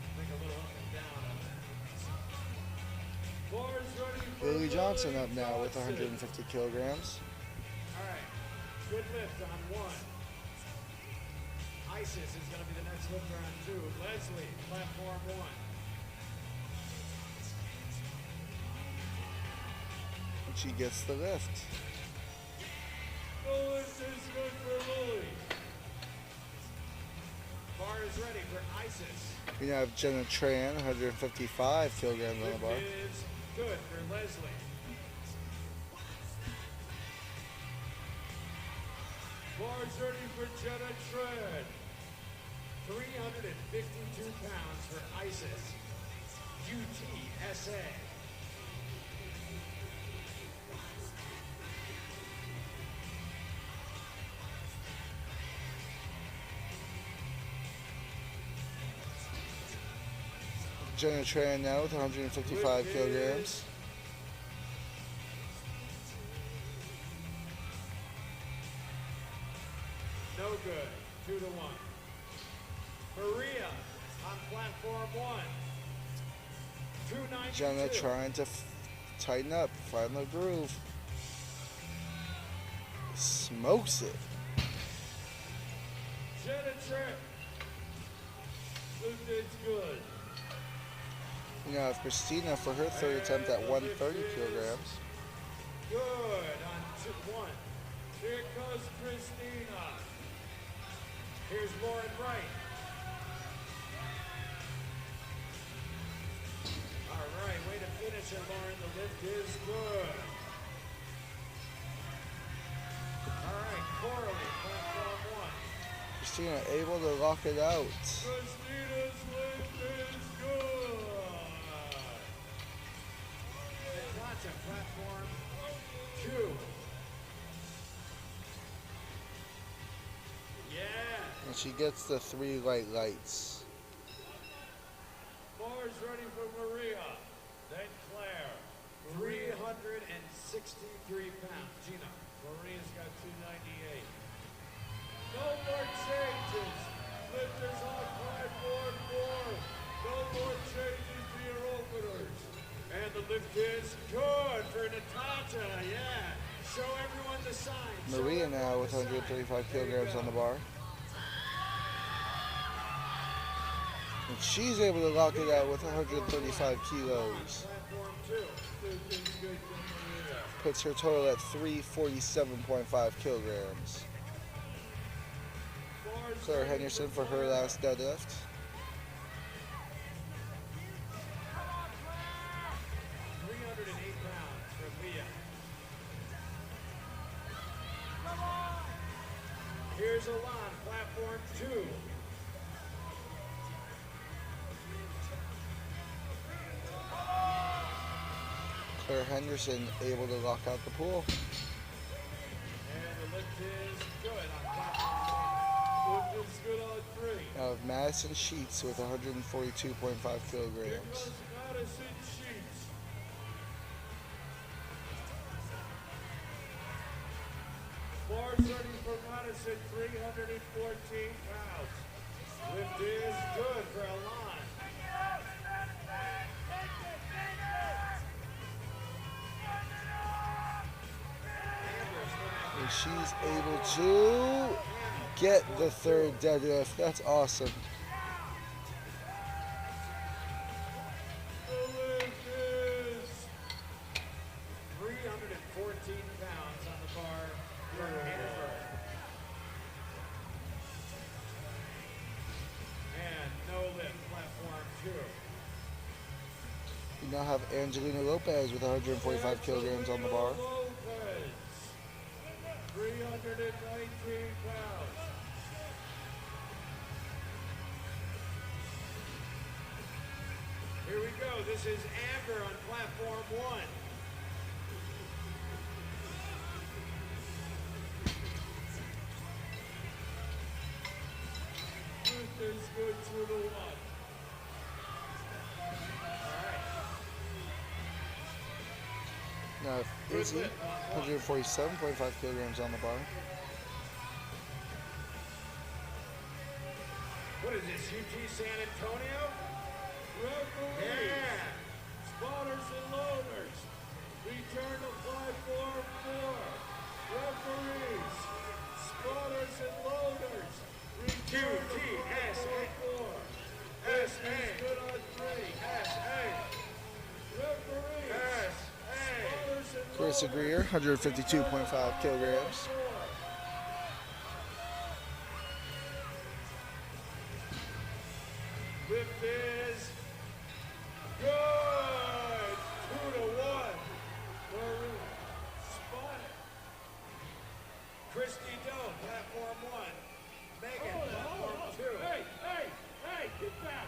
I think a little up and down on that. Bars ready for Lily Johnson up now with Johnson. 150 kilograms. All right, good lift on one. Isis is going to be the next lifter on two. Leslie, platform one. And she gets the lift. The lift is good for Lily. Bar is ready for Isis. We now have Jenna Tran, 155 kilograms on the bar. Lift is good for Leslie. Bar's ready for Jenna Tran. 352 pounds for Isis. UTSA. Jenna Tran now with 155 kilograms. No good. 2-1. Maria on platform one. 292. Jenna trying to tighten up, find the groove. Smokes it. Jenna Tran. Lift is good. We now have Christina for her third attempt at 130 kilograms. Good on 2-1. Here goes Christina. Here's Lauren Wright. All right, way to finish it, Lauren. The lift is good. All right, Coralie, platform one. Christina able to lock it out. Christina's lift is good. Natasha, platform two. Yeah. And she gets the three light lights. Bars ready for Maria. Then Claire. 363 pounds. Gina. Maria's got 298. No more changes. Lifters on platform four. No more changes to your openers. And the lift is good for Natasha. Yeah. Show everyone the sign. Show Maria now everyone with the sign. 135 There you kilograms go. on the bar. And she's able to lock it out with 135 kilos. Platform 2. Puts her total at 347.5 kilograms. Claire Henderson for her last deadlift. Here's Alon, platform 2. Claire Henderson able to lock out the pool. And the lift is good on platform 1. Lift is good on 3. Now of Madison Sheets with 142.5 Here kilograms. goes Madison Sheets. Bar starting for Madison, 314 pounds. Lift is good for Alon. And she's able to get the third deadlift. That's awesome. The lift is 314 pounds on the bar for Amber. And no lift, platform 2. We now have Angelina Lopez with 145 kilograms on the bar. Lopez, 319 pounds. Here we go. This is Amber on platform 1. Lift is good to the 1. Now Izzy, 147.5 kilograms on the bar. What is this, UT San Antonio? Referees, Yeah. spotters and loaders, return to platform 4. Referees, spotters and loaders, return to platform 4. S.A. Lift is good on 3. S.A. Referees, S.A. spotters and Carissa loaders, Greer, 152.5 kilograms. 4. Lift is good. 2-1. Maroon. Spotted. Christy Doe, platform 1. Megan, Hold it, platform hold it. 2. Hey, get back.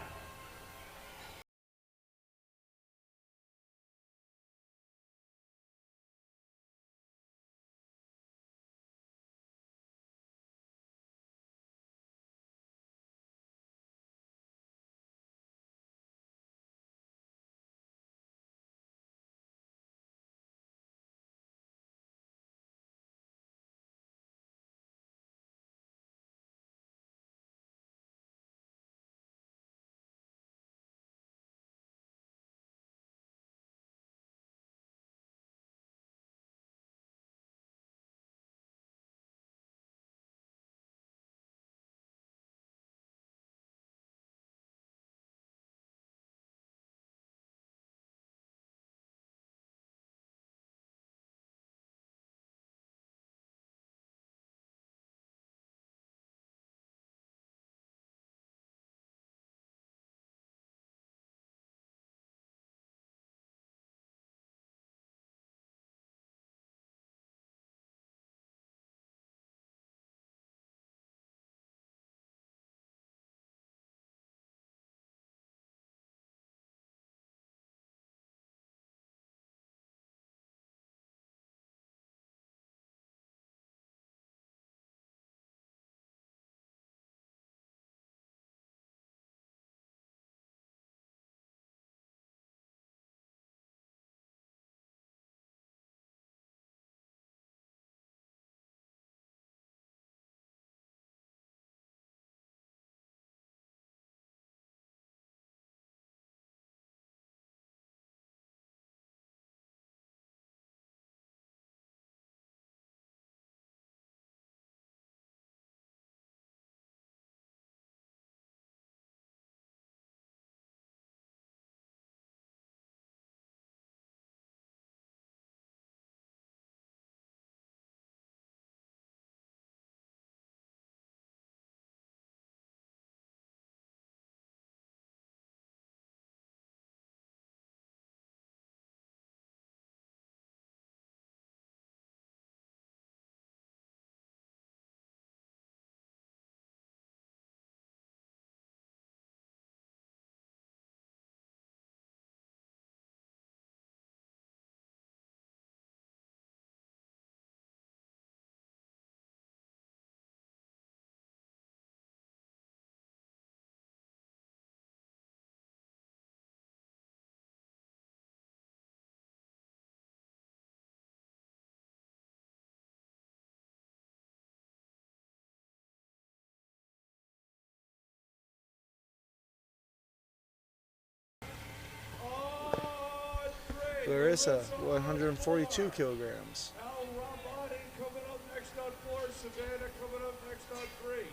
Larissa, 142 kilograms. Al Ramadi coming up next on 4. Savannah coming up next on 3.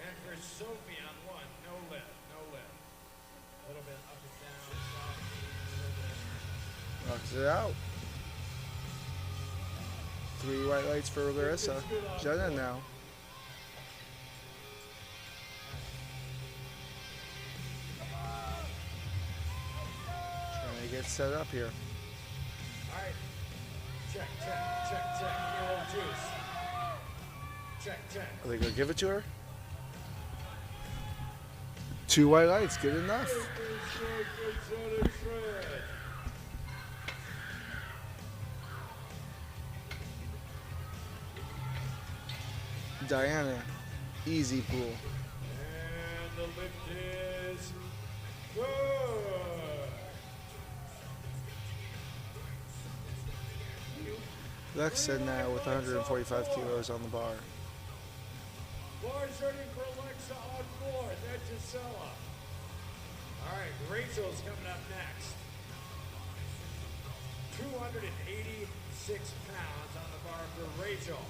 And for Sophie on 1, no lift, no lift. A little bit up and down, soft, a little bit. Knocks it out. 3 white lights for Larissa. Jenna now. Trying to get set up here. All right. Check, check, check, check. Give me a little juice. Check, check. Are they going to give it to her? 2 white lights, good enough. Diana, easy pool. And the lift is good. Lexa now with 145 kilos on the bar. Bars ready for Alexa on 4. Then Gisela. All right, Rachel's coming up next. 286 pounds on the bar for Rachel.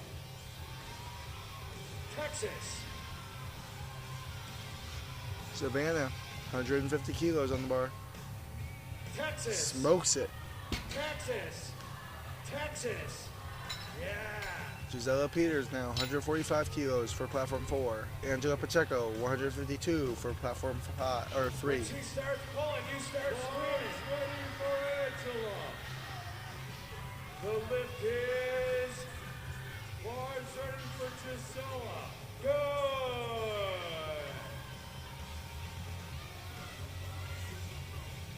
Texas. Savannah, 150 kilos on the bar. Texas. Smokes it. Texas. Texas. Yeah. Gisela Peters now, 145 kilos for platform 4. Angela Pacheco, 152 for platform 3. When she starts pulling, you start squeezing. Ready for Angela. The lift is bars ready for Gisela. Good.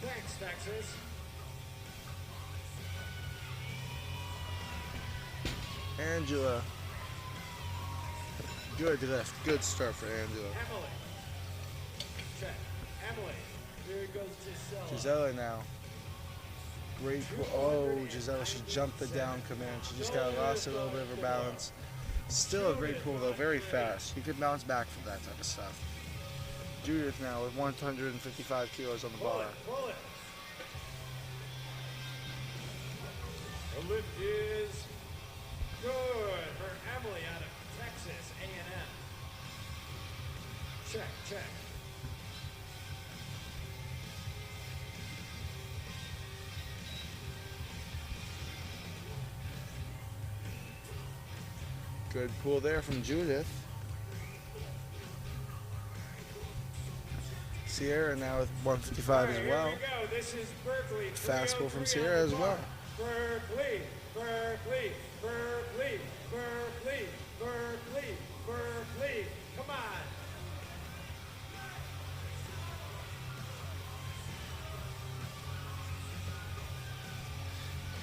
Thanks, Texas. Angela. Good lift. Good start for Angela. Emily. Check. Emily. Here goes Gisela. Gisela now. Great pull. Oh, Gisela, she jumped the down command. She just got lost a little bit of her balance. Still a great pull though, very fast. You could bounce back from that type of stuff. Judith now with 155 kilos on the bar. Pull it. The lift is Good for Emily out of Texas A&M. Check, check. Good pull there from Judith. Sierra now with 155 as well. Here we go. This is Berkeley. Fast pull from 303 Sierra on as the well. bar. Berkeley, Berkeley, Berkeley, Berkeley, Berkeley, Berkeley. Come on.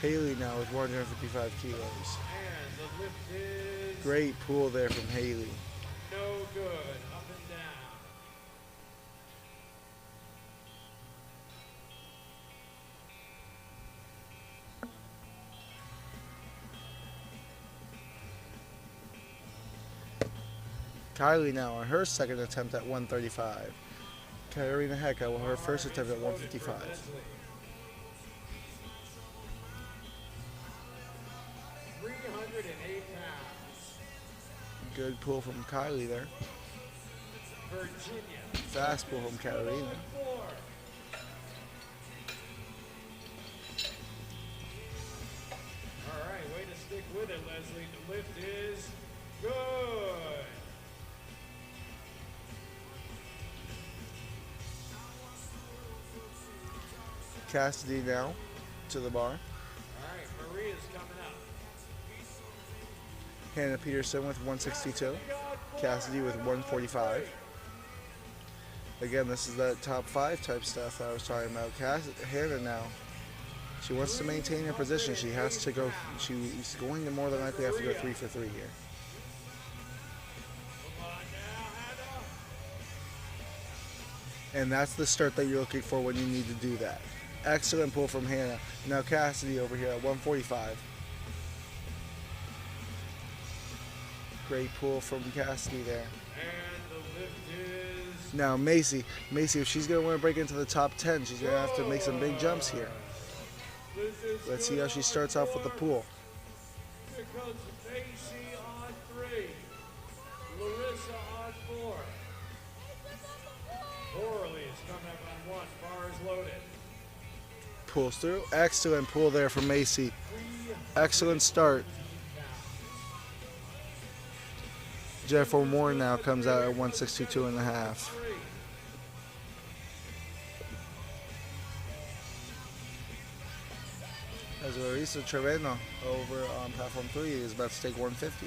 Haley now with 155 kilos. And the lift is Great pull there from Haley. no good. Up and down. Kylie now on her second attempt at 135. Karina Hecka on her first attempt at 155. 308 pounds. Good pull from Kylie there. Virginia. Fast pull from Carolina. All right, way to stick with it, Leslie. The lift is good. Cassidy now to the bar. All right, Maria's coming up. Hannah Peterson with 162. Cassidy with 145. Again, this is that top 5 type stuff I was talking about. Hannah now, she wants to maintain her position. She has to go, she's going to more than likely have to go 3 for 3 here. Come on now, Hannah. And that's the start that you're looking for when you need to do that. Excellent pull from Hannah. Now Cassidy over here at 145. Great pull from Cassidy there. And the lift is Now Macy, if she's going to want to break into the top 10, she's going to have to make some big jumps here. Let's see how she starts off with the pool. Here comes Macy on 3. Larissa on 4. Orly is coming up on 1. Bars loaded. Pulls through. Excellent pull there from Macy. Excellent start. Jennifer Moore now comes out at 162.5. As Larissa Treveno over on platform 3 is about to take 150.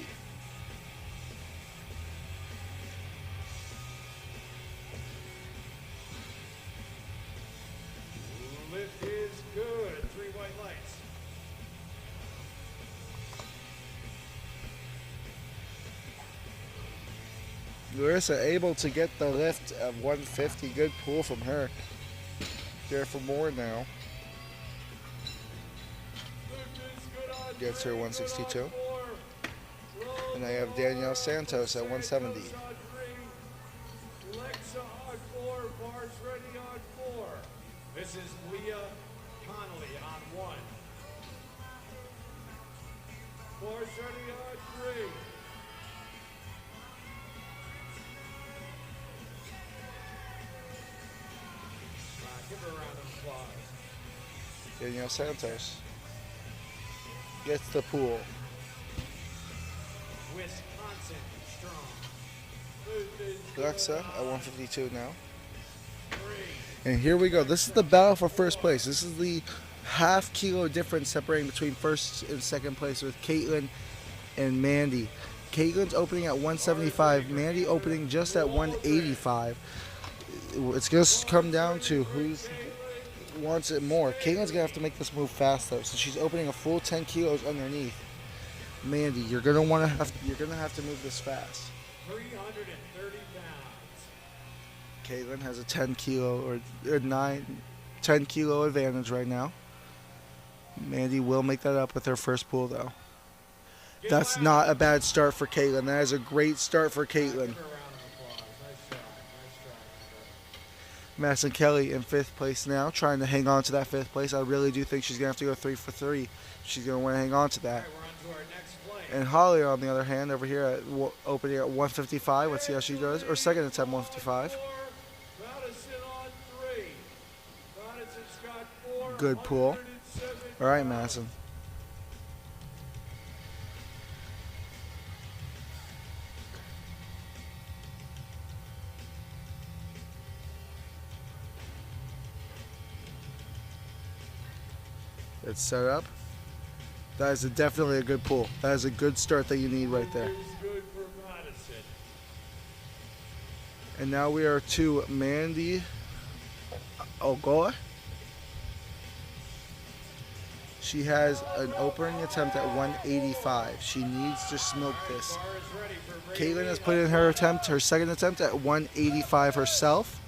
Lift is good. 3 white lights. Larissa able to get the lift of 150. Good pull from her. Jennifer Moore now gets her 162. And I have Danielle Santos at 170. Lexa on 4. Bars ready on 4. This is Leah Connolly on 1. Bars ready on 3. Give her a round of applause. Danielle Santos gets the pool. Wisconsin strong. Alexa at 152 now. And here we go. This is the battle for first place. This is the half kilo difference separating between first and second place with Caitlin and Mandy. Caitlin's opening at 175. Mandy opening just at 185. It's going to come down to who wants it more. Caitlin's going to have to make this move fast though, so she's opening a full 10 kilos underneath. Mandy, you're going to have to move this fast. 330 pounds. Caitlin has a 10 kilo advantage right now. Mandy will make that up with her first pull though. That's not a bad start for Caitlin. That is a great start for Caitlin. Madison Kelly in 5th place now, trying to hang on to that 5th place. I really do think she's going to have to go 3 for 3. She's going to want to hang on to that. And Holly, on the other hand, over here at opening at 155. Let's see how she does. Or second attempt, 155. Good pull. All right, Madison. It's set up. That is definitely a good pull. That is a good start that you need right there. And now we are to Mandy Ogoa. She has an opening attempt at 185. She needs to smoke this. Caitlin has put in her second attempt at 185 herself.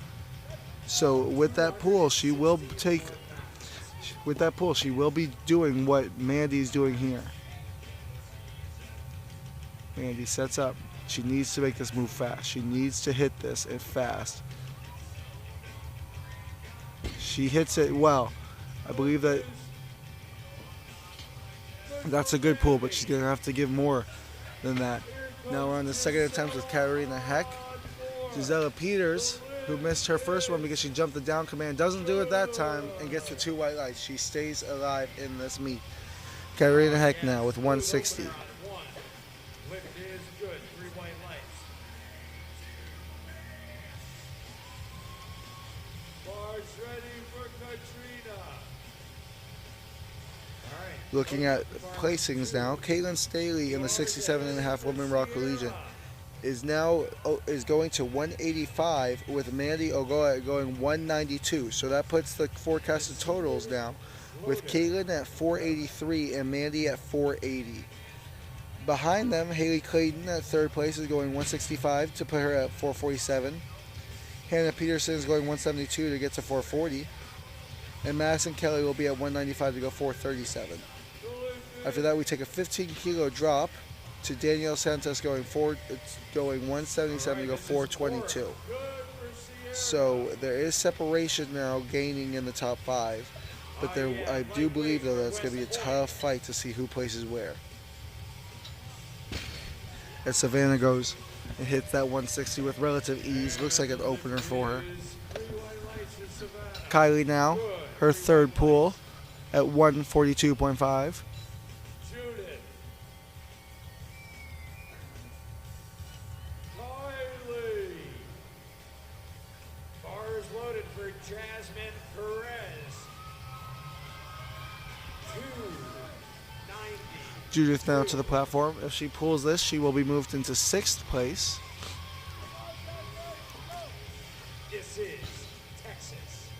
So with that pull, she will be doing what Mandy's doing here. Mandy sets up. She needs to make this move fast. She needs to hit this and fast. She hits it well. I believe that's a good pull, but she's going to have to give more than that. Now we're on the second attempt with Katarina Heck. Gisela Peters, who missed her first one because she jumped the down command, doesn't do it that time and gets the 2 white lights. She stays alive in this meet. Katarina Heck now with 160. Lift is good. 3 white lights. Bars ready for Katrina. All right. Looking at placings now, Caitlin Staley in the 67.5 Women Raw Collegiate is going to 185 with Mandy Ogoa going 192. So that puts the forecasted totals now with Caitlin at 483 and Mandy at 480. Behind them, Haley Clayton at 3rd place is going 165 to put her at 447. Hannah Peterson is going 172 to get to 440. And Madison Kelly will be at 195 to go 437. After that, we take a 15 kilo drop to Danielle Santos going 177 to go 422. Good for So there is separation now, gaining in the top 5. But there, I do believe, though, that it's going to be a tough fight to see who places where. As Savannah goes and hits that 160 with relative ease. Looks like an opener for her. Kylie now, her third pull at 142.5. Judith. Kylie. Bars loaded for Jasmine Perez. 290. Judith now to the platform. If she pulls this, she will be moved into 6th place. This is Texas.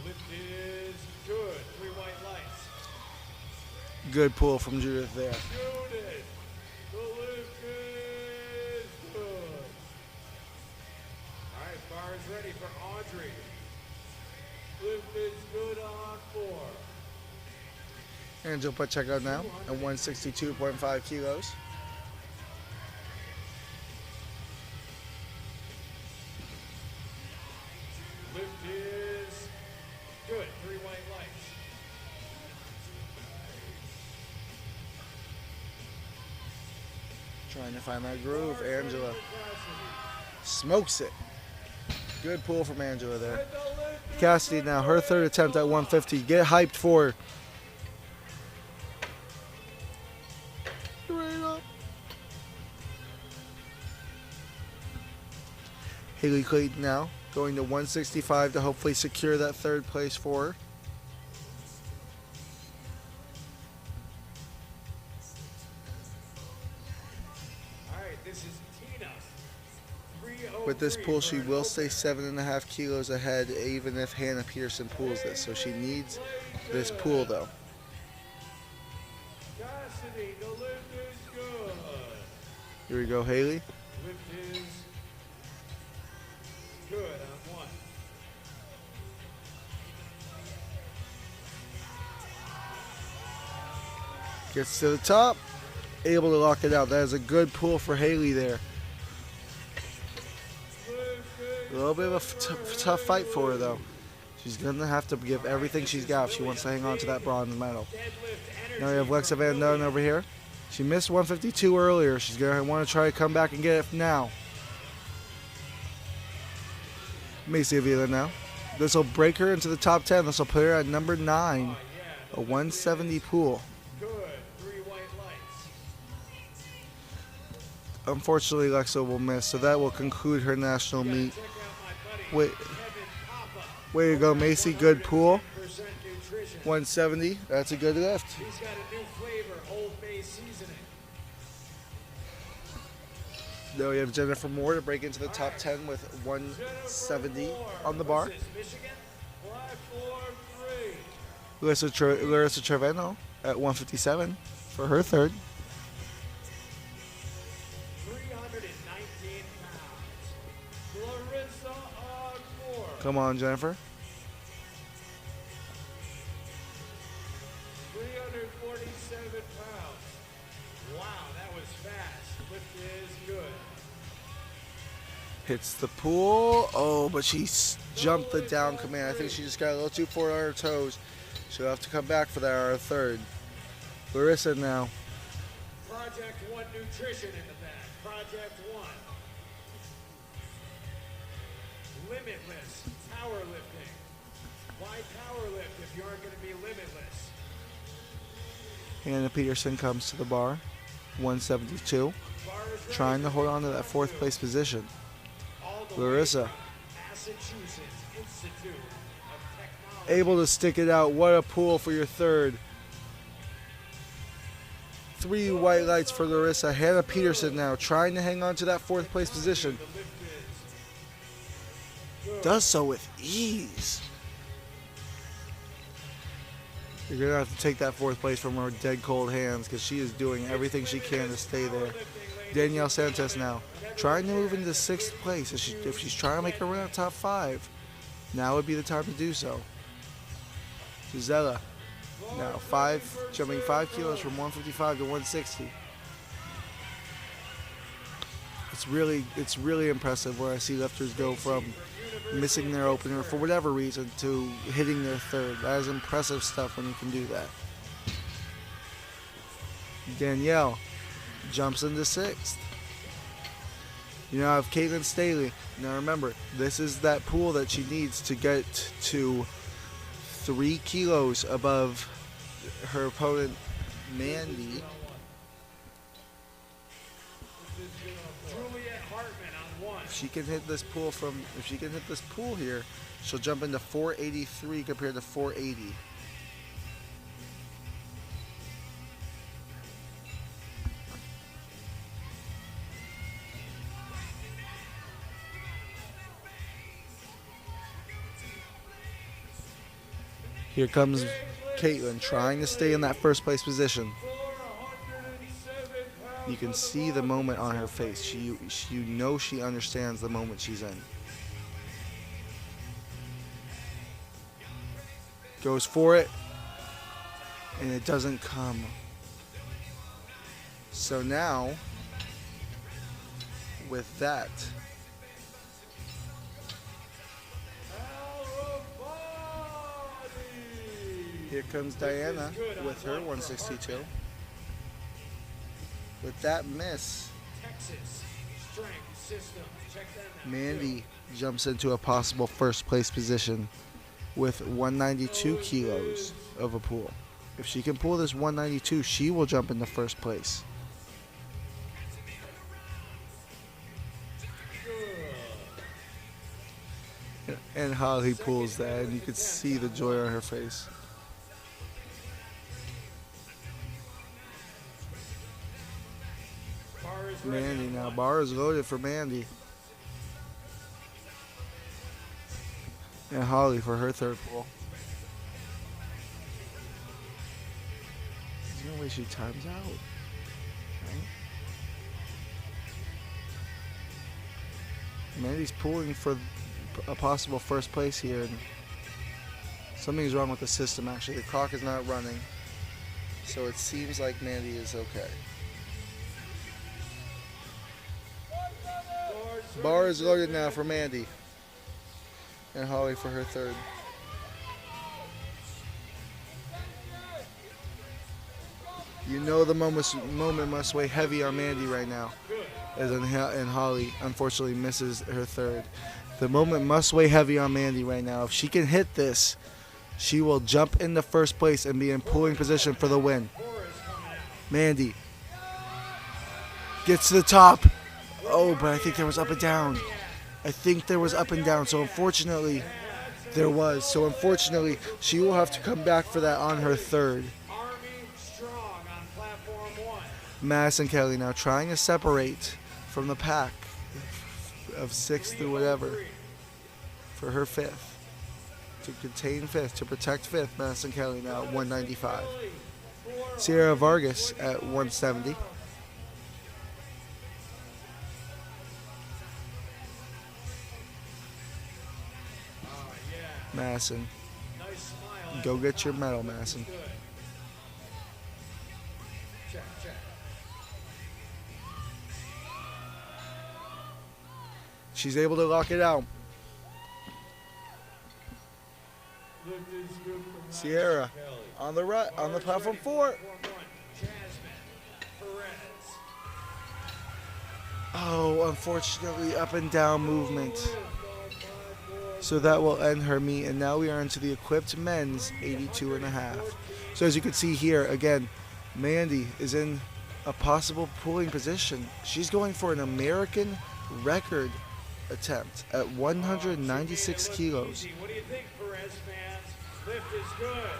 Lift is good. 3 white lights. Good pull from Judith there. Judith. The lift is good. All right, bar is ready for Audrey. Lift is good on 4. Angel Pacheco now at 162.5 kilos. Lift is good. 3 white lights. Trying to find that groove. Angela smokes it. Good pull from Angela there. Cassidy now, her third attempt at 150. Get hyped for her. Right up. Haley Clayton now going to 165 to hopefully secure that 3rd place for her. All right, this is Tina. With this pull, she will stay 7.5 kilos ahead, even if Hannah Pearson pulls this. So she needs this pull, though. Cassidy, the lift is good. Here we go, Haley. Lift is good on 1. Gets to the top, able to lock it out. That is a good pull for Haley there. A little bit of a tough fight for her, though. She's going to have to give everything she's got if she wants to hang on to that bronze medal. Now we have Lexa Van Dunn over here. She missed 152 earlier. She's going to want to try to come back and get it now. Macy Avila now. This will break her into the top 10. This will put her at number 9. A 170 pool. Good. 3 white lights. Unfortunately, Lexa will miss, so that will conclude her national meet. Check out my buddy, Wait, Kevin Papa. way to go, Macy. Good pool. 100% nutrition. 170. That's a good lift. He's got a new flavor, Old Bay seasoning. Now we have Jennifer Moore to break into the top 10 with 170 on the bar. This is Michigan, platform 3. Larissa Trevino at 157 for her third. 319 pounds. Larissa on 4. Come on, Jennifer. 347 pounds. Wow, that was fast. Lift is good. Hits the pool. Oh, but she jumped the down command. I think she just got a little too forward on her toes. She'll have to come back for that on her third. Larissa now. Project 1 nutrition in the back. Project 1. Limitless powerlifting. Why powerlift if you aren't going to be limitless? Hannah Peterson comes to the bar. 172. Bar is ready. Trying to hold on to that 4th place position. All the way Larissa. from Massachusetts Institute of Technology. Able to stick it out. What a pull for your third. 3 white lights for Larissa. Hannah Peterson now trying to hang on to that 4th place position. The lift is good. Does so with ease. You're going to have to take that 4th place from her dead cold hands because she is doing everything she can to stay there. Danielle Santos now trying to move into 6th place. If she's trying to make her run out top 5, now would be the time to do so. Gisela Now jumping 5 kilos from 155 to 160. It's really impressive where I see lifters go from missing their opener for whatever reason to hitting their third. That is impressive stuff when you can do that. Danielle jumps into 6th. You now have Caitlin Staley. Now remember, this is that pool that she needs to get to 3 kilos above her opponent, Mandy. If she can hit this pool here, she'll jump into 483 compared to 480. Here comes Caitlin trying to stay in that first place position. You can see the moment on her face. You know she understands the moment she's in. Goes for it, and it doesn't come. So now, with that, here comes Diana with her 162. With that miss, Mandy jumps into a possible first place position with 192 kilos of a pull. If she can pull this 192, she will jump into first place. And Holly pulls that, and you can see the joy on her face. Mandy now. Bar is loaded for Mandy. And Holly for her third pull. There's no way she times out. Right? Mandy's pulling for a possible first place here. And something's wrong with the system, actually. The clock is not running. So it seems like Mandy is okay. Bar is loaded now for Mandy. And Holly for her third. You know the moment must weigh heavy on Mandy right now. And Holly, unfortunately, misses her third. The moment must weigh heavy on Mandy right now. If she can hit this, she will jump into first place and be in pulling position for the win. Mandy gets to the top. Oh, but I think there was up and down. So unfortunately, there was. So unfortunately, she will have to come back for that on her third. Madison Kelly now trying to separate from the pack of 6th through whatever for her 5th. To contain 5th, to protect 5th, Madison Kelly now at 195. Sierra Vargas at 170. Madison, go get your medal, Madison. She's able to lock it out. Sierra on the right, on the platform 4. Oh, unfortunately, up and down movement. So that will end her meet, and now we are into the equipped men's 82.5. So as you can see here, again, Mandy is in a possible pulling position. She's going for an American record attempt at 196 kilos. What do you think, Perez fans? Lift is good.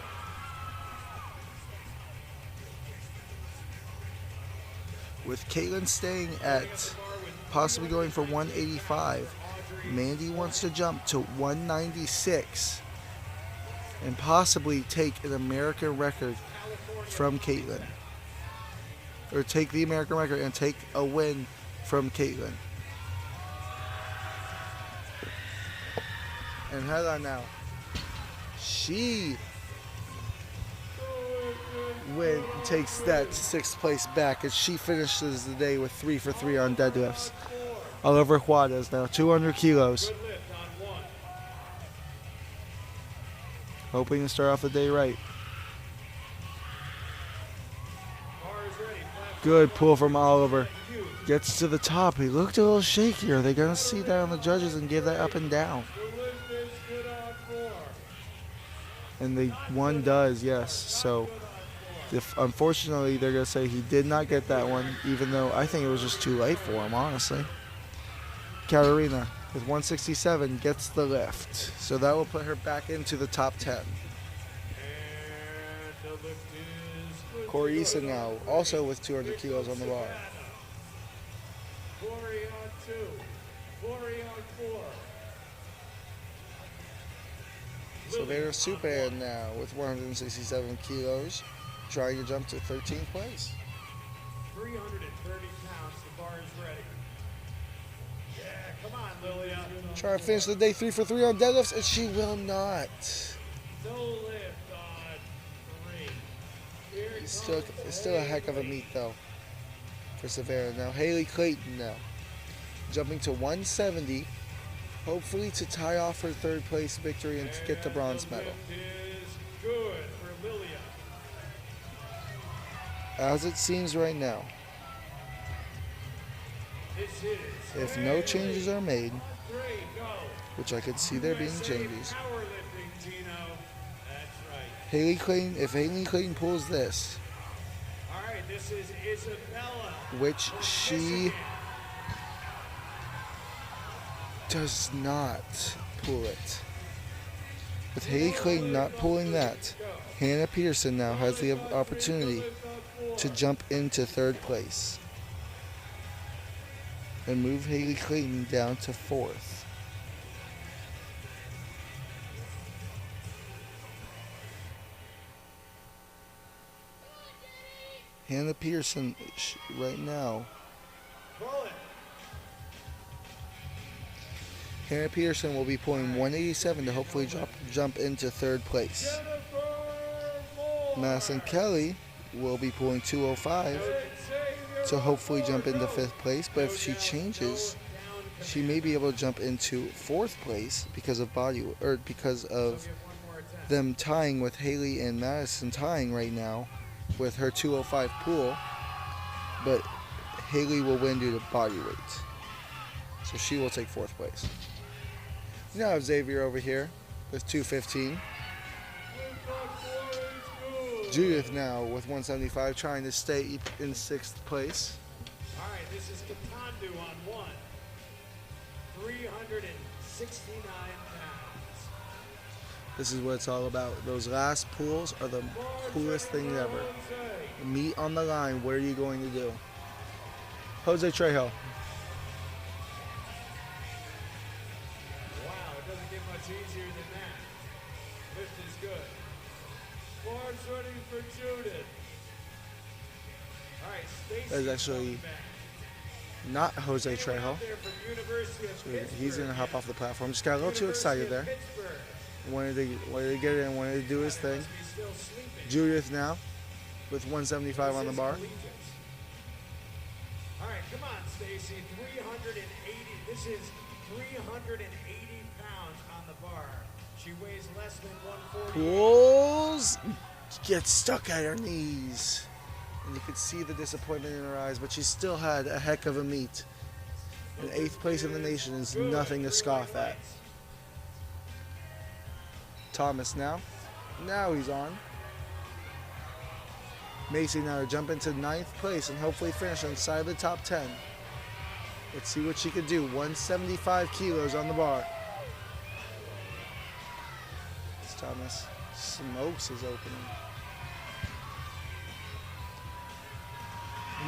With Caitlin staying at possibly going for 185, Mandy wants to jump to 196 and possibly take an American record from Caitlin. Or take the American record and take a win from Caitlin. And head on now. She takes that 6th place back, and she finishes the day with 3 for 3 on deadlifts. Oliver Juarez now, 200 kilos. Good lift on 1. Hoping to start off the day right. Bar is ready. Flaps Good pull from Oliver. huge. Gets to the top. He looked a little shaky. Are they going to see that on the judges and give that up and down? The lift is good on 4. And the one does, yes. So if unfortunately they're going to say he did not get that one, even though I think it was just too late for him, honestly. Katarina with 167 gets the lift. So that will put her back into the top 10. And the lift is good. Corey Eason now, also with 200 kilos on the bar. Corey on 2. Corey on 4. Savannah Supan now with 167 kilos, trying to jump to 13th place. 330 pounds. The bar is ready. Yeah, come on, Lilia. Trying to finish the day 3 for 3 on deadlifts, and she will not. No lift on 3. Here it It's comes. still a heck of a meet, though, for Savannah. Now, Haley Clayton now, jumping to 170, hopefully to tie off her 3rd place victory and to get the bronze medal. The lift is good for Lilia. As it seems right now, This is if no changes are made, 3. Go. which I could see there being USA changes, Powerlifting, Tino. That's right. Haley Clayton, if Haley Clayton pulls this, All right, this is Isabella. which she does not pull it. With Haley Clayton not pulling that, Hannah Peterson now has the opportunity to jump into 3rd place and move Haley Clayton down to 4th. Hannah Peterson right now. Pull it. Hannah Peterson will be pulling 187 to hopefully jump into 3rd place. Jennifer Moore. Madison Kelly will be pulling 205 to hopefully jump into 5th place, but if she changes, she may be able to jump into 4th place because of them tying with Haley and Madison tying right now with her 205 pool, but Haley will win due to body weight. So she will take 4th place. Now I have Xavier over here with 215. Judith now with 175 trying to stay in 6th place. All right, this is Katandu on 1. 369 pounds. This is what it's all about. Those last pulls are the coolest thing ever. Meet on the line. What are you going to do? Jose Trejo. Wow, it doesn't get much easier than that. Lift is good. Bar's ready for Judith. All right, Stacy. That is actually not Jose Trejo. There from University of Pittsburgh. He's going to hop off the platform. Just got a little too excited there. Pittsburgh. Wanted to get in, wanted to do his thing. Must be still sleeping. Judith now with 175 on the bar. Collegiate. All right, come on, Stacy. 380. This is 380 pounds on the bar. She weighs less than 140. Pulls, gets stuck at her knees. And you could see the disappointment in her eyes, but she still had a heck of a meet. And 8th place in the nation is nothing to scoff at. Thomas now. Now he's on. Macy now to jump into 9th place and hopefully finish inside the top 10. Let's see what she could do. 175 kilos on the bar. As Thomas smokes his opening.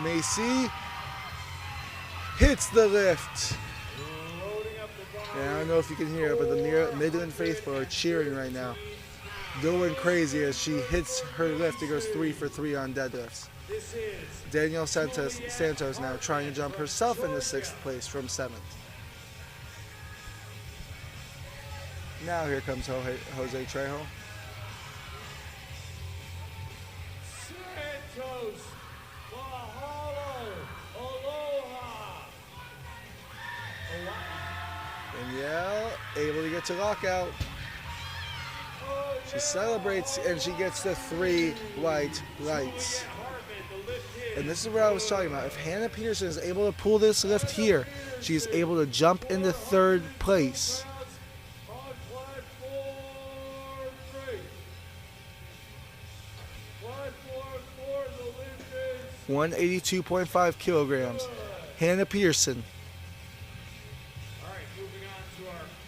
Macy hits the lift. Loading up the bar. And I don't know if you can hear it, but the Midland faithful are cheering right now. Going crazy as she hits her lift. It goes 3 for 3 on deadlifts. This is Danielle Santos now trying to jump herself into 6th place from 7th. Now here comes Jose Trejo. Danielle able to get to lockout. She celebrates and she gets the 3 white lights. And this is what I was talking about. If Hannah Peterson is able to pull this lift here, she is able to jump into 3rd place. 182.5 kilograms. Hannah Peterson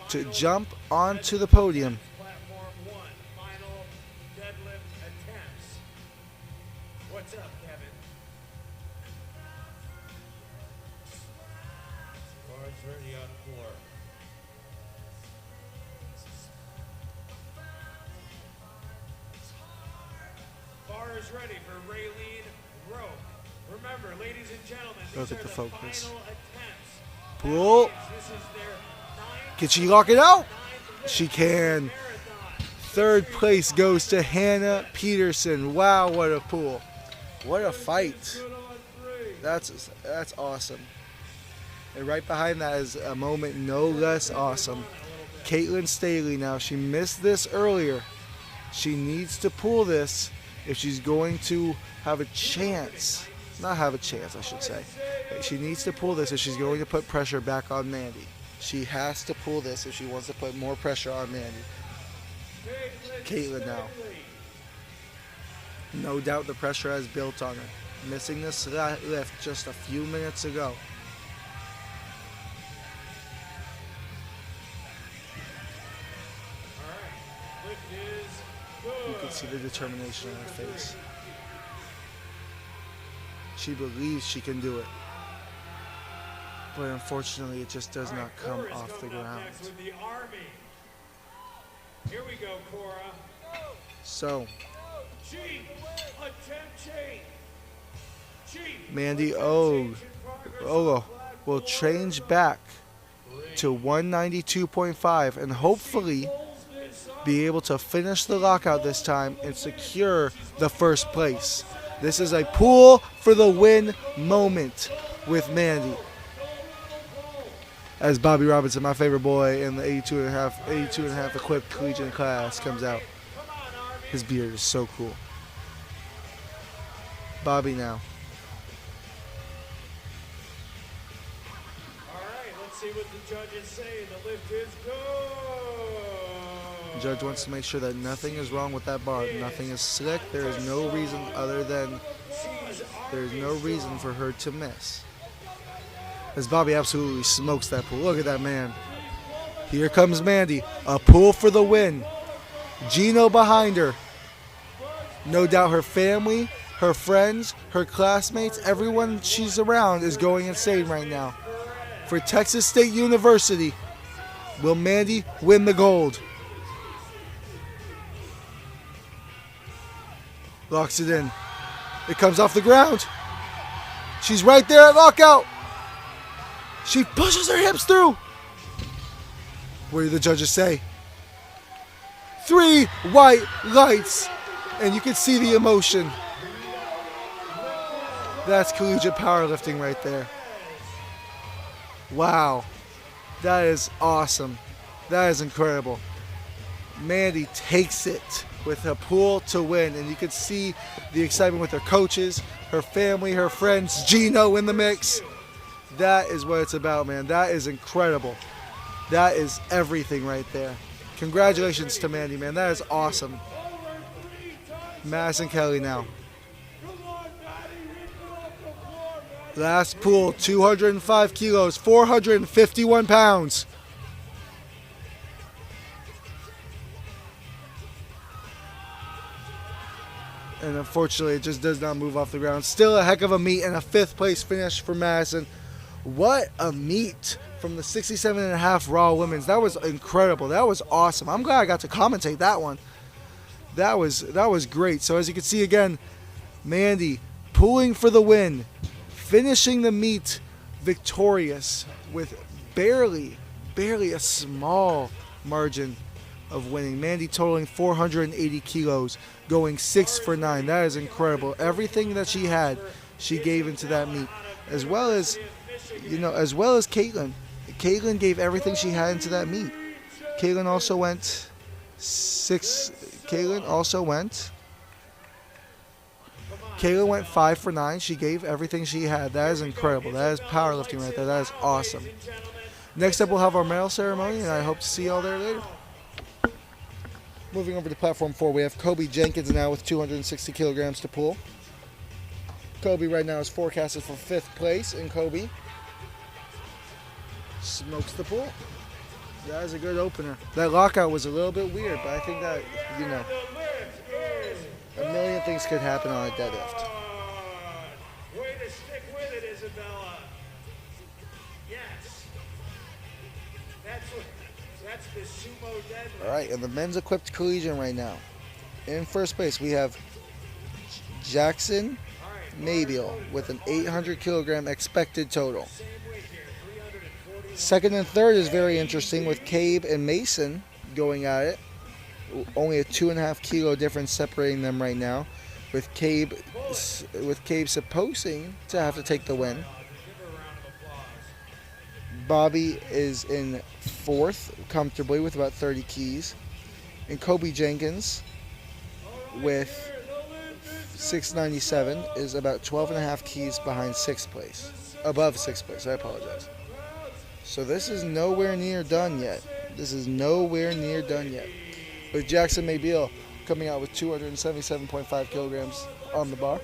to jump onto the podium. Platform 1, final deadlift attempts. What's up, Kevin? Bars ready on floor. Bar is ready for Raylene Rowe. Remember, ladies and gentlemen, Look these at are the the focus. final attempts. Pull. This is their 9th Can she lock it out? lift She can. marathon. 3rd place goes to Hannah Peterson. Wow, what a pull. What a fight. That's awesome. And right behind that is a moment no less awesome. Caitlin Staley now. She missed this earlier. She needs to pull this if she's going to have a chance. Not have a chance, I should say. She needs to pull this if she's going to put pressure back on Mandy. She has to pull this if she wants to put more pressure on Mandy. Caitlin now. No doubt the pressure has built on her. Missing this lift just a few minutes ago. You can see the determination on her face. She believes she can do it. But unfortunately, it just does not come off the ground. With the Army. Here we go, Cora. So, Chief, attempt change. Chief, Mandy attempt Ogle change in progress. will change back to 192.5 and hopefully be able to finish the lockout this time and secure the 1st place. This is a pull for the win moment with Mandy. As Bobby Robinson, my favorite boy in the 82 and a half equipped collegiate class, comes out. His beard is so cool. Bobby now. All right, let's see what the judges say. The lift is go. The judge wants to make sure that nothing is wrong with that bar. Nothing is slick. There is no reason other than there's no reason for her to miss. As Bobby absolutely smokes that pull. Look at that man. Here comes Mandy. A pull for the win. Gino behind her. No doubt her family, her friends, her classmates, everyone she's around is going insane right now. For Texas State University, will Mandy win the gold? Locks it in. It comes off the ground. She's right there at lockout. She pushes her hips through. What do the judges say? 3 white lights. And you can see the emotion. That's collegiate powerlifting right there. Wow. That is awesome. That is incredible. Mandy takes it with a pull to win. And you can see the excitement with her coaches, her family, her friends, Gino in the mix. That is what it's about, man. That is incredible. That is everything right there. Congratulations to Mandy, man. That is awesome. Madison Kelly now. Last pull, 205 kilos, 451 pounds. And unfortunately, it just does not move off the ground. Still a heck of a meet and a 5th place finish for Madison. What a meet from the 67.5 Raw Women's. That was incredible. That was awesome. I'm glad I got to commentate that one. That was great. So as you can see again, Mandy pulling for the win, finishing the meet victorious with barely a small margin of winning. Mandy totaling 480 kilos, going 6 for 9. That is incredible. Everything that she had, she gave into that meat, as well as Caitlin. Caitlin gave everything she had into that meet. Caitlin also went Caitlin also went 5 for 9. She gave everything she had. That is incredible. That is powerlifting right there. That is awesome. Next up, we'll have our medal ceremony, and I hope to see y'all there later. Moving over to platform 4, we have Kobe Jenkins now with 260 kilograms to pull. Kobe right now is forecasted for 5th place, and Kobe smokes the pull. That is a good opener. That lockout was a little bit weird, but I think that, you know, a million things could happen on a deadlift. Way to stick with it, Isabella. Yes. That's the sumo deadlift. All right, and the men's equipped collegiate right now. In first place, we have Jackson Mabiel with an 800 kilogram expected total. Second and third is very interesting with Cabe and Mason going at it. Only a 2.5 kilo difference separating them right now. With Cabe supposing to have to take the win. Bobby is in 4th comfortably with about 30 keys. And Kobe Jenkins with 697 is about 12.5 keys behind 6th place. Above 6th place, I apologize. So this is nowhere near done yet. With Jackson Mabiel coming out with 277.5 kilograms on the bar.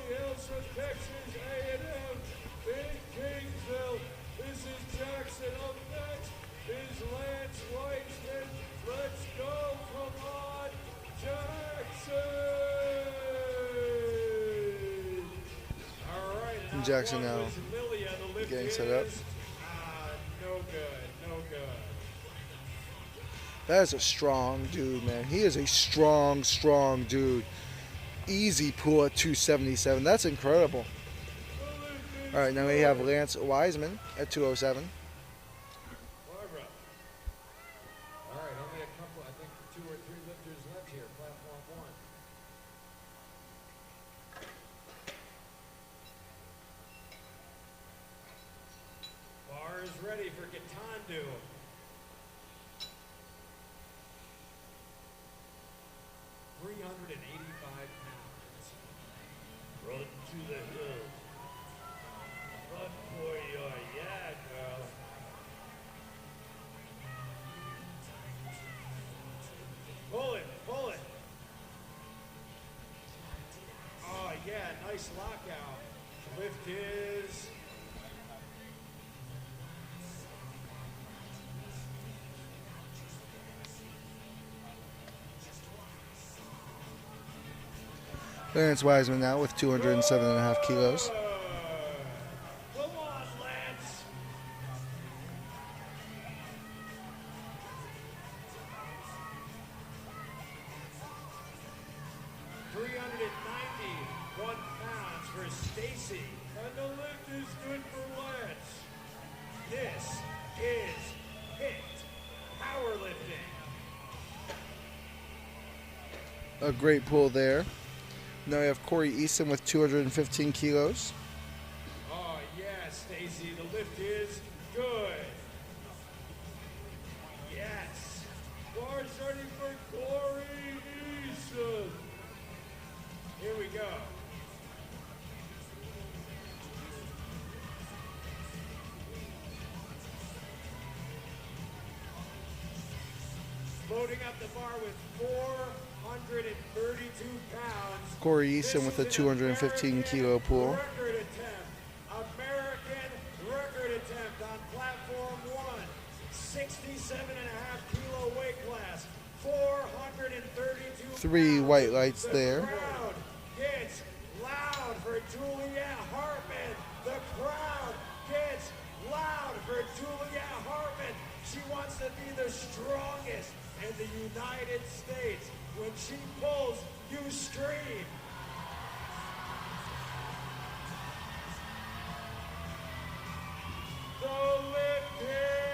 Jackson now getting set up. No good. That is a strong dude, man. He is a strong dude. Easy pull at 277. That's incredible. All right, now we have Lance Wiseman at 207. Barbara. All right, only a couple, I think 2 or 3 lifters left here, platform 1. Bar is ready for Gatandu. £385. Run to the hill. Run for your girl. Pull it. Oh yeah, nice lockout. Lift is. Lance Wiseman now with 207.5 kilos. Come on, Lance. £391 for Stacy. And the lift is good for Lance. This is HIT powerlifting. A great pull there. Now we have Corey Easton with 215 kilos. Oh, yeah, Stacy, the lift is good. Yes. Bar starting for Corey Easton. Here we go. Loading up the bar with 432 pounds. Corey Easton with a 215 kilo pull. Record attempt. American record attempt on platform 1. 67.5 kilo weight class. 432 3 pounds. white lights The there. crowd gets loud for Juliet Hartman. The crowd gets loud for Juliet Hartman. She wants to be the strongest in the United States. When she pulls, you scream.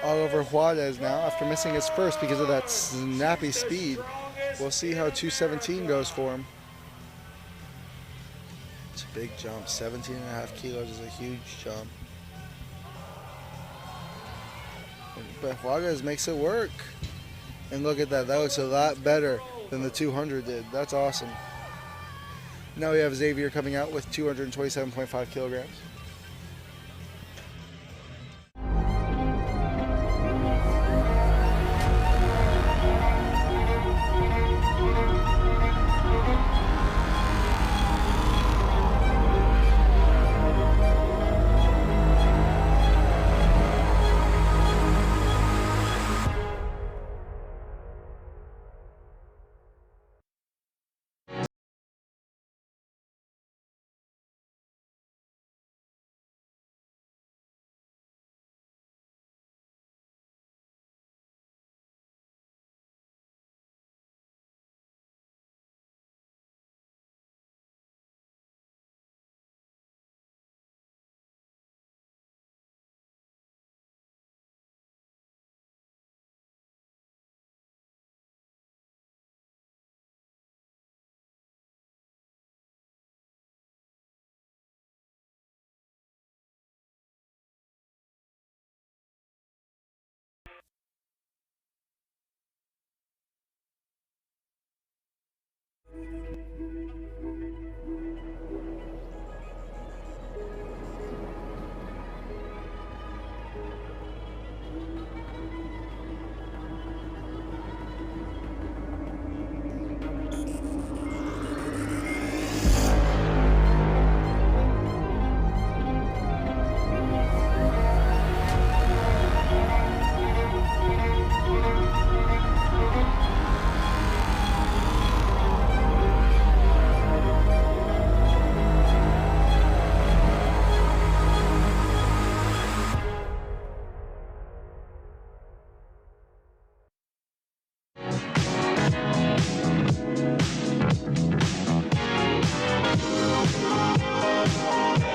Oliver Juarez now, after missing his first because of that snappy speed. We'll see how 217 goes for him. It's a big jump. 17.5 kilos is a huge jump. And but Juarez makes it work. And look at that. That looks a lot better than the 200 did. That's awesome. Now we have Xavier coming out with 227.5 kilograms.